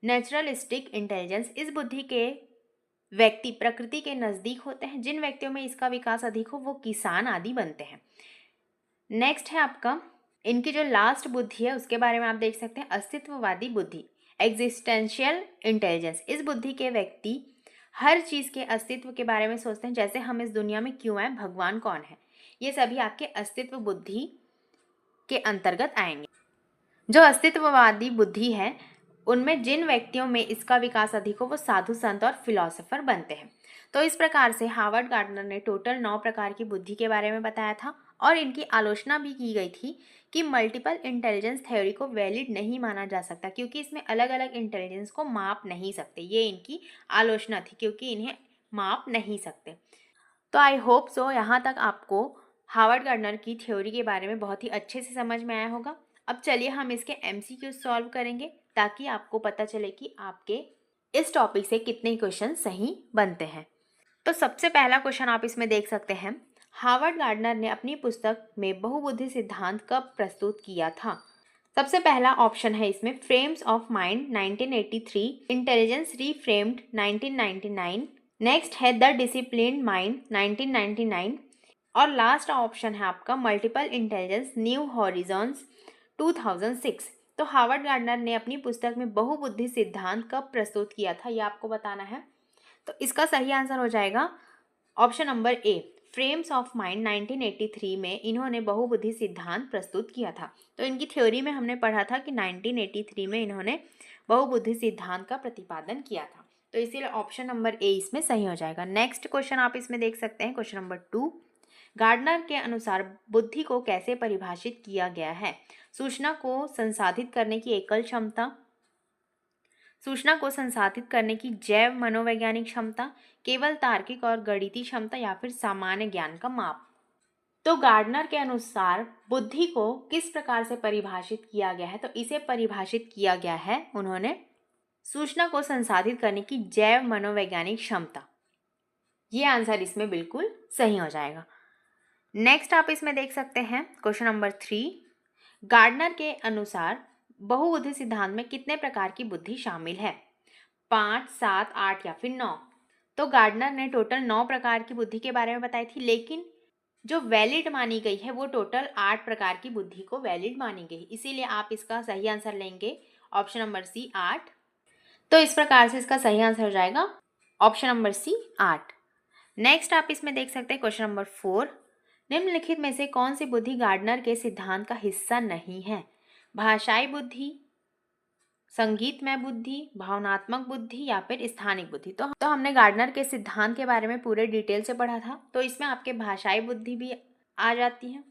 नेचुरलिस्टिक इंटेलिजेंस। इस बुद्धि के व्यक्ति प्रकृति के नज़दीक होते हैं। जिन व्यक्तियों में इसका विकास अधिक हो वो किसान आदि बनते हैं। नेक्स्ट है आपका इनकी जो लास्ट बुद्धि है उसके बारे में आप देख सकते हैं अस्तित्ववादी बुद्धि, एग्जिस्टेंशियल इंटेलिजेंस। इस बुद्धि के व्यक्ति हर चीज़ के अस्तित्व के बारे में सोचते हैं, जैसे हम इस दुनिया में क्यों आए, भगवान कौन है। ये सभी आपके अस्तित्व बुद्धि के अंतर्गत आएंगे। जो अस्तित्ववादी बुद्धि है उनमें जिन व्यक्तियों में इसका विकास अधिक हो वो साधु, संत और फिलोसोफर बनते हैं। तो इस प्रकार से हार्वर्ड गार्डनर ने टोटल 9 प्रकार की बुद्धि के बारे में बताया था, और इनकी आलोचना भी की गई थी कि मल्टीपल इंटेलिजेंस थ्योरी को वैलिड नहीं माना जा सकता, क्योंकि इसमें अलग अलग इंटेलिजेंस को माप नहीं सकते। ये इनकी आलोचना थी, क्योंकि इन्हें माप नहीं सकते। तो आई होप सो यहाँ तक आपको हार्वर्ड गार्डनर की थ्योरी के बारे में बहुत ही अच्छे से समझ में आया होगा। अब चलिए हम इसके MCQ सॉल्व करेंगे, ताकि आपको पता चले कि आपके इस टॉपिक से कितने क्वेश्चन सही बनते हैं। तो सबसे पहला क्वेश्चन आप इसमें देख सकते हैं, हार्वर्ड गार्डनर ने अपनी पुस्तक में बहुबुद्धि सिद्धांत कब प्रस्तुत किया था। सबसे पहला ऑप्शन है इसमें frames of mind 1983, intelligence reframed 1999, next है द डिसिप्लिन्ड माइंड 1999, और लास्ट ऑप्शन है आपका मल्टीपल इंटेलिजेंस न्यू हॉरिजॉन्स 2006। तो हार्वर्ड गार्डनर ने अपनी पुस्तक में बहुबुद्धि सिद्धांत कब प्रस्तुत किया था, ये आपको बताना है। तो इसका सही आंसर हो जाएगा option number A, frames of mind 1983 में इन्होंने बहुबुद्धि सिद्धांत प्रस्तुत किया था। तो इनकी थ्योरी में हमने पढ़ा था कि 1983 में इन्होंने बहुबुद्धि सिद्धांत का प्रतिपादन किया था। तो इसीलिए ऑप्शन नंबर ए इसमें सही हो जाएगा। नेक्स्ट क्वेश्चन आप इसमें देख सकते हैं, क्वेश्चन नंबर 2, गार्डनर के अनुसार बुद्धि को कैसे परिभाषित किया गया है। सूचना को संसाधित करने की एकल क्षमता, सूचना को संसाधित करने की जैव मनोवैज्ञानिक क्षमता, केवल तार्किक और गणितीय क्षमता, या फिर सामान्य ज्ञान का माप। तो गार्डनर के अनुसार बुद्धि को किस प्रकार से परिभाषित किया गया है, तो इसे परिभाषित किया गया है उन्होंने सूचना को संसाधित करने की जैव मनोवैज्ञानिक क्षमता। ये आंसर इसमें बिल्कुल सही हो जाएगा। नेक्स्ट आप इसमें देख सकते हैं क्वेश्चन नंबर 3, गार्डनर के अनुसार बहुबुद्धि सिद्धांत में कितने प्रकार की बुद्धि शामिल है, 5, 7, 8 या फिर 9। तो गार्डनर ने टोटल 9 प्रकार की बुद्धि के बारे में बताई थी, लेकिन जो वैलिड मानी गई है वो टोटल 8 प्रकार की बुद्धि को वैलिड मानी गई। इसीलिए आप इसका सही आंसर लेंगे ऑप्शन नंबर सी 8। तो इस प्रकार से इसका सही आंसर हो जाएगा ऑप्शन नंबर सी 8। नेक्स्ट आप इसमें देख सकते हैं क्वेश्चन नंबर 4, निम्नलिखित में से कौन सी बुद्धि गार्डनर के सिद्धांत का हिस्सा नहीं है, भाषाई बुद्धि, संगीतमय बुद्धि, भावनात्मक बुद्धि, या फिर स्थानिक बुद्धि। तो हमने गार्डनर के सिद्धांत के बारे में पूरे डिटेल से पढ़ा था। तो इसमें आपके भाषाई बुद्धि भी आ जाती है,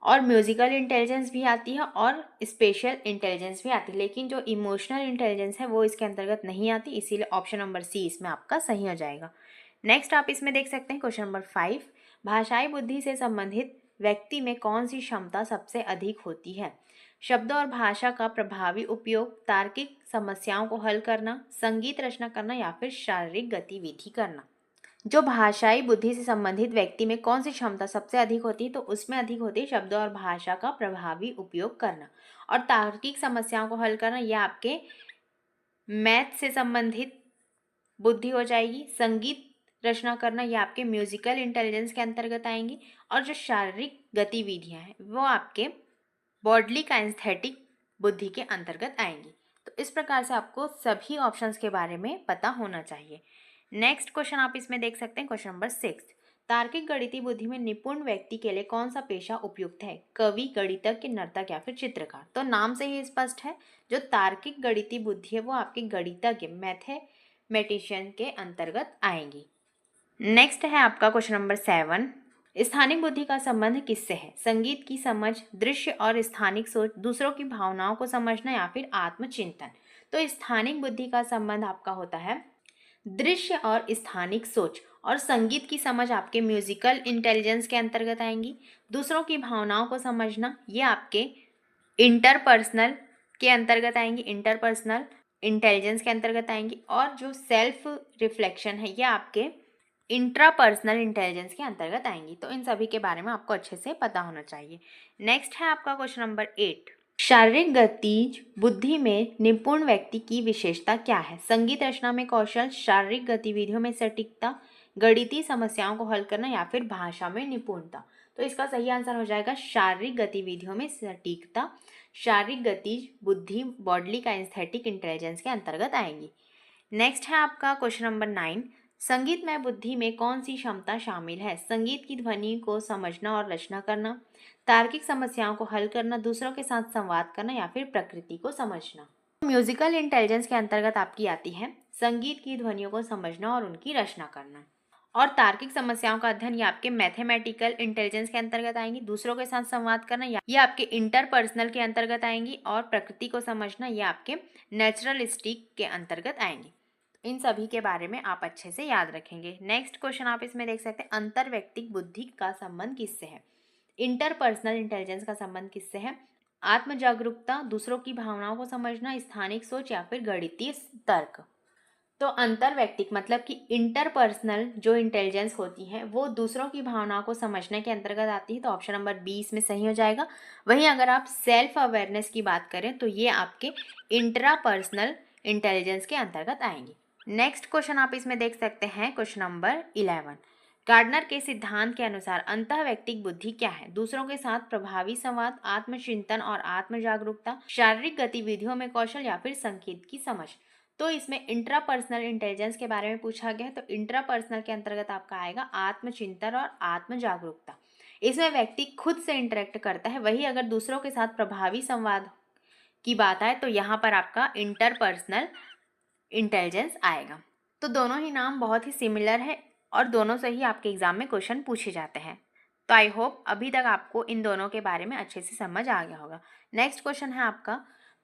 और म्यूजिकल इंटेलिजेंस भी आती है, और स्पेशल इंटेलिजेंस भी आती है, लेकिन जो इमोशनल इंटेलिजेंस है वो इसके अंतर्गत नहीं आती। इसीलिए ऑप्शन नंबर सी इसमें आपका सही हो जाएगा। नेक्स्ट आप इसमें देख सकते हैं क्वेश्चन नंबर 5, भाषाई बुद्धि से संबंधित व्यक्ति में कौन सी क्षमता सबसे अधिक होती है, शब्द और भाषा का प्रभावी उपयोग, तार्किक समस्याओं को हल करना, संगीत रचना करना, या फिर शारीरिक गतिविधि करना। जो भाषाई बुद्धि से संबंधित व्यक्ति में कौन सी क्षमता सबसे अधिक होती है, तो उसमें अधिक होती है शब्दों और भाषा का प्रभावी उपयोग करना और तार्किक समस्याओं को हल करना। यह आपके मैथ से संबंधित बुद्धि हो जाएगी। संगीत रचना करना ये आपके म्यूजिकल इंटेलिजेंस के अंतर्गत आएंगी। और जो शारीरिक गतिविधियां हैं वो आपके बॉडली काइनेस्थेटिक बुद्धि के अंतर्गत आएंगी। तो इस प्रकार से आपको सभी ऑप्शंस के बारे में पता होना चाहिए। नेक्स्ट क्वेश्चन आप इसमें देख सकते हैं, क्वेश्चन नंबर 6। तार्किक गणितीय बुद्धि में निपुण व्यक्ति के लिए कौन सा पेशा उपयुक्त है? कवि, गणितज्ञ, नर्तक या फिर चित्रकार? तो नाम से ही स्पष्ट है, जो तार्किक गणितीय बुद्धि है वो आपके गणितज्ञ मैथमेटिशियन के अंतर्गत आएंगी। नेक्स्ट है आपका क्वेश्चन नंबर 7। स्थानिक बुद्धि का संबंध किससे है? संगीत की समझ, दृश्य और स्थानिक सोच, दूसरों की भावनाओं को समझना या फिर आत्मचिंतन? तो स्थानिक बुद्धि का संबंध आपका होता है दृश्य और स्थानिक सोच। और संगीत की समझ आपके म्यूजिकल इंटेलिजेंस के अंतर्गत आएंगी। दूसरों की भावनाओं को समझना ये आपके इंटरपर्सनल के अंतर्गत आएंगी, इंटरपर्सनल इंटेलिजेंस के अंतर्गत आएंगी। और जो सेल्फ रिफ्लेक्शन है ये आपके इंट्रापर्सनल इंटेलिजेंस के अंतर्गत आएंगी। तो इन सभी के बारे में आपको अच्छे से पता होना चाहिए। नेक्स्ट है आपका क्वेश्चन नंबर 8। शारीरिक गतिज बुद्धि में निपुण व्यक्ति की विशेषता क्या है? संगीत रचना में कौशल, शारीरिक गतिविधियों में सटीकता, गणितीय समस्याओं को हल करना या फिर भाषा में निपुणता? तो इसका सही आंसर हो जाएगा शारीरिक गतिविधियों में सटीकता। शारीरिक गतिज बुद्धि बॉडली काइनेस्थेटिक इंटेलिजेंस के अंतर्गत आएंगी। नेक्स्ट है आपका क्वेश्चन नंबर 9। संगीतमय बुद्धि में कौन सी क्षमता शामिल है? संगीत की ध्वनि को समझना और रचना करना, तार्किक समस्याओं को हल करना, दूसरों के साथ संवाद करना या फिर प्रकृति को समझना? म्यूजिकल इंटेलिजेंस के अंतर्गत आपकी आती है संगीत की ध्वनियों को समझना और उनकी रचना करना। और तार्किक समस्याओं का अध्ययन ये आपके मैथमेटिकल इंटेलिजेंस के अंतर्गत आएंगी। दूसरों के साथ संवाद करना ये आपके इंटरपर्सनल के अंतर्गत आएंगी। और प्रकृति को समझना ये आपके नेचुरलिस्टिक के अंतर्गत आएंगी। इन सभी के बारे में आप अच्छे से याद रखेंगे। नेक्स्ट क्वेश्चन आप इसमें देख सकते हैं, अंतर व्यक्तिक बुद्धि का संबंध किससे है? इंटरपर्सनल इंटेलिजेंस का संबंध किससे है? आत्म जागरूकता, दूसरों की भावनाओं को समझना, स्थानिक सोच या फिर गणितीय तर्क? तो अंतर व्यक्तिक मतलब कि इंटरपर्सनल जो इंटेलिजेंस होती है वो दूसरों की भावनाओं को समझने के अंतर्गत आती है। तो ऑप्शन नंबर 20 में सही हो जाएगा। वहीं अगर आप सेल्फ अवेयरनेस की बात करें तो ये आपके इंट्रापर्सनल इंटेलिजेंस के अंतर्गत आएंगी। नेक्स्ट क्वेश्चन आप इसमें देख सकते हैं, क्वेश्चन नंबर 11। गार्डनर के सिद्धांत के अनुसार अंतः व्यक्तिक बुद्धि क्या है? दूसरों के साथ प्रभावी संवाद, आत्मचिंतन और आत्म जागरूकता, शारीरिक गतिविधियों में कौशल या फिर संकेत की समझ? तो इसमें इंट्रापर्सनल इंटेलिजेंस के बारे में पूछा गया है। तो इंट्रापर्सनल के अंतर्गत आपका आएगा आत्मचिंतन और आत्म जागरूकता। इसमें व्यक्ति खुद से इंटरेक्ट करता है। वही अगर दूसरों के साथ प्रभावी संवाद की बात आए तो यहाँ पर आपका इंटरपर्सनल इंटेलिजेंस आएगा। तो दोनों ही नाम बहुत ही सिमिलर है और दोनों से ही आपके एग्जाम में क्वेश्चन पूछे जाते हैं। तो आई होप अभी तक आपको इन दोनों के बारे में अच्छे से समझ आ गया होगा। नेक्स्ट क्वेश्चन है आपका,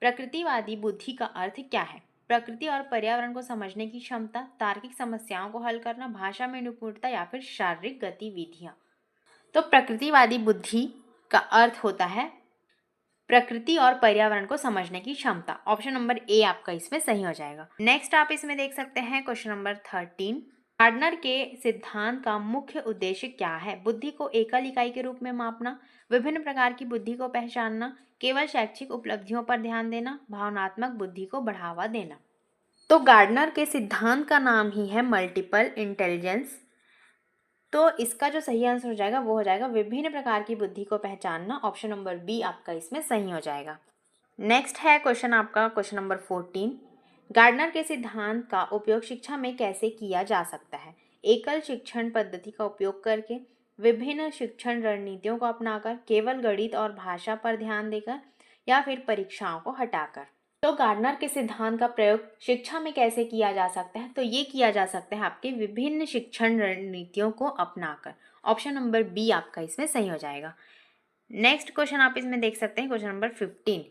प्रकृतिवादी बुद्धि का अर्थ क्या है? प्रकृति और पर्यावरण को समझने की क्षमता, तार्किक समस्याओं को हल करना, भाषा में निपुणता या फिर शारीरिक गतिविधियां? तो प्रकृतिवादी बुद्धि का अर्थ होता है प्रकृति और पर्यावरण को समझने की क्षमता। ऑप्शन नंबर ए आपका इसमें सही हो जाएगा। नेक्स्ट आप इसमें देख सकते हैं क्वेश्चन नंबर 13। गार्डनर के सिद्धांत का मुख्य उद्देश्य क्या है? बुद्धि को एकल इकाई के रूप में मापना, विभिन्न प्रकार की बुद्धि को पहचानना, केवल शैक्षिक उपलब्धियों पर ध्यान देना, भावनात्मक बुद्धि को बढ़ावा देना? तो गार्डनर के सिद्धांत का नाम ही है मल्टीपल इंटेलिजेंस। तो इसका जो सही आंसर हो जाएगा वो हो जाएगा विभिन्न प्रकार की बुद्धि को पहचानना। ऑप्शन नंबर बी आपका इसमें सही हो जाएगा। नेक्स्ट है क्वेश्चन आपका क्वेश्चन नंबर 14। गार्डनर के सिद्धांत का उपयोग शिक्षा में कैसे किया जा सकता है? एकल शिक्षण पद्धति का उपयोग करके, विभिन्न शिक्षण रणनीतियों को अपनाकर, केवल गणित और भाषा पर ध्यान देकर या फिर परीक्षाओं को हटाकर? तो गार्डनर के सिद्धांत का प्रयोग शिक्षा में कैसे किया जा सकता है? तो ये किया जा सकता है आपके विभिन्न शिक्षण रणनीतियों को अपनाकर। ऑप्शन नंबर बी आपका इसमें सही हो जाएगा। नेक्स्ट क्वेश्चन आप इसमें देख सकते हैं क्वेश्चन नंबर 15।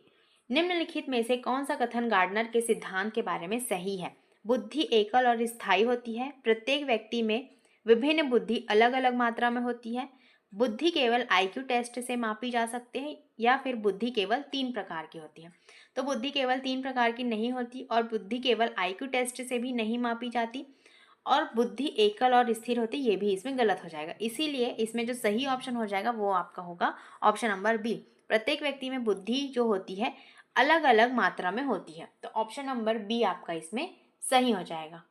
निम्नलिखित में से कौन सा कथन गार्डनर के सिद्धांत के बारे में सही है? बुद्धि एकल और स्थायी होती है, प्रत्येक व्यक्ति में विभिन्न बुद्धि अलग अलग मात्रा में होती है, बुद्धि केवल IQ टेस्ट से मापी जा सकते हैं, या फिर बुद्धि केवल 3 प्रकार की होती है? तो बुद्धि केवल 3 प्रकार की नहीं होती और बुद्धि केवल IQ टेस्ट से भी नहीं मापी जाती। और बुद्धि एकल और स्थिर होती, ये भी इसमें गलत हो जाएगा। इसीलिए इसमें जो सही ऑप्शन हो जाएगा वो आपका होगा ऑप्शन नंबर बी। प्रत्येक व्यक्ति में बुद्धि जो होती है अलग अलग मात्रा में होती है, तो ऑप्शन नंबर बी आपका इसमें सही हो जाएगा।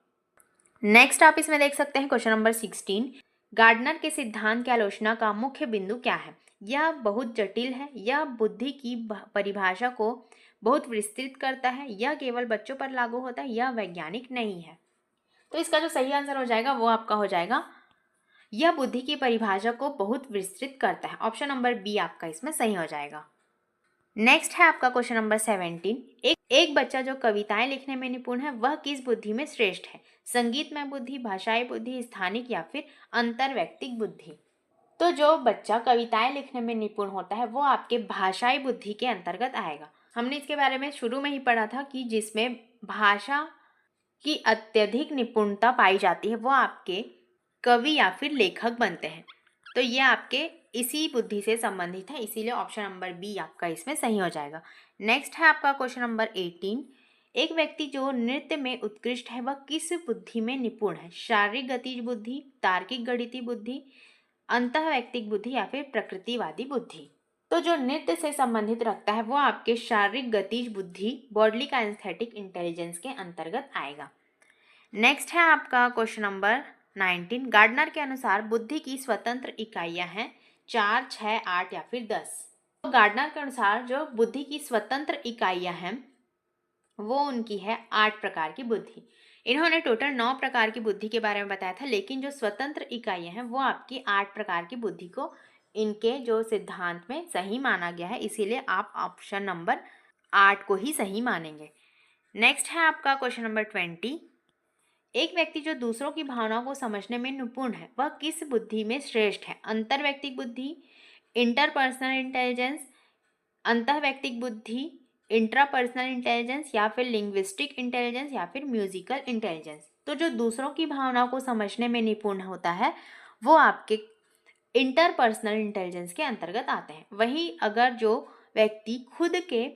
नेक्स्ट आप इसमें देख सकते हैं क्वेश्चन नंबर 16, गार्डनर के सिद्धांत की आलोचना का मुख्य बिंदु क्या है? यह बहुत जटिल है, यह बुद्धि की परिभाषा को बहुत विस्तृत करता है, यह केवल बच्चों पर लागू होता है, यह वैज्ञानिक नहीं है। तो इसका जो सही आंसर हो जाएगा वो आपका हो जाएगा यह बुद्धि की परिभाषा को बहुत विस्तृत करता है। ऑप्शन नंबर बी आपका इसमें सही हो जाएगा। नेक्स्ट है आपका क्वेश्चन नंबर 17, एक बच्चा जो कविताएं लिखने में निपुण है वह किस बुद्धि में श्रेष्ठ है? संगीतमय बुद्धि, भाषाई बुद्धि, स्थानिक या फिर अंतर्वैयक्तिक बुद्धि? तो जो बच्चा कविताएं लिखने में निपुण होता है वो आपके भाषाई बुद्धि के अंतर्गत आएगा। हमने इसके बारे में शुरू में ही पढ़ा था कि जिसमें भाषा की अत्यधिक निपुणता पाई जाती है वो आपके कवि या फिर लेखक बनते हैं। तो ये आपके इसी बुद्धि से संबंधित है, इसीलिए ऑप्शन नंबर बी आपका इसमें सही हो जाएगा। नेक्स्ट है आपका क्वेश्चन नंबर 18, एक व्यक्ति जो नृत्य में उत्कृष्ट है वह किस बुद्धि में निपुण है? शारीरिक गतिज बुद्धि, तार्किक गणितीय बुद्धि, अंतःवैयक्तिक बुद्धि या फिर प्रकृतिवादी बुद्धि? तो जो नृत्य से संबंधित रखता है वो आपके शारीरिक गतिज बुद्धि, बॉडली काइनेस्थेटिक इंटेलिजेंस के अंतर्गत आएगा। नेक्स्ट है आपका क्वेश्चन नंबर 19, गार्डनर के अनुसार बुद्धि की स्वतंत्र इकाइयां हैं 4, 6, 8 या फिर 10? तो गार्डनर के अनुसार जो बुद्धि की स्वतंत्र इकाइयां हैं वो उनकी है 8 प्रकार की बुद्धि। इन्होंने टोटल 9 प्रकार की बुद्धि के बारे में बताया था, लेकिन जो स्वतंत्र इकाइयां हैं वो आपकी 8 प्रकार की बुद्धि को इनके जो सिद्धांत में सही माना गया है, इसीलिए आप ऑप्शन नंबर 8 को ही सही मानेंगे। नेक्स्ट है आपका क्वेश्चन नंबर 20, एक व्यक्ति जो दूसरों की भावनाओं को समझने में निपुण है वह किस बुद्धि में श्रेष्ठ है? अंतर्वैयक्तिक बुद्धि, इंटरपर्सनल इंटेलिजेंस, अंतःवैयक्तिक बुद्धि, इंट्रापर्सनल इंटेलिजेंस या फिर लिंग्विस्टिक इंटेलिजेंस या फिर म्यूजिकल इंटेलिजेंस? तो जो दूसरों की भावनाओं को समझने में निपुण होता है वो आपके इंटरपर्सनल इंटेलिजेंस के अंतर्गत आते हैं। वहीं अगर जो व्यक्ति खुद के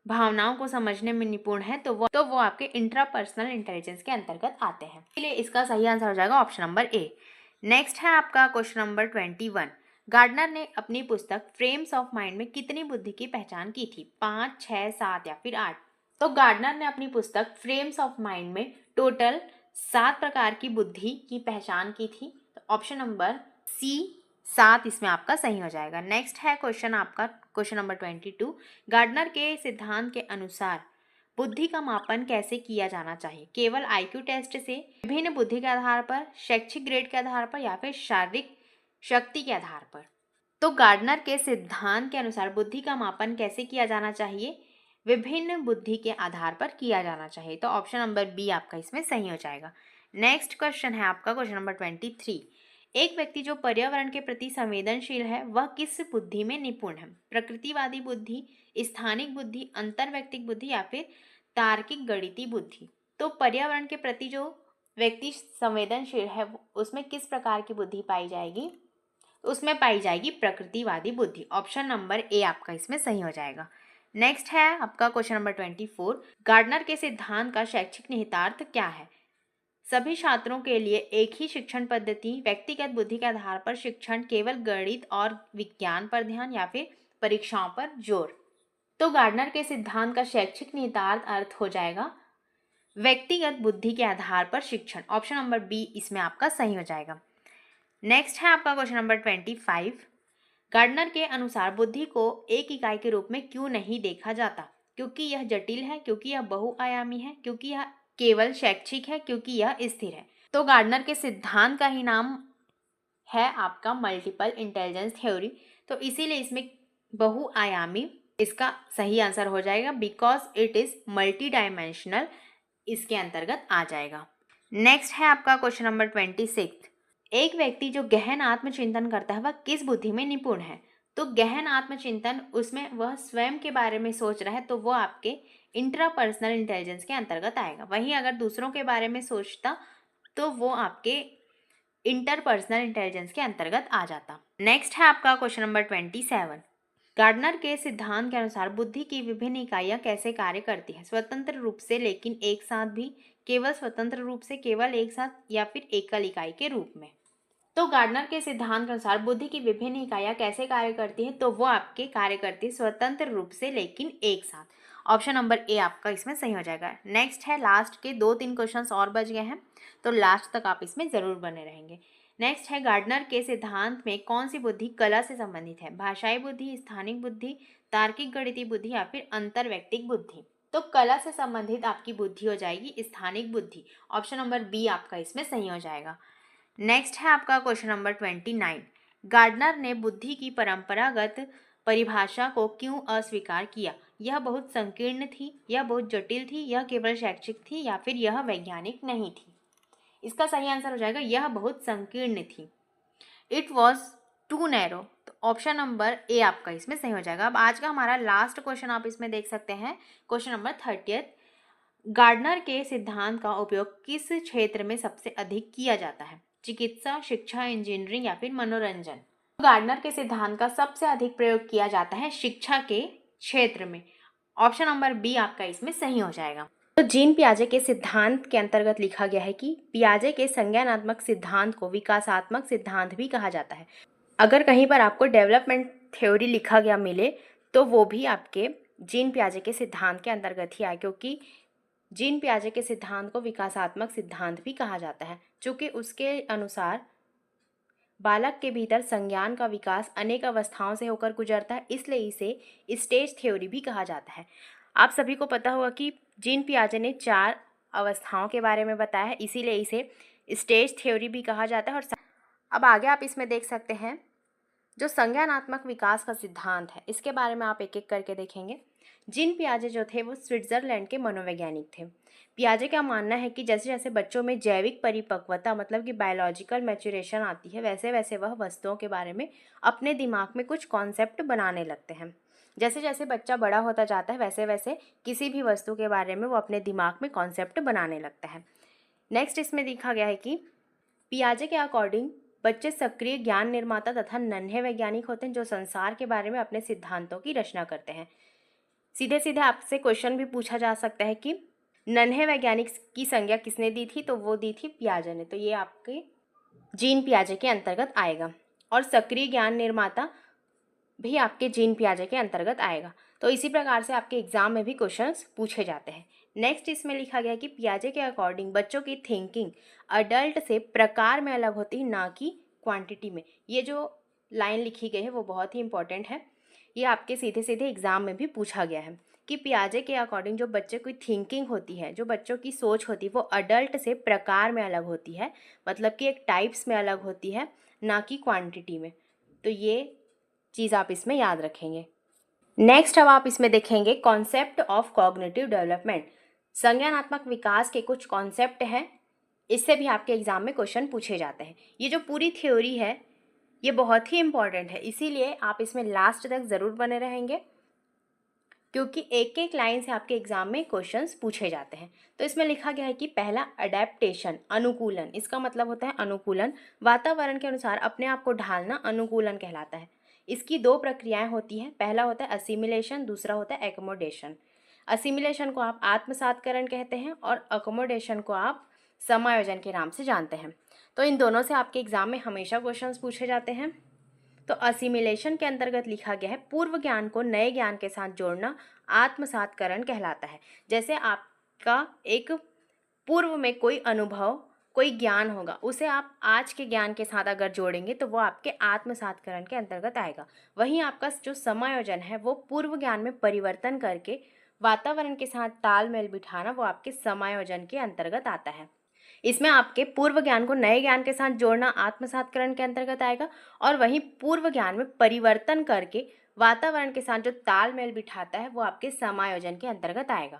भावनाओं को समझने में निपुण है तो वो आपके इंट्रापर्सनल इंटेलिजेंस के अंतर्गत आते हैं, इसलिए इसका सही आंसर हो जाएगा ऑप्शन नंबर ए। नेक्स्ट है आपका क्वेश्चन नंबर 21, गार्डनर ने अपनी पुस्तक फ्रेम्स ऑफ माइंड में कितनी बुद्धि की पहचान की थी? 5, 6, 7 या फिर 8? तो गार्डनर ने अपनी पुस्तक फ्रेम्स ऑफ माइंड में टोटल 7 प्रकार की बुद्धि की पहचान की थी, तो ऑप्शन नंबर सी 7 इसमें आपका सही हो जाएगा। नेक्स्ट है क्वेश्चन आपका क्वेश्चन नंबर 22, गार्डनर के सिद्धांत के अनुसार बुद्धि का मापन कैसे किया जाना चाहिए? केवल आईक्यू टेस्ट से, विभिन्न बुद्धि के आधार पर, शैक्षिक ग्रेड के आधार पर या फिर शारीरिक शक्ति के आधार पर? तो गार्डनर के सिद्धांत के अनुसार बुद्धि का मापन कैसे किया जाना चाहिए? विभिन्न बुद्धि के आधार पर किया जाना चाहिए, तो ऑप्शन नंबर बी आपका इसमें सही हो जाएगा। नेक्स्ट क्वेश्चन है आपका क्वेश्चन नंबर 23, एक व्यक्ति जो पर्यावरण के प्रति संवेदनशील है वह किस बुद्धि में निपुण है? प्रकृतिवादी बुद्धि, स्थानिक बुद्धि, अंतर्वैयक्तिक बुद्धि या फिर तार्किक गणितीय बुद्धि? तो पर्यावरण के प्रति जो व्यक्ति संवेदनशील है उसमें किस प्रकार की बुद्धि पाई जाएगी? उसमें पाई जाएगी प्रकृतिवादी बुद्धि, ऑप्शन नंबर ए आपका इसमें सही हो जाएगा। नेक्स्ट है आपका क्वेश्चन नंबर 24, गार्डनर के सिद्धांत का शैक्षिक निहितार्थ क्या है? सभी छात्रों के लिए एक ही शिक्षण पद्धति, व्यक्तिगत बुद्धि के आधार पर शिक्षण, केवल गणित और विज्ञान पर ध्यान या फिर परीक्षाओं पर जोर? तो गार्डनर के सिद्धांत का शैक्षिक निहितार्थ अर्थ हो जाएगा व्यक्तिगत बुद्धि के आधार पर शिक्षण, ऑप्शन नंबर बी इसमें आपका सही हो जाएगा। नेक्स्ट है आपका क्वेश्चन नंबर 25, गार्डनर के अनुसार बुद्धि को एक इकाई के रूप में क्यों नहीं देखा जाता? क्योंकि यह जटिल है, क्योंकि यह बहुआयामी है, क्योंकि यह केवल शैक्षिक है, क्योंकि यह स्थिर है? तो गार्डनर के सिद्धांत का ही नाम है आपका मल्टीपल इंटेलिजेंस थ्योरी, तो इसीलिए इसमें बहुआयामी इसका सही आंसर हो जाएगा, because it is multi dimensional, इसके अंतर्गत आ जाएगा। नेक्स्ट है आपका क्वेश्चन नंबर 26, एक व्यक्ति जो गहन आत्मचिंतन करता है वह किस बुद्धि में निपुण है? तो गहन आत्मचिंतन उसमें वह स्वयं के बारे में सोच रहा है तो वो आपके इंट्रापर्सनल इंटेलिजेंस के अंतर्गत आएगा। वहीं अगर दूसरों के बारे में सोचता तो वो आपके इंटरपर्सनल इंटेलिजेंस के अंतर्गत आ जाता। नेक्स्ट है आपका क्वेश्चन नंबर 27, गार्डनर के सिद्धांत के अनुसार बुद्धि की विभिन्न इकाइयां कैसे कार्य करती हैं? स्वतंत्र रूप से लेकिन एक साथ भी, केवल स्वतंत्र रूप से, केवल एक साथ या फिर एकल इकाई के रूप में। तो गार्डनर के सिद्धांत के अनुसार बुद्धि की विभिन्न इकाइयाँ कैसे कार्य करती हैं, तो वो आपके कार्य करती है स्वतंत्र रूप से लेकिन एक साथ। ऑप्शन नंबर ए आपका इसमें सही हो जाएगा। नेक्स्ट है, लास्ट के 2-3 क्वेश्चंस और बच गए हैं, तो लास्ट तक आप इसमें ज़रूर बने रहेंगे। नेक्स्ट है, गार्डनर के सिद्धांत में कौन सी बुद्धि कला से संबंधित है? भाषाई बुद्धि, स्थानिक बुद्धि, तार्किक गणितीय बुद्धि या फिर अंतर्वैयक्तिक बुद्धि? तो कला से संबंधित आपकी बुद्धि हो जाएगी स्थानिक बुद्धि। ऑप्शन नंबर बी आपका इसमें सही हो जाएगा। नेक्स्ट है आपका क्वेश्चन नंबर 29। गार्डनर ने बुद्धि की परंपरागत परिभाषा को क्यों अस्वीकार किया? यह बहुत संकीर्ण थी, यह बहुत जटिल थी, यह केवल शैक्षिक थी या फिर यह वैज्ञानिक नहीं थी? इसका सही आंसर हो जाएगा यह बहुत संकीर्ण थी। It was too narrow. तो ऑप्शन नंबर ए आपका इसमें सही हो जाएगा। अब आज का हमारा लास्ट क्वेश्चन आप इसमें देख सकते हैं, क्वेश्चन नंबर 30। गार्डनर के सिद्धांत का उपयोग किस क्षेत्र में सबसे अधिक किया जाता है? चिकित्सा, शिक्षा, इंजीनियरिंग या फिर मनोरंजन? गार्डनर के सिद्धांत का सबसे अधिक प्रयोग किया जाता है शिक्षा के क्षेत्र में। ऑप्शन नंबर बी आपका इसमें सही हो जाएगा। तो जीन पियाजे के सिद्धांत के अंतर्गत लिखा गया है कि पियाजे के संज्ञानात्मक सिद्धांत को विकासात्मक सिद्धांत भी कहा जाता है। अगर कहीं पर आपको डेवलपमेंट थ्योरी लिखा गया मिले तो वो भी आपके जीन पियाजे के सिद्धांत के अंतर्गत ही आए, क्योंकि जीन पियाजे के सिद्धांत को विकासात्मक सिद्धांत भी कहा जाता है, क्योंकि उसके अनुसार बालक के भीतर संज्ञान का विकास अनेक अवस्थाओं से होकर गुजरता है, इसलिए इसे स्टेज थ्योरी भी कहा जाता है। आप सभी को पता होगा कि जीन पियाजे ने 4 अवस्थाओं के बारे में बताया है, इसीलिए इसे स्टेज थ्योरी भी कहा जाता है। और अब आगे आप इसमें देख सकते हैं जो संज्ञानात्मक विकास का सिद्धांत है, इसके बारे में आप एक एक करके देखेंगे। जीन पियाजे जो थे वो स्विट्जरलैंड के मनोवैज्ञानिक थे। पियाजे का मानना है कि जैसे जैसे बच्चों में जैविक परिपक्वता मतलब कि बायोलॉजिकल मैच्योरेशन आती है, वैसे वैसे वह वस्तुओं के बारे में अपने दिमाग में कुछ कॉन्सेप्ट बनाने लगते हैं। जैसे जैसे बच्चा बड़ा होता जाता है वैसे वैसे किसी भी वस्तु के बारे में वो अपने दिमाग में कॉन्सेप्ट बनाने लगता है। नेक्स्ट इसमें देखा गया है कि पियाजे के अकॉर्डिंग बच्चे सक्रिय ज्ञान निर्माता तथा नन्हे वैज्ञानिक होते हैं, जो संसार के बारे में अपने सिद्धांतों की रचना करते हैं। सीधे सीधे आपसे क्वेश्चन भी पूछा जा सकता है कि नन्हे वैज्ञानिक की संज्ञा किसने दी थी, तो वो दी थी पियाजे ने, तो ये आपके जीन पियाजे के अंतर्गत आएगा। और सक्रिय ज्ञान निर्माता भी आपके जीन पियाजे के अंतर्गत आएगा। तो इसी प्रकार से आपके एग्जाम में भी क्वेश्चंस पूछे जाते हैं। नेक्स्ट इसमें लिखा गया कि पियाजे के अकॉर्डिंग बच्चों की थिंकिंग अडल्ट से प्रकार में अलग होती है, ना कि क्वांटिटी में। ये जो लाइन लिखी गई है वो बहुत ही इंपॉर्टेंट है, ये आपके सीधे सीधे एग्जाम में भी पूछा गया है कि पियाजे के अकॉर्डिंग जो बच्चे की थिंकिंग होती है, जो बच्चों की सोच होती है, वो अडल्ट से प्रकार में अलग होती है, मतलब कि एक टाइप्स में अलग होती है, ना कि क्वांटिटी में। तो ये चीज़ आप इसमें याद रखेंगे। नेक्स्ट अब आप इसमें देखेंगे कॉन्सेप्ट ऑफ कॉग्निटिव डेवलपमेंट। संज्ञानात्मक विकास के कुछ कॉन्सेप्ट हैं, इससे भी आपके एग्जाम में क्वेश्चन पूछे जाते हैं। ये जो पूरी थ्योरी है ये बहुत ही इंपॉर्टेंट है, इसीलिए आप इसमें लास्ट तक ज़रूर बने रहेंगे, क्योंकि एक एक लाइन से आपके एग्जाम में क्वेश्चंस पूछे जाते हैं। तो इसमें लिखा गया है कि पहला अडेप्टेशन, अनुकूलन। इसका मतलब होता है अनुकूलन, वातावरण के अनुसार अपने आप को ढालना अनुकूलन कहलाता है। इसकी 2 प्रक्रियाएं होती हैं, पहला होता है असिमिलेशन, दूसरा होता है एकोमोडेशन। असिमिलेशन को आप आत्मसातकरण कहते हैं और अकोमोडेशन को आप समायोजन के नाम से जानते हैं। तो इन दोनों से आपके एग्जाम में हमेशा क्वेश्चंस पूछे जाते हैं। तो असिमिलेशन के अंतर्गत लिखा गया है पूर्व ज्ञान को नए ज्ञान के साथ जोड़ना आत्मसातकरण कहलाता है। जैसे आपका एक पूर्व में कोई अनुभव, कोई ज्ञान होगा, उसे आप आज के ज्ञान के साथ अगर जोड़ेंगे तो वो आपके आत्मसातकरण के अंतर्गत आएगा। वहीं आपका जो समायोजन है वो पूर्व ज्ञान में परिवर्तन करके वातावरण के साथ तालमेल बिठाना, वो आपके समायोजन के अंतर्गत आता है। इसमें आपके पूर्व ज्ञान को नए ज्ञान के साथ जोड़ना आत्मसातकरण के अंतर्गत आएगा, और वहीं पूर्व ज्ञान में परिवर्तन करके वातावरण के साथ जो तालमेल बिठाता है वो आपके समायोजन के अंतर्गत आएगा।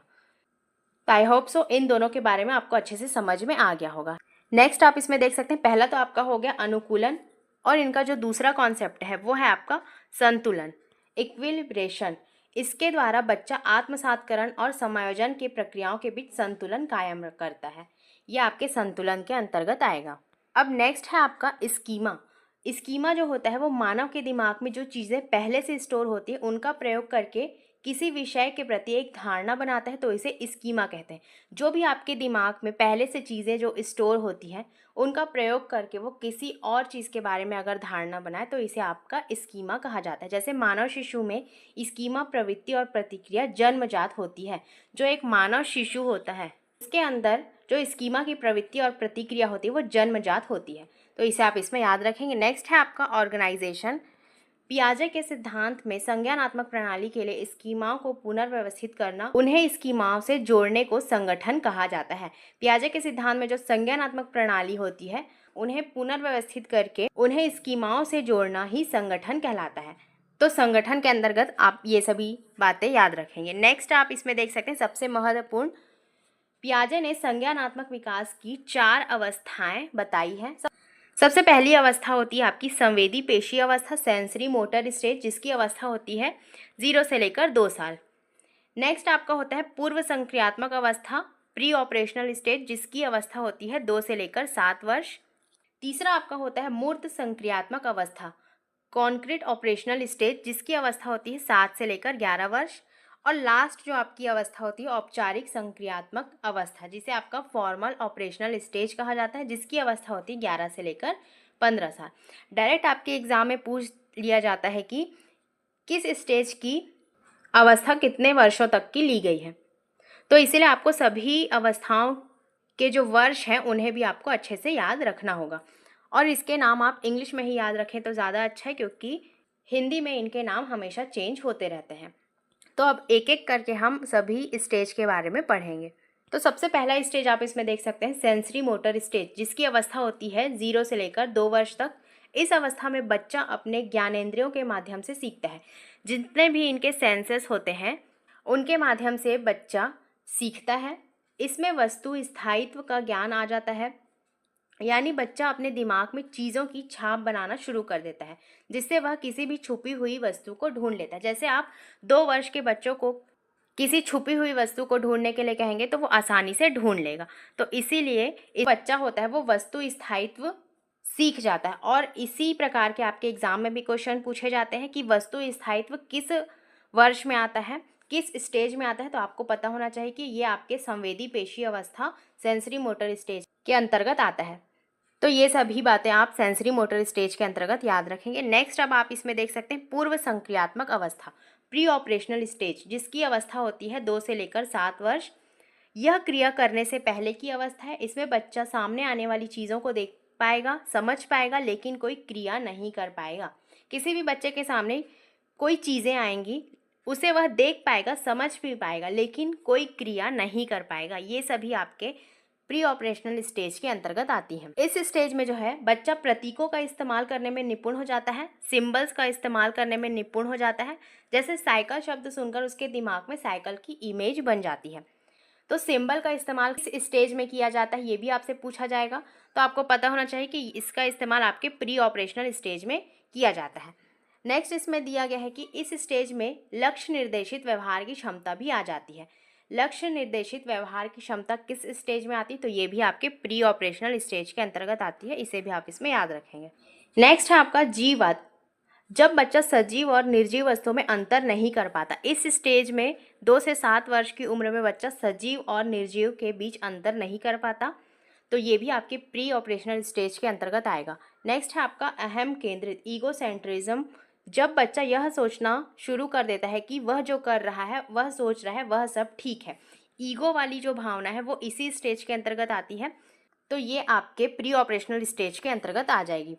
तो आई होप सो इन दोनों के बारे में आपको अच्छे से समझ में आ गया होगा। नेक्स्ट आप इसमें देख सकते हैं, पहला तो आपका हो गया अनुकूलन, और इनका जो दूसरा कॉन्सेप्ट है वो है आपका संतुलन, इक्विलिब्रेशन। इसके द्वारा बच्चा आत्मसातकरण और समायोजन की प्रक्रियाओं के बीच संतुलन कायम करता है, यह आपके संतुलन के अंतर्गत आएगा। अब नेक्स्ट है आपका स्कीमा। स्कीमा जो होता है वो मानव के दिमाग में जो चीज़ें पहले से स्टोर होती है उनका प्रयोग करके किसी विषय के प्रति एक धारणा बनाता है तो इसे स्कीमा कहते हैं। जो भी आपके दिमाग में पहले से चीज़ें जो स्टोर होती हैं उनका प्रयोग करके वो किसी और चीज़ के बारे में अगर धारणा बनाए तो इसे आपका स्कीमा कहा जाता है। जैसे मानव शिशु में स्कीमा प्रवृत्ति और प्रतिक्रिया जन्मजात होती है। जो एक मानव शिशु होता है इसके अंदर जो स्कीमा की प्रवृत्ति और प्रतिक्रिया होती है वो जन्मजात होती है, तो इसे आप इसमें याद रखेंगे। नेक्स्ट है आपका ऑर्गेनाइजेशन। पियाजे के सिद्धांत में संज्ञानात्मक प्रणाली के लिए स्कीमाओं को पुनर्व्यवस्थित करना, उन्हें स्कीमाओं से जोड़ने को संगठन कहा जाता है। पियाजे के सिद्धांत में जो संज्ञानात्मक प्रणाली होती है उन्हें पुनर्व्यवस्थित करके उन्हें स्कीमाओं से जोड़ना ही संगठन कहलाता है। तो संगठन के अंतर्गत आप ये सभी बातें याद रखेंगे। नेक्स्ट आप इसमें देख सकते हैं सबसे महत्वपूर्ण, पियाजे ने संज्ञानात्मक विकास की 4 अवस्थाएं बताई हैं। सबसे पहली अवस्था होती है आपकी संवेदी पेशी अवस्था, सेंसरी मोटर स्टेज, जिसकी अवस्था होती है 0 से लेकर 2 साल। नेक्स्ट आपका होता है पूर्व संक्रियात्मक अवस्था, प्री ऑपरेशनल स्टेज, जिसकी अवस्था होती है 2 से लेकर 7 वर्ष। तीसरा आपका होता है मूर्त संक्रियात्मक अवस्था, कॉन्क्रीट ऑपरेशनल स्टेज, जिसकी अवस्था होती है 7 से लेकर 11 वर्ष। और लास्ट जो आपकी अवस्था होती है औपचारिक संक्रियात्मक अवस्था, जिसे आपका फॉर्मल ऑपरेशनल स्टेज कहा जाता है, जिसकी अवस्था होती है 11 से लेकर 15 साल। डायरेक्ट आपके एग्जाम में पूछ लिया जाता है कि किस स्टेज की अवस्था कितने वर्षों तक की ली गई है, तो इसीलिए आपको सभी अवस्थाओं के जो वर्ष हैं उन्हें भी आपको अच्छे से याद रखना होगा। और इसके नाम आप इंग्लिश में ही याद रखें तो ज़्यादा अच्छा है, क्योंकि हिंदी में इनके नाम हमेशा चेंज होते रहते हैं। तो अब एक एक करके हम सभी स्टेज के बारे में पढ़ेंगे। तो सबसे पहला स्टेज आप इसमें देख सकते हैं सेंसरी मोटर स्टेज, जिसकी अवस्था होती है 0 से लेकर 2 वर्ष तक। इस अवस्था में बच्चा अपने ज्ञानेंद्रियों के माध्यम से सीखता है। जितने भी इनके सेंसेस होते हैं उनके माध्यम से बच्चा सीखता है। इसमें वस्तु स्थायित्व का ज्ञान आ जाता है, यानी बच्चा अपने दिमाग में चीज़ों की छाप बनाना शुरू कर देता है, जिससे वह किसी भी छुपी हुई वस्तु को ढूंढ लेता है। जैसे आप 2 वर्ष के बच्चों को किसी छुपी हुई वस्तु को ढूंढने के लिए कहेंगे तो वो आसानी से ढूंढ लेगा। तो इसीलिए बच्चा होता है वो वस्तु स्थायित्व सीख जाता है। और इसी प्रकार के आपके एग्जाम में भी क्वेश्चन पूछे जाते हैं कि वस्तु स्थायित्व किस वर्ष में आता है, किस स्टेज में आता है। तो आपको पता होना चाहिए कि ये आपके संवेदी पेशी अवस्था सेंसरी मोटर स्टेज के अंतर्गत आता है। तो ये सभी बातें आप सेंसरी मोटर स्टेज के अंतर्गत याद रखेंगे। नेक्स्ट अब आप इसमें देख सकते हैं पूर्व संक्रियात्मक अवस्था, प्री ऑपरेशनल स्टेज, जिसकी अवस्था होती है 2 से लेकर 7 वर्ष। यह क्रिया करने से पहले की अवस्था है। इसमें बच्चा सामने आने वाली चीज़ों को देख पाएगा, समझ पाएगा, लेकिन कोई क्रिया नहीं कर पाएगा। किसी भी बच्चे के सामने कोई चीज़ें आएंगी, उसे वह देख पाएगा, समझ भी पाएगा, लेकिन कोई क्रिया नहीं कर पाएगा। ये सभी आपके प्री ऑपरेशनल स्टेज के अंतर्गत आती हैं। इस स्टेज में जो है बच्चा प्रतीकों का इस्तेमाल करने में निपुण हो जाता है, सिंबल्स का इस्तेमाल करने में निपुण हो जाता है। जैसे साइकिल शब्द सुनकर उसके दिमाग में साइकिल की इमेज बन जाती है। तो सिंबल का इस्तेमाल किस स्टेज में किया जाता है ये भी आपसे पूछा जाएगा। तो आपको पता होना चाहिए कि इसका इस्तेमाल आपके प्री ऑपरेशनल स्टेज में किया जाता है। नेक्स्ट इसमें दिया गया है कि इस स्टेज में लक्ष्य निर्देशित व्यवहार की क्षमता भी आ जाती है। लक्ष्य निर्देशित व्यवहार की क्षमता किस स्टेज में आती है, तो ये भी आपके प्री ऑपरेशनल स्टेज के अंतर्गत आती है। इसे भी आप इसमें याद रखेंगे। नेक्स्ट है आपका जीववाद, जब बच्चा सजीव और निर्जीव वस्तुओं में अंतर नहीं कर पाता। इस स्टेज में 2 से 7 वर्ष की उम्र में बच्चा सजीव और निर्जीव के बीच अंतर नहीं कर पाता, तो ये भी आपके प्री ऑपरेशनल स्टेज के अंतर्गत आएगा। नेक्स्ट है आपका अहम केंद्रित ईगोसेंट्रिज्म, जब बच्चा यह सोचना शुरू कर देता है कि वह जो कर रहा है, वह सोच रहा है, वह सब ठीक है। ईगो वाली जो भावना है वो इसी स्टेज के अंतर्गत आती है, तो ये आपके प्री ऑपरेशनल स्टेज के अंतर्गत आ जाएगी।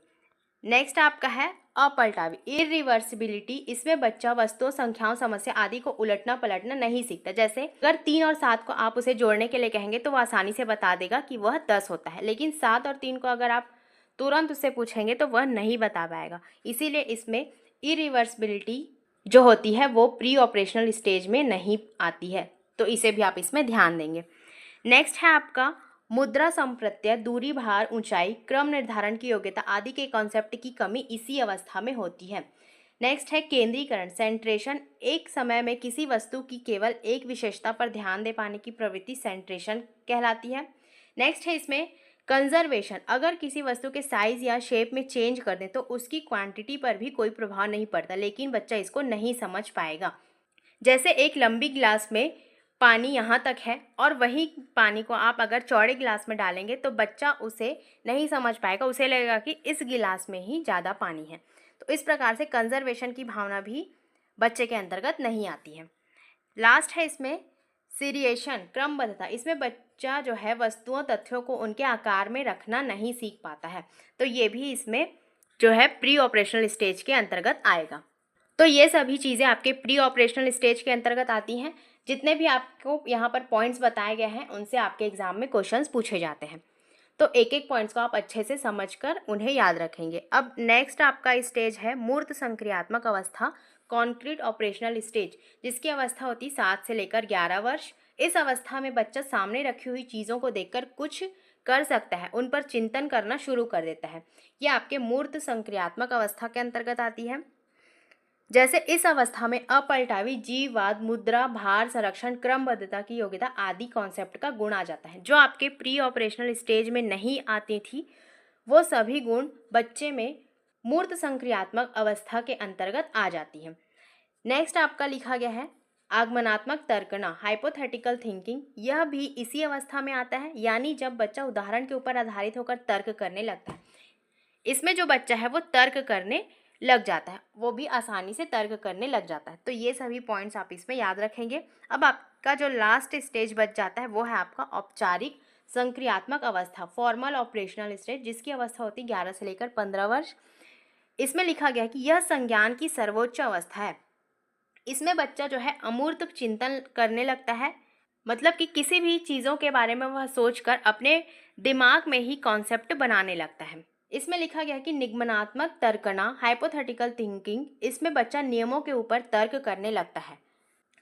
नेक्स्ट आपका है अपलटावी, इरिवर्सिबिलिटी। इसमें बच्चा वस्तुओं, संख्याओं, समस्या आदि को उलटना पलटना नहीं सीखता। जैसे अगर 3 और 7 को आप उसे जोड़ने के लिए कहेंगे तो वह आसानी से बता देगा कि वह 10 होता है, लेकिन 7 और 3 को अगर आप तुरंत उससे पूछेंगे तो वह नहीं बता पाएगा। इसीलिए इसमें इरिवर्सिबिलिटी जो होती है वो प्री ऑपरेशनल स्टेज में नहीं आती है, तो इसे भी आप इसमें ध्यान देंगे। नेक्स्ट है आपका मुद्रा संप्रत्यय, दूरी, भार, ऊंचाई, क्रम निर्धारण की योग्यता आदि के कॉन्सेप्ट की कमी इसी अवस्था में होती है। नेक्स्ट है केंद्रीकरण, सेंट्रेशन, एक समय में किसी वस्तु की केवल एक विशेषता पर ध्यान दे पाने की प्रवृत्ति सेंट्रेशन कहलाती है। नेक्स्ट है इसमें कंजर्वेशन, अगर किसी वस्तु के साइज या शेप में चेंज कर दें तो उसकी क्वांटिटी पर भी कोई प्रभाव नहीं पड़ता, लेकिन बच्चा इसको नहीं समझ पाएगा। जैसे एक लंबी गिलास में पानी यहाँ तक है और वही पानी को आप अगर चौड़े गिलास में डालेंगे तो बच्चा उसे नहीं समझ पाएगा, उसे लगेगा कि इस गिलास में ही ज़्यादा पानी है। तो इस प्रकार से कंजर्वेशन की भावना भी बच्चे के अंतर्गत नहीं आती है। लास्ट है इसमें सीरिएशन, क्रमबद्धता। इसमें बच्चा जो है वस्तुओं तथ्यों को उनके आकार में रखना नहीं सीख पाता है, तो ये भी इसमें जो है प्री ऑपरेशनल स्टेज के अंतर्गत आएगा। तो ये सभी चीज़ें आपके प्री ऑपरेशनल स्टेज के अंतर्गत आती हैं। जितने भी आपको यहाँ पर पॉइंट्स बताए गए हैं उनसे आपके एग्जाम में क्वेश्चंस पूछे जाते हैं, तो एक एक पॉइंट्स को आप अच्छे से समझकर उन्हें याद रखेंगे। अब नेक्स्ट आपका स्टेज है मूर्त संक्रियात्मक अवस्था, कॉन्क्रीट ऑपरेशनल स्टेज, जिसकी अवस्था होती 7 से लेकर 11 वर्ष। इस अवस्था में बच्चा सामने रखी हुई चीज़ों को देखकर कुछ कर सकता है, उन पर चिंतन करना शुरू कर देता है। यह आपके मूर्त संक्रियात्मक अवस्था के अंतर्गत आती है। जैसे इस अवस्था में अपलटावी, जीववाद, मुद्रा, भार, संरक्षण, क्रमबद्धता की योग्यता आदि कॉन्सेप्ट का गुण आ जाता है। जो आपके प्री ऑपरेशनल स्टेज में नहीं आती थी वो सभी गुण बच्चे में मूर्त संक्रियात्मक अवस्था के अंतर्गत आ जाती है। नेक्स्ट आपका लिखा गया है आगमनात्मक तर्कना, हाइपोथेटिकल थिंकिंग। यह भी इसी अवस्था में आता है, यानी जब बच्चा उदाहरण के ऊपर आधारित होकर तर्क करने लगता है। इसमें जो बच्चा है वो तर्क करने लग जाता है, वो भी आसानी से तर्क करने लग जाता है। तो ये सभी पॉइंट्स आप इसमें याद रखेंगे। अब आपका जो लास्ट स्टेज बच जाता है वो है आपका औपचारिक संक्रियात्मक अवस्था, फॉर्मल ऑपरेशनल स्टेज, जिसकी अवस्था होती है 11 से लेकर 15 वर्ष। इसमें लिखा गया है कि यह संज्ञान की सर्वोच्च अवस्था है। इसमें बच्चा जो है अमूर्त चिंतन करने लगता है, मतलब कि किसी भी चीज़ों के बारे में वह सोचकर अपने दिमाग में ही कॉन्सेप्ट बनाने लगता है। इसमें लिखा गया है कि निगमनात्मक तर्कना, हाइपोथेटिकल थिंकिंग, इसमें बच्चा नियमों के ऊपर तर्क करने लगता है।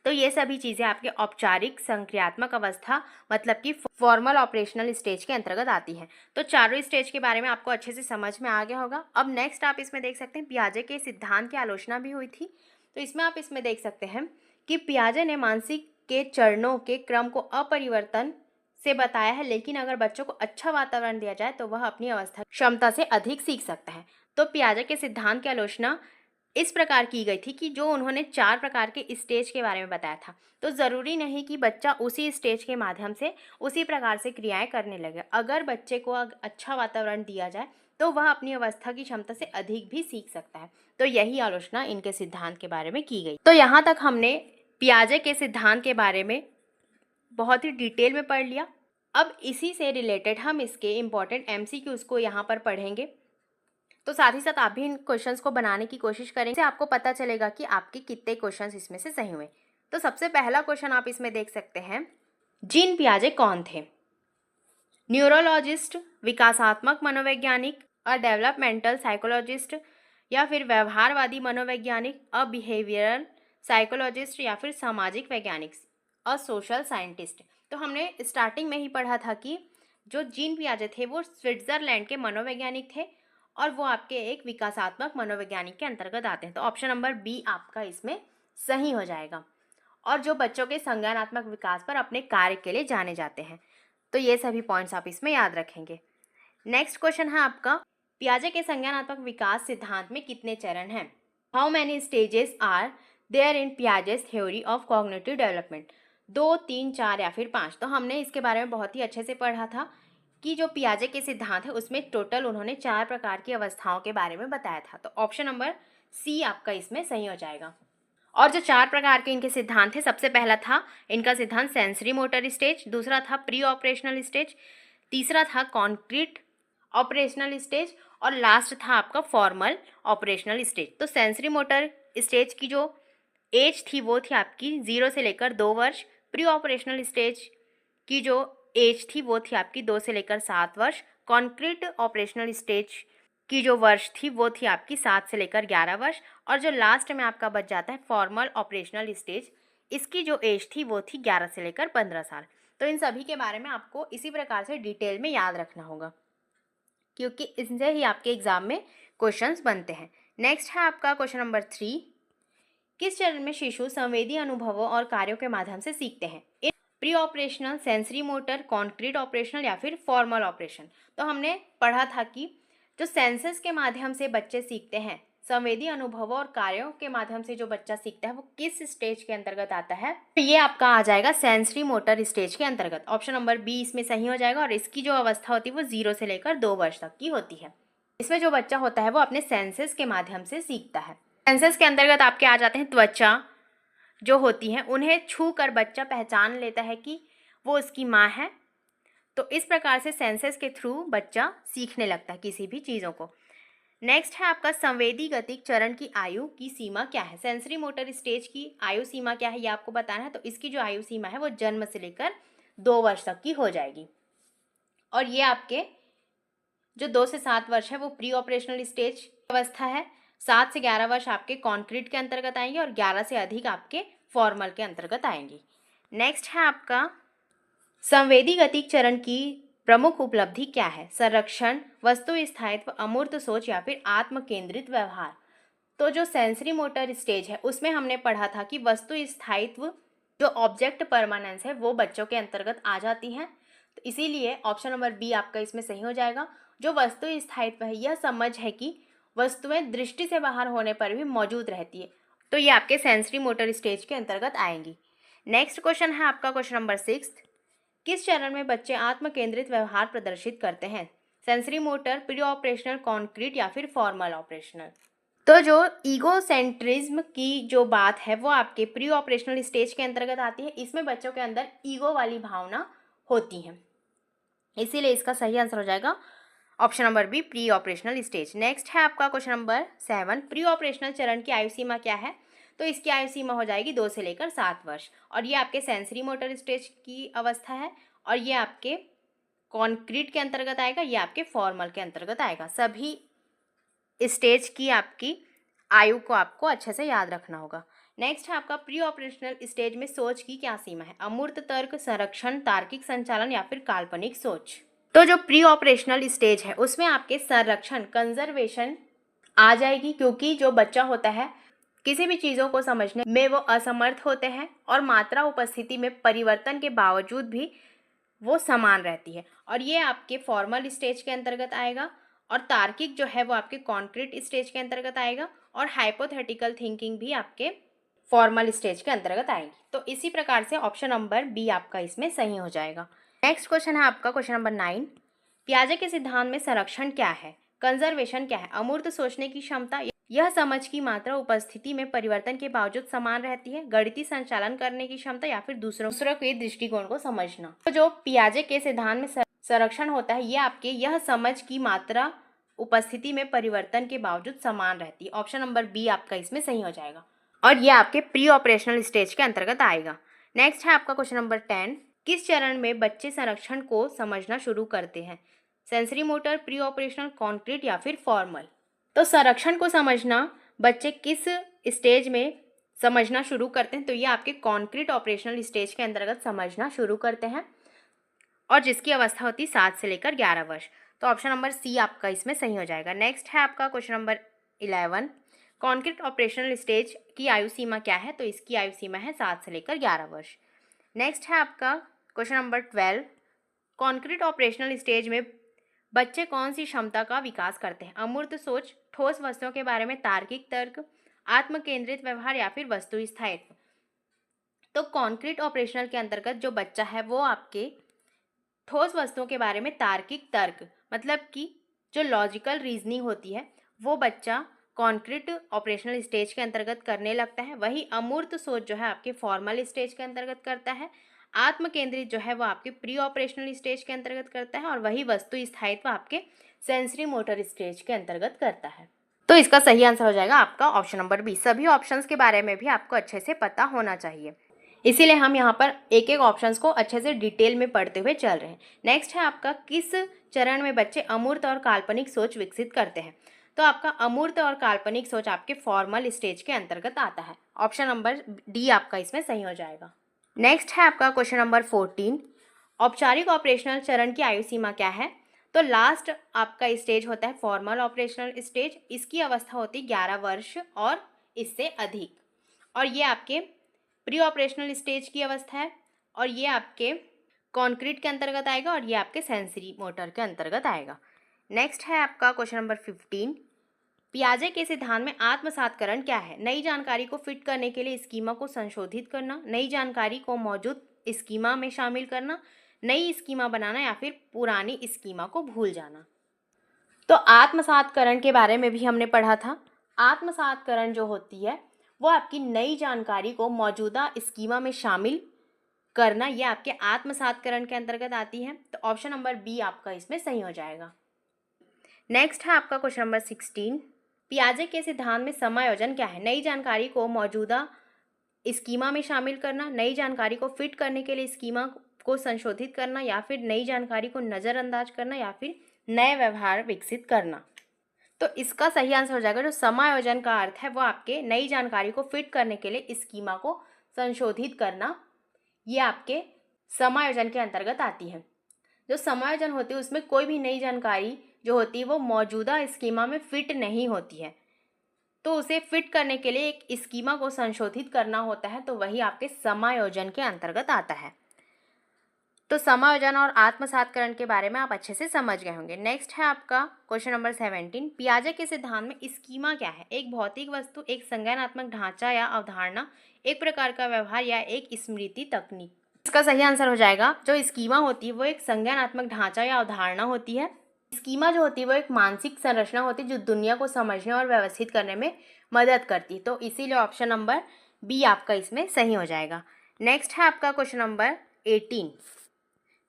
तो ये सभी चीज़ें आपके औपचारिक संक्रियात्मक अवस्था मतलब कि फॉर्मल ऑपरेशनल स्टेज के अंतर्गत आती हैं। तो चारों स्टेज के बारे में आपको अच्छे से समझ में आ गया होगा। अब नेक्स्ट आप इसमें देख सकते हैं पियाजे के सिद्धांत की आलोचना भी हुई थी। तो इसमें आप इसमें देख सकते हैं कि पियाजे ने मानसिक के चरणों के क्रम को अपरिवर्तन से बताया है, लेकिन अगर बच्चों को अच्छा वातावरण दिया जाए तो वह अपनी अवस्था क्षमता से अधिक सीख सकता है। तो पियाजे के सिद्धांत की आलोचना इस प्रकार की गई थी कि जो उन्होंने 4 प्रकार के स्टेज के बारे में बताया था, तो ज़रूरी नहीं कि बच्चा उसी स्टेज के माध्यम से उसी प्रकार से क्रियाएं करने लगे। अगर बच्चे को अच्छा वातावरण दिया जाए तो वह अपनी अवस्था की क्षमता से अधिक भी सीख सकता है। तो यही आलोचना इनके सिद्धांत के बारे में की गई। तो यहाँ तक हमने पियाजे के सिद्धांत के बारे में बहुत ही डिटेल में पढ़ लिया। अब इसी से रिलेटेड हम इसके इम्पॉर्टेंट MCQs को यहाँ पर पढ़ेंगे। तो साथ ही साथ आप भी इन क्वेश्चंस को बनाने की कोशिश करेंगे, इससे आपको पता चलेगा कि आपके कितने क्वेश्चंस इसमें से सही हुए। तो सबसे पहला क्वेश्चन आप इसमें देख सकते हैं, जीन पियाजे कौन थे? न्यूरोलॉजिस्ट, विकासात्मक मनोवैज्ञानिक, अ डेवलपमेंटल साइकोलॉजिस्ट, या फिर व्यवहारवादी मनोवैज्ञानिक, अ बिहेवियरल साइकोलॉजिस्ट, या फिर सामाजिक वैज्ञानिक, अ सोशल साइंटिस्ट। तो हमने स्टार्टिंग में ही पढ़ा था कि जो जीन पियाजे थे वो स्विट्जरलैंड के मनोवैज्ञानिक थे और वो आपके एक विकासात्मक मनोवैज्ञानिक के अंतर्गत आते हैं। तो ऑप्शन नंबर बी आपका इसमें सही हो जाएगा। और जो बच्चों के संज्ञानात्मक विकास पर अपने कार्य के लिए जाने जाते हैं। तो ये सभी पॉइंट्स आप इसमें याद रखेंगे। नेक्स्ट क्वेश्चन है आपका, पियाजे के संज्ञानात्मक विकास सिद्धांत में कितने चरण हैं? How many stages are there in Piaget's theory of cognitive development? 2, 3, 4 या फिर 5? तो हमने इसके बारे में बहुत ही अच्छे से पढ़ा था कि जो पियाजे के सिद्धांत है उसमें टोटल उन्होंने 4 प्रकार की अवस्थाओं के बारे में बताया था। तो ऑप्शन नंबर सी आपका इसमें सही हो जाएगा। और जो 4 प्रकार के इनके सिद्धांत थे, सबसे पहला था इनका सिद्धांत सेंसरी मोटर स्टेज, दूसरा था प्री ऑपरेशनल स्टेज, तीसरा था कॉन्क्रीट ऑपरेशनल स्टेज, और लास्ट था आपका फॉर्मल ऑपरेशनल स्टेज। तो सेंसरी मोटर स्टेज की जो एज थी वो थी आपकी 0 से लेकर 2 वर्ष। प्री ऑपरेशनल स्टेज की जो एज थी वो थी आपकी 2 से लेकर 7 वर्ष। कॉन्क्रीट ऑपरेशनल स्टेज की जो वर्ष थी वो थी आपकी 7 से लेकर 11 वर्ष। और जो लास्ट में आपका बच जाता है फॉर्मल ऑपरेशनल स्टेज, इसकी जो एज थी वो थी 11 से लेकर 15 साल। तो इन सभी के बारे में आपको इसी प्रकार से डिटेल में याद रखना होगा, क्योंकि इनसे ही आपके एग्जाम में क्वेश्चंस बनते हैं। नेक्स्ट है आपका क्वेश्चन नंबर 3, किस चरण में शिशु संवेदी अनुभवों और कार्यों के माध्यम से सीखते हैं? Pre operational, sensory motor, concrete operational या फिर फॉर्मल ऑपरेशन? तो हमने पढ़ा था कि जो सेंसेस के माध्यम से बच्चे सीखते हैं, संवेदी अनुभवों और कार्यों के माध्यम से जो बच्चा सीखता है वो किस स्टेज के अंतर्गत आता है? तो ये आपका आ जाएगा सेंसरी मोटर स्टेज के अंतर्गत। ऑप्शन नंबर बी इसमें सही हो जाएगा। और इसकी जो अवस्था होती है वो 0 से लेकर 2 वर्ष तक की होती है। इसमें जो बच्चा होता है वो अपने सेंसेस के माध्यम से सीखता है। सेंसेस के अंतर्गत आपके आ जाते हैं त्वचा जो होती है, उन्हें छू कर बच्चा पहचान लेता है कि वो उसकी माँ है। तो इस प्रकार से सेंसेस के थ्रू बच्चा सीखने लगता है किसी भी चीज़ों को। नेक्स्ट है आपका संवेदी गतिक चरण की आयु की सीमा क्या है? सेंसरी मोटर स्टेज की आयु सीमा क्या है ये आपको बताना है। तो इसकी जो आयु सीमा है वो जन्म से लेकर 2 वर्ष तक की हो जाएगी। और ये आपके जो 2 से 7 वर्ष है वो प्री ऑपरेशनल स्टेज अवस्था है। 7 से 11 वर्ष आपके कॉन्क्रीट के अंतर्गत आएंगे और 11 से अधिक आपके फॉर्मल के अंतर्गत आएंगी। नेक्स्ट है आपका संवेदी गतिक चरण की प्रमुख उपलब्धि क्या है? संरक्षण, वस्तु स्थायित्व, अमूर्त सोच या फिर आत्म केंद्रित व्यवहार। तो जो सेंसरी मोटर स्टेज है उसमें हमने पढ़ा था कि वस्तु स्थायित्व जो ऑब्जेक्ट परमानेंस है वो बच्चों के अंतर्गत आ जाती है। तो इसीलिए ऑप्शन नंबर बी आपका इसमें सही हो जाएगा। जो वस्तु स्थायित्व है यह समझ है कि वस्तुएं दृष्टि से बाहर होने पर भी मौजूद रहती है। तो ये आपके सेंसरी मोटर स्टेज के अंतर्गत आएंगी। नेक्स्ट क्वेश्चन है आपका क्वेश्चन नंबर 6। किस चरण में बच्चे आत्म केंद्रित व्यवहार प्रदर्शित करते हैं? Sensory motor, pre operational, concrete या फिर फॉर्मल ऑपरेशनल। तो जो ईगोसेंट्रिज्म की जो बात है वो आपके प्री ऑपरेशनल स्टेज के अंतर्गत आती है। इसमें बच्चों के अंदर ईगो वाली भावना होती है, इसीलिए इसका सही आंसर हो जाएगा option number B, pre operational stage. Next है आपका क्वेश्चन नंबर 7। प्री ऑपरेशनल चरण की आयु सीमा क्या है? तो इसकी आयु सीमा हो जाएगी 2 से लेकर 7 वर्ष। और ये आपके सेंसरी मोटर स्टेज की अवस्था है और ये आपके कॉन्क्रीट के अंतर्गत आएगा, ये आपके फॉर्मल के अंतर्गत आएगा। सभी स्टेज की आपकी आयु को आपको अच्छे से याद रखना होगा। नेक्स्ट है आपका प्री ऑपरेशनल स्टेज में सोच की क्या सीमा है? अमूर्त तर्क, संरक्षण, तार्किक संचालन या फिर काल्पनिक सोच। तो जो प्री ऑपरेशनल स्टेज है उसमें आपके संरक्षण, कंजर्वेशन आ जाएगी, क्योंकि जो बच्चा होता है किसी भी चीज़ों को समझने में वो असमर्थ होते हैं और मात्रा उपस्थिति में परिवर्तन के बावजूद भी वो समान रहती है। और ये आपके फॉर्मल स्टेज के अंतर्गत आएगा। और तार्किक जो है वो आपके कॉन्क्रीट स्टेज के अंतर्गत आएगा। और हाइपोथेटिकल थिंकिंग भी आपके फॉर्मल स्टेज के अंतर्गत आएगी। तो इसी प्रकार से ऑप्शन नंबर बी आपका इसमें सही हो जाएगा। नेक्स्ट क्वेश्चन है आपका क्वेश्चन नंबर 9। पियाजे के सिद्धांत में संरक्षण क्या है? कंजर्वेशन क्या है? अमूर्त सोचने की क्षमता, यह समझ की मात्रा उपस्थिति में परिवर्तन के बावजूद समान रहती है, गणितीय संचालन करने की क्षमता या फिर दूसरों के दृष्टिकोण को समझना। तो जो पियाजे के सिद्धांत में संरक्षण होता है ये आपके यह समझ की मात्रा उपस्थिति में परिवर्तन के बावजूद समान रहती है। ऑप्शन नंबर बी आपका इसमें सही हो जाएगा और ये आपके प्री ऑपरेशनल स्टेज के अंतर्गत आएगा। नेक्स्ट है आपका क्वेश्चन नंबर 10। किस चरण में बच्चे संरक्षण को समझना शुरू करते हैं? Sensory motor, pre operational, concrete या फिर फॉर्मल। तो संरक्षण को समझना बच्चे किस स्टेज में समझना शुरू करते हैं? तो ये आपके कॉन्क्रीट ऑपरेशनल स्टेज के अंतर्गत समझना शुरू करते हैं और जिसकी अवस्था होती है 7 से लेकर 11 वर्ष। तो ऑप्शन नंबर सी आपका इसमें सही हो जाएगा। नेक्स्ट है आपका question number 11। Concrete operational stage की आयु सीमा क्या है? तो इसकी आयु सीमा है 7 से लेकर 11 वर्ष। नेक्स्ट है आपका question number 12। Concrete operational stage में बच्चे कौन सी क्षमता का विकास करते हैं? अमूर्त सोच, ठोस वस्तुओं के बारे में तार्किक तर्क, आत्म केंद्रित व्यवहार या फिर वस्तु स्थायित्व। तो कॉन्क्रीट ऑपरेशनल के अंतर्गत जो बच्चा है वो आपके ठोस वस्तुओं के बारे में तार्किक तर्क, मतलब कि जो लॉजिकल रीजनिंग होती है वो बच्चा कॉन्क्रीट ऑपरेशनल स्टेज के अंतर्गत करने लगता है। वही अमूर्त सोच जो है आपके फॉर्मल स्टेज के अंतर्गत करता है। आत्म केंद्रित जो है वो आपके प्री ऑपरेशनल स्टेज के अंतर्गत करता है और वही वस्तु स्थायित्व आपके सेंसरी मोटर स्टेज के अंतर्गत करता है। तो इसका सही आंसर हो जाएगा आपका ऑप्शन नंबर बी। सभी ऑप्शंस के बारे में भी आपको अच्छे से पता होना चाहिए, इसीलिए हम यहाँ पर एक एक ऑप्शंस को अच्छे से डिटेल में पढ़ते हुए चल रहे हैं। नेक्स्ट है आपका किस चरण में बच्चे अमूर्त और काल्पनिक सोच विकसित करते हैं? तो आपका अमूर्त और काल्पनिक सोच आपके फॉर्मल स्टेज के अंतर्गत आता है। ऑप्शन नंबर डी आपका इसमें सही हो जाएगा। नेक्स्ट है आपका क्वेश्चन नंबर 14। औपचारिक ऑपरेशनल चरण की आयु सीमा क्या है? तो लास्ट आपका स्टेज होता है फॉर्मल ऑपरेशनल स्टेज। इसकी अवस्था होती है 11 वर्ष और इससे अधिक। और ये आपके प्री ऑपरेशनल स्टेज की अवस्था है और ये आपके कॉन्क्रीट के अंतर्गत आएगा और ये आपके सेंसरी मोटर के अंतर्गत आएगा। नेक्स्ट है आपका क्वेश्चन नंबर 15। पियाजे के सिद्धांत में आत्मसातकरण क्या है? नई जानकारी को फिट करने के लिए स्कीमा को संशोधित करना, नई जानकारी को मौजूद स्कीमा में शामिल करना, नई स्कीमा बनाना या फिर पुरानी स्कीमा को भूल जाना। तो आत्मसातकरण के बारे में भी हमने पढ़ा था। आत्मसातकरण जो होती है वो आपकी नई जानकारी को मौजूदा स्कीमा में शामिल करना, ये आपके आत्मसातकरण के अंतर्गत आती है। तो ऑप्शन नंबर बी आपका इसमें सही हो जाएगा। नेक्स्ट है आपका क्वेश्चन नंबर 16। पियाजे के सिद्धांत में समायोजन क्या है? नई जानकारी को मौजूदा स्कीमा में शामिल करना, नई जानकारी को फिट करने के लिए स्कीमा को संशोधित करना, या फिर नई जानकारी को नज़रअंदाज करना, या फिर नए व्यवहार विकसित करना। तो इसका सही आंसर हो जाएगा जो समायोजन का अर्थ है वो आपके नई जानकारी को फिट करने के लिए स्कीमा को संशोधित करना, ये आपके समायोजन के अंतर्गत आती है। जो समायोजन होती है उसमें कोई भी नई जानकारी जो होती है वो मौजूदा स्कीमा में फिट नहीं होती है, तो उसे फिट करने के लिए एक स्कीमा को संशोधित करना होता है, तो वही आपके समायोजन के अंतर्गत आता है। तो समायोजन और आत्मसातकरण के बारे में आप अच्छे से समझ गए होंगे। नेक्स्ट है आपका क्वेश्चन नंबर 17। पियाजे के सिद्धांत में स्कीमा क्या है? एक भौतिक वस्तु, एक संज्ञानात्मक ढांचा या अवधारणा, एक प्रकार का व्यवहार या एक स्मृति तकनीक। इसका सही आंसर हो जाएगा जो स्कीमा होती है वो एक संज्ञानात्मक ढांचा या अवधारणा होती है। स्कीमा जो होती है वो एक मानसिक संरचना होती है जो दुनिया को समझने और व्यवस्थित करने में मदद करती है, तो इसीलिए ऑप्शन नंबर बी आपका इसमें सही हो जाएगा। नेक्स्ट है आपका क्वेश्चन नंबर 18।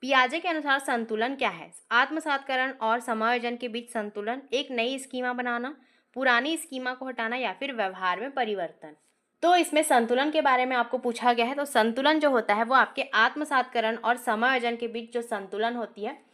पियाजे के अनुसार संतुलन क्या है? आत्मसातकरण और समायोजन के बीच संतुलन, एक नई स्कीमा बनाना, पुरानी स्कीमा को हटाना, या फिर व्यवहार में परिवर्तन। तो इसमें संतुलन के बारे में आपको पूछा गया है। तो संतुलन जो होता है वो आपके आत्मसातकरण और समायोजन के बीच जो संतुलन होती है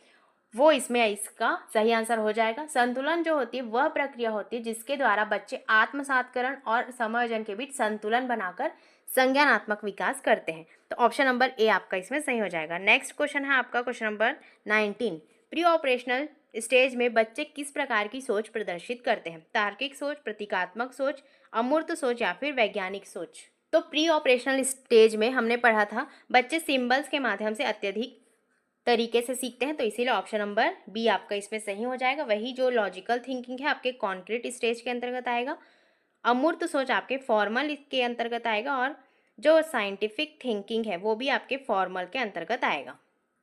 वो इसमें इसका सही आंसर हो जाएगा। संतुलन जो होती है वह प्रक्रिया होती है जिसके द्वारा बच्चे आत्मसातकरण और समायोजन के बीच संतुलन बनाकर संज्ञानात्मक विकास करते हैं। तो ऑप्शन नंबर ए आपका इसमें सही हो जाएगा। नेक्स्ट क्वेश्चन है आपका question number 19। Pre operational stage में बच्चे किस प्रकार की सोच प्रदर्शित करते हैं? तार्किक सोच, प्रतीकात्मक सोच, अमूर्त सोच, या फिर वैज्ञानिक सोच। तो प्री ऑपरेशनल स्टेज में हमने पढ़ा था बच्चे सिंबल्स के माध्यम से अत्यधिक तरीके से सीखते हैं, तो इसीलिए ऑप्शन नंबर बी आपका इसमें सही हो जाएगा। वही जो लॉजिकल थिंकिंग है आपके कॉन्क्रीट स्टेज के अंतर्गत आएगा, अमूर्त सोच आपके फॉर्मल के अंतर्गत आएगा, और जो साइंटिफिक थिंकिंग है वो भी आपके फॉर्मल के अंतर्गत आएगा।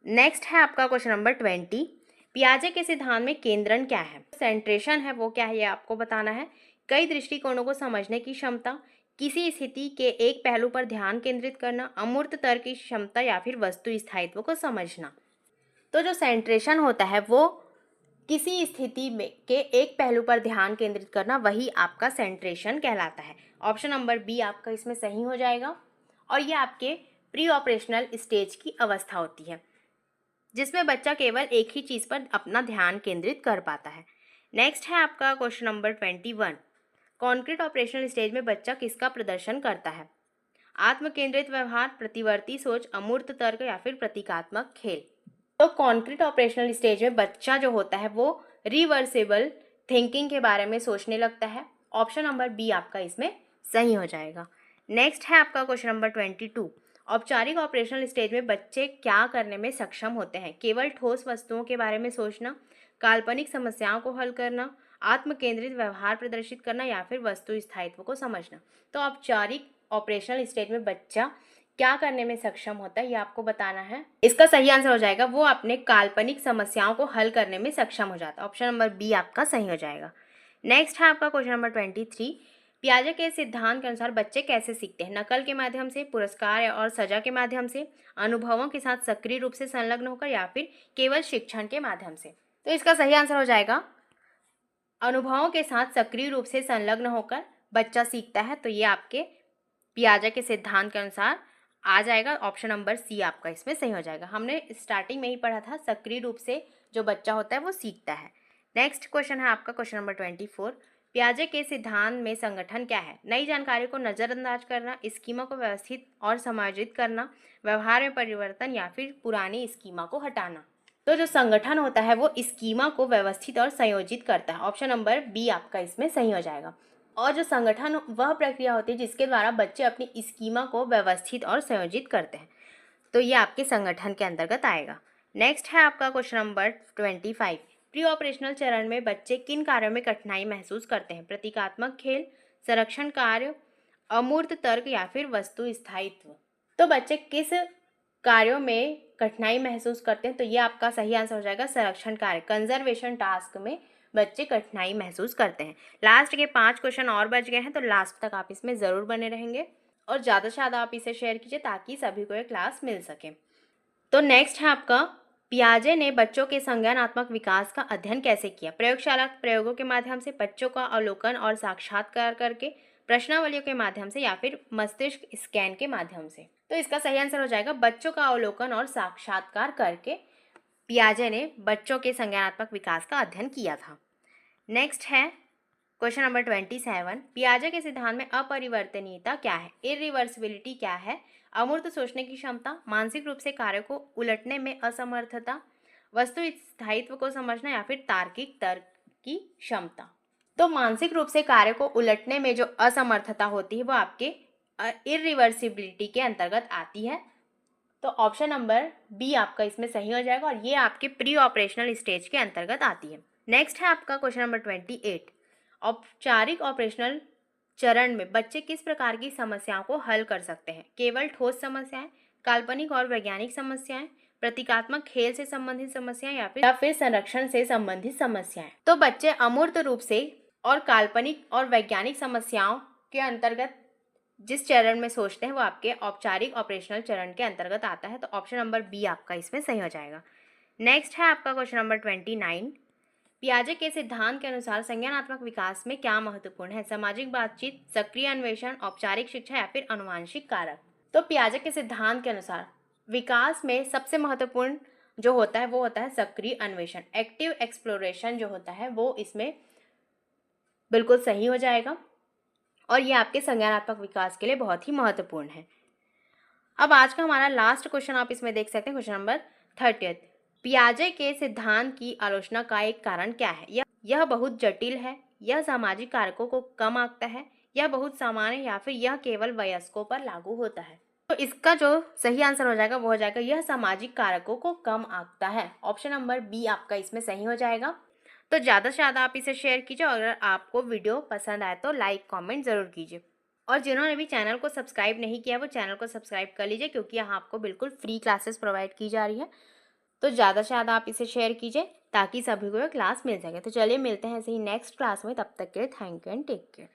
नेक्स्ट है आपका क्वेश्चन नंबर 20। पियाजे के सिद्धांत में केंद्रण क्या है? सेंट्रेशन है वो क्या है ये आपको बताना है। कई दृष्टिकोणों को समझने की क्षमता, किसी स्थिति के एक पहलू पर ध्यान केंद्रित करना, अमूर्त तर्क की क्षमता, या फिर वस्तु स्थायित्व को समझना। तो जो सेंट्रेशन होता है वो किसी स्थिति में के एक पहलू पर ध्यान केंद्रित करना, वही आपका सेंट्रेशन कहलाता है। ऑप्शन नंबर बी आपका इसमें सही हो जाएगा। और ये आपके प्री ऑपरेशनल स्टेज की अवस्था होती है जिसमें बच्चा केवल एक ही चीज़ पर अपना ध्यान केंद्रित कर पाता है। नेक्स्ट है आपका question number 21। Concrete operational stage में बच्चा किसका प्रदर्शन करता है? आत्मकेंद्रित व्यवहार, प्रतिवर्ती सोच, अमूर्त तर्क, या फिर प्रतीकात्मक खेल। तो कॉन्क्रीट ऑपरेशनल स्टेज में बच्चा जो होता है वो रिवर्सिबल थिंकिंग के बारे में सोचने लगता है। ऑप्शन नंबर बी आपका इसमें सही हो जाएगा। नेक्स्ट है आपका क्वेश्चन नंबर 22। औपचारिक ऑपरेशनल स्टेज में बच्चे क्या करने में सक्षम होते हैं? केवल ठोस वस्तुओं के बारे में सोचना, काल्पनिक समस्याओं को हल करना, आत्मकेंद्रित व्यवहार प्रदर्शित करना, या फिर वस्तु स्थायित्व को समझना। तो औपचारिक ऑपरेशनल स्टेज में बच्चा क्या करने में सक्षम होता है ये आपको बताना है। इसका सही आंसर हो जाएगा वो अपने काल्पनिक समस्याओं को हल करने में सक्षम हो जाता है। ऑप्शन नंबर बी आपका सही हो जाएगा। नेक्स्ट है आपका क्वेश्चन नंबर 23। पियाजे के सिद्धांत के अनुसार बच्चे कैसे सीखते हैं? नकल के माध्यम से, पुरस्कार और सजा के माध्यम से, अनुभवों के साथ सक्रिय रूप से संलग्न होकर, या फिर केवल शिक्षण के माध्यम से। तो इसका सही आंसर हो जाएगा अनुभवों के साथ सक्रिय रूप से संलग्न होकर बच्चा सीखता है। तो ये आपके पियाजे के सिद्धांत के अनुसार आ जाएगा। ऑप्शन नंबर सी आपका इसमें सही हो जाएगा। हमने स्टार्टिंग में ही पढ़ा था सक्रिय रूप से जो बच्चा होता है वो सीखता है। नेक्स्ट क्वेश्चन है आपका क्वेश्चन नंबर 24। पियाजे के सिद्धांत में संगठन क्या है? नई जानकारी को नज़रअंदाज करना, स्कीमा को व्यवस्थित और समायोजित करना, व्यवहार में परिवर्तन, या फिर पुरानी स्कीमा को हटाना। तो जो संगठन होता है वो स्कीमा को व्यवस्थित और संयोजित करता है। ऑप्शन नंबर बी आपका इसमें सही हो जाएगा। और जो संगठन वह प्रक्रिया होती है जिसके द्वारा बच्चे अपनी स्कीमा को व्यवस्थित और संयोजित करते हैं, तो ये आपके संगठन के अंतर्गत आएगा। नेक्स्ट है आपका क्वेश्चन नंबर 25। प्री ऑपरेशनल चरण में बच्चे किन कार्यों में कठिनाई महसूस करते हैं? प्रतीकात्मक खेल, संरक्षण कार्य, अमूर्त तर्क या फिर वस्तु स्थायित्व। तो बच्चे किस कार्यों में कठिनाई महसूस करते हैं? तो ये आपका सही आंसर हो जाएगा संरक्षण कार्य, कंजर्वेशन टास्क में बच्चे कठिनाई महसूस करते हैं। लास्ट के 5 क्वेश्चन और बच गए हैं, तो लास्ट तक आप इसमें ज़रूर बने रहेंगे और ज़्यादा से ज़्यादा आप इसे शेयर कीजिए ताकि सभी को ये क्लास मिल सके। तो नेक्स्ट है आपका, पियाजे ने बच्चों के संज्ञानात्मक विकास का अध्ययन कैसे किया? प्रयोगशाला प्रयोगों के माध्यम से, बच्चों का अवलोकन और साक्षात्कार करके, प्रश्नावलियों के माध्यम से या फिर मस्तिष्क स्कैन के माध्यम से। तो इसका सही आंसर हो जाएगा बच्चों का अवलोकन और साक्षात्कार करके पियाजे ने बच्चों के संज्ञानात्मक विकास का अध्ययन किया था। नेक्स्ट है क्वेश्चन नंबर 27, पियाजे के सिद्धांत में अपरिवर्तनीयता क्या है? इरिवर्सिबिलिटी क्या है? अमूर्त सोचने की क्षमता, मानसिक रूप से कार्य को उलटने में असमर्थता, वस्तु स्थायित्व को समझना या फिर तार्किक तर्क की क्षमता। तो मानसिक रूप से कार्य को उलटने में जो असमर्थता होती है वो आपके इरिवर्सिबिलिटी के अंतर्गत आती है। तो ऑप्शन नंबर बी आपका इसमें सही हो जाएगा और ये आपके प्री ऑपरेशनल स्टेज के अंतर्गत आती है। नेक्स्ट है आपका क्वेश्चन नंबर 28, औपचारिक ऑपरेशनल चरण में बच्चे किस प्रकार की समस्याओं को हल कर सकते हैं? केवल ठोस समस्याएं, काल्पनिक और वैज्ञानिक समस्याएं, प्रतीकात्मक खेल से संबंधित समस्याएं या फिर संरक्षण से संबंधित समस्याएं। तो बच्चे अमूर्त रूप से और काल्पनिक और वैज्ञानिक समस्याओं के अंतर्गत जिस चरण में सोचते हैं वो आपके औपचारिक ऑपरेशनल चरण के अंतर्गत आता है। तो ऑप्शन नंबर बी आपका इसमें सही हो जाएगा। नेक्स्ट है आपका क्वेश्चन नंबर 29, पियाजे के सिद्धांत के अनुसार संज्ञानात्मक विकास में क्या महत्वपूर्ण है? सामाजिक बातचीत, सक्रिय अन्वेषण, औपचारिक शिक्षा या फिर आनुवांशिक कारक। तो पियाजे के सिद्धांत के अनुसार विकास में सबसे महत्वपूर्ण जो होता है वो होता है सक्रिय अन्वेषण, एक्टिव एक्सप्लोरेशन जो होता है वो इसमें बिल्कुल सही हो जाएगा और ये आपके संज्ञानात्मक विकास के लिए बहुत ही महत्वपूर्ण है। अब आज का हमारा लास्ट क्वेश्चन आप इसमें देख सकते हैं, क्वेश्चन नंबर 30, पियाजे के सिद्धांत की आलोचना का एक कारण क्या है? यह बहुत जटिल है, यह सामाजिक कारकों को कम आंकता है, यह बहुत सामान्य या फिर यह केवल वयस्कों पर लागू होता है। तो इसका जो सही आंसर हो जाएगा वो हो जाएगा यह सामाजिक कारकों को कम आंकता है। ऑप्शन नंबर बी आपका इसमें सही हो जाएगा। तो ज़्यादा से ज़्यादा आप इसे शेयर कीजिए और अगर आपको वीडियो पसंद आए तो लाइक कमेंट ज़रूर कीजिए और जिन्होंने भी चैनल को सब्सक्राइब नहीं किया वो चैनल को सब्सक्राइब कर लीजिए क्योंकि यहाँ आपको बिल्कुल फ्री क्लासेस प्रोवाइड की जा रही है। तो ज़्यादा से ज़्यादा आप इसे शेयर कीजिए ताकि सभी को ये क्लास मिल सके। तो चलिए मिलते हैं ऐसे ही नेक्स्ट क्लास में, तब तक के लिए thank you and take care.